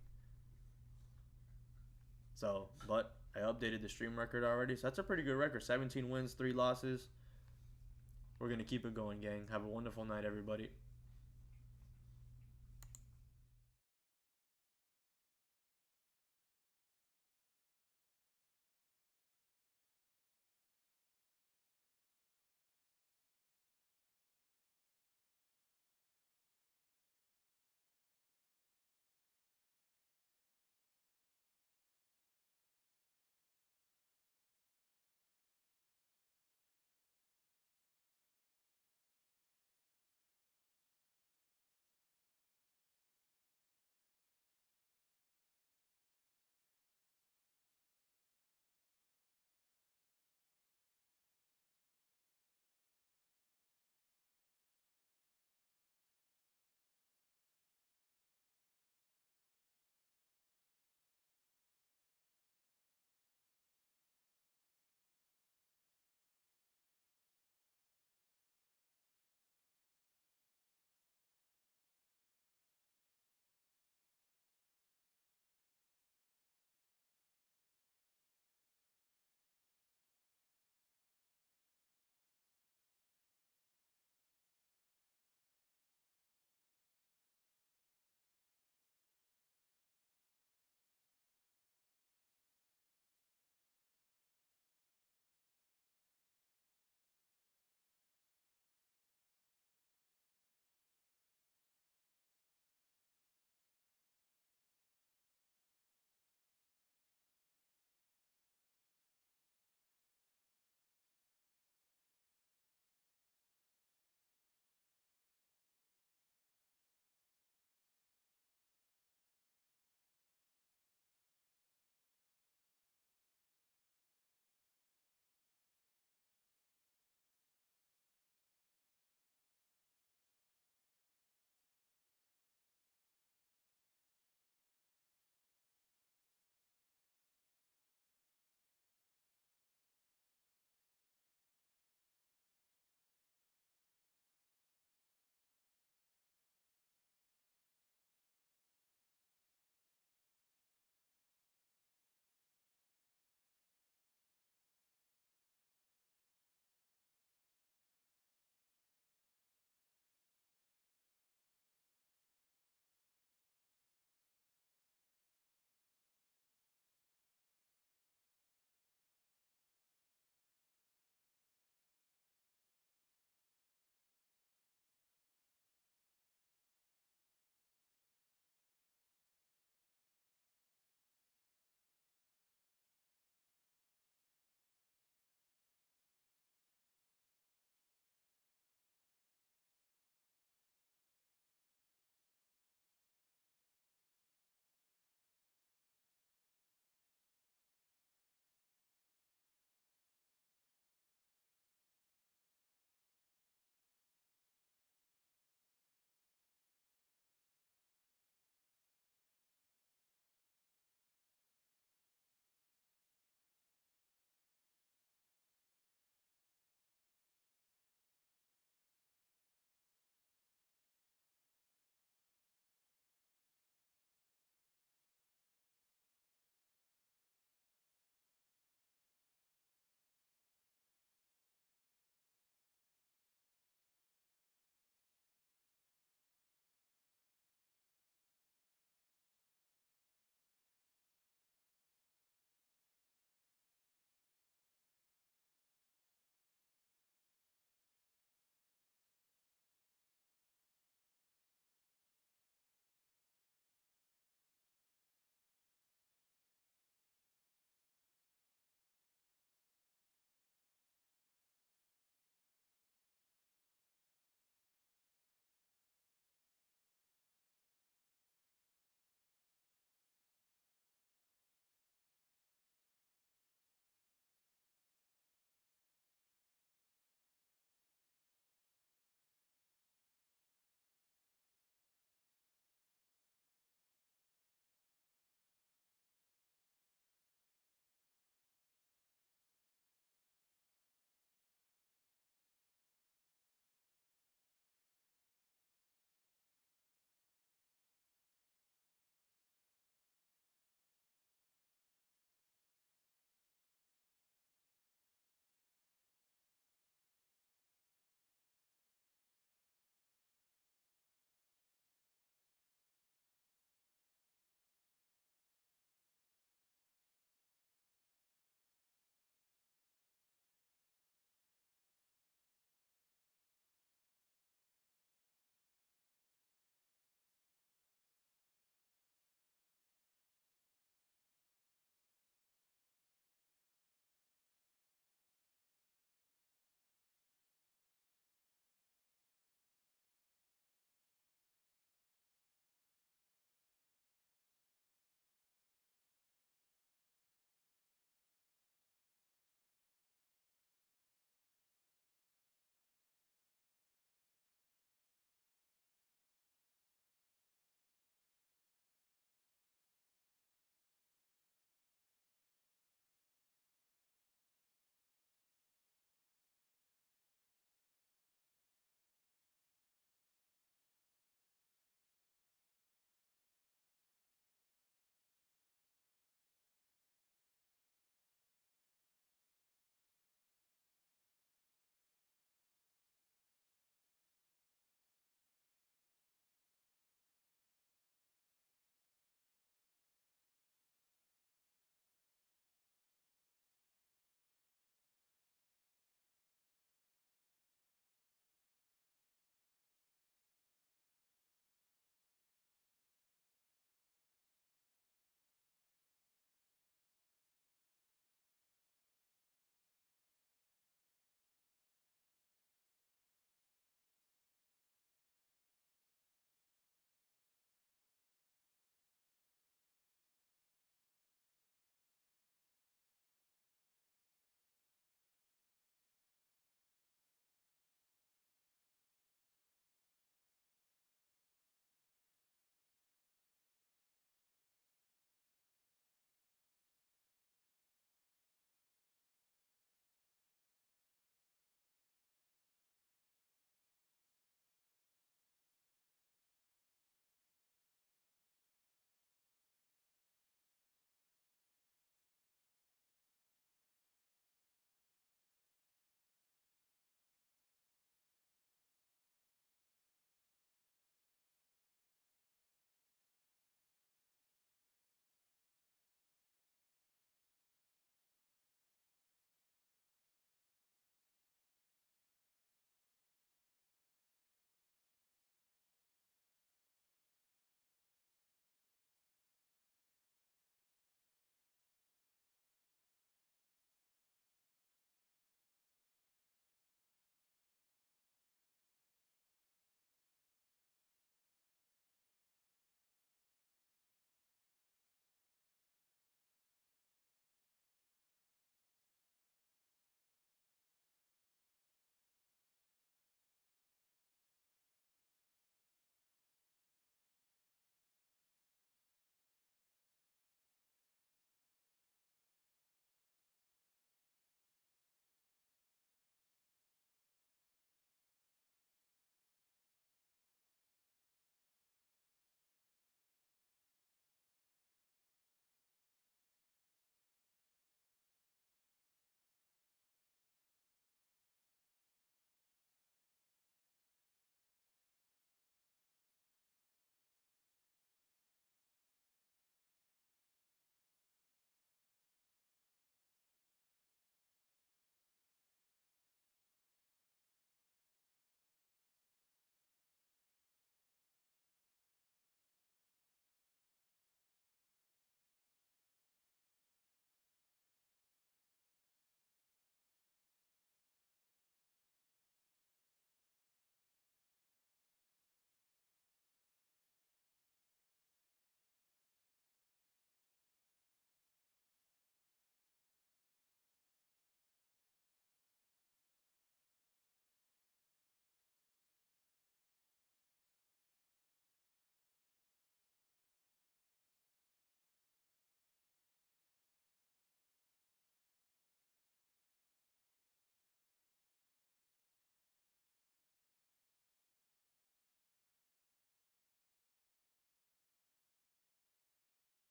So, but I updated the stream record already, so that's a pretty good record. 17 wins, 3 losses. We're going to keep it going, gang. Have a wonderful night, everybody.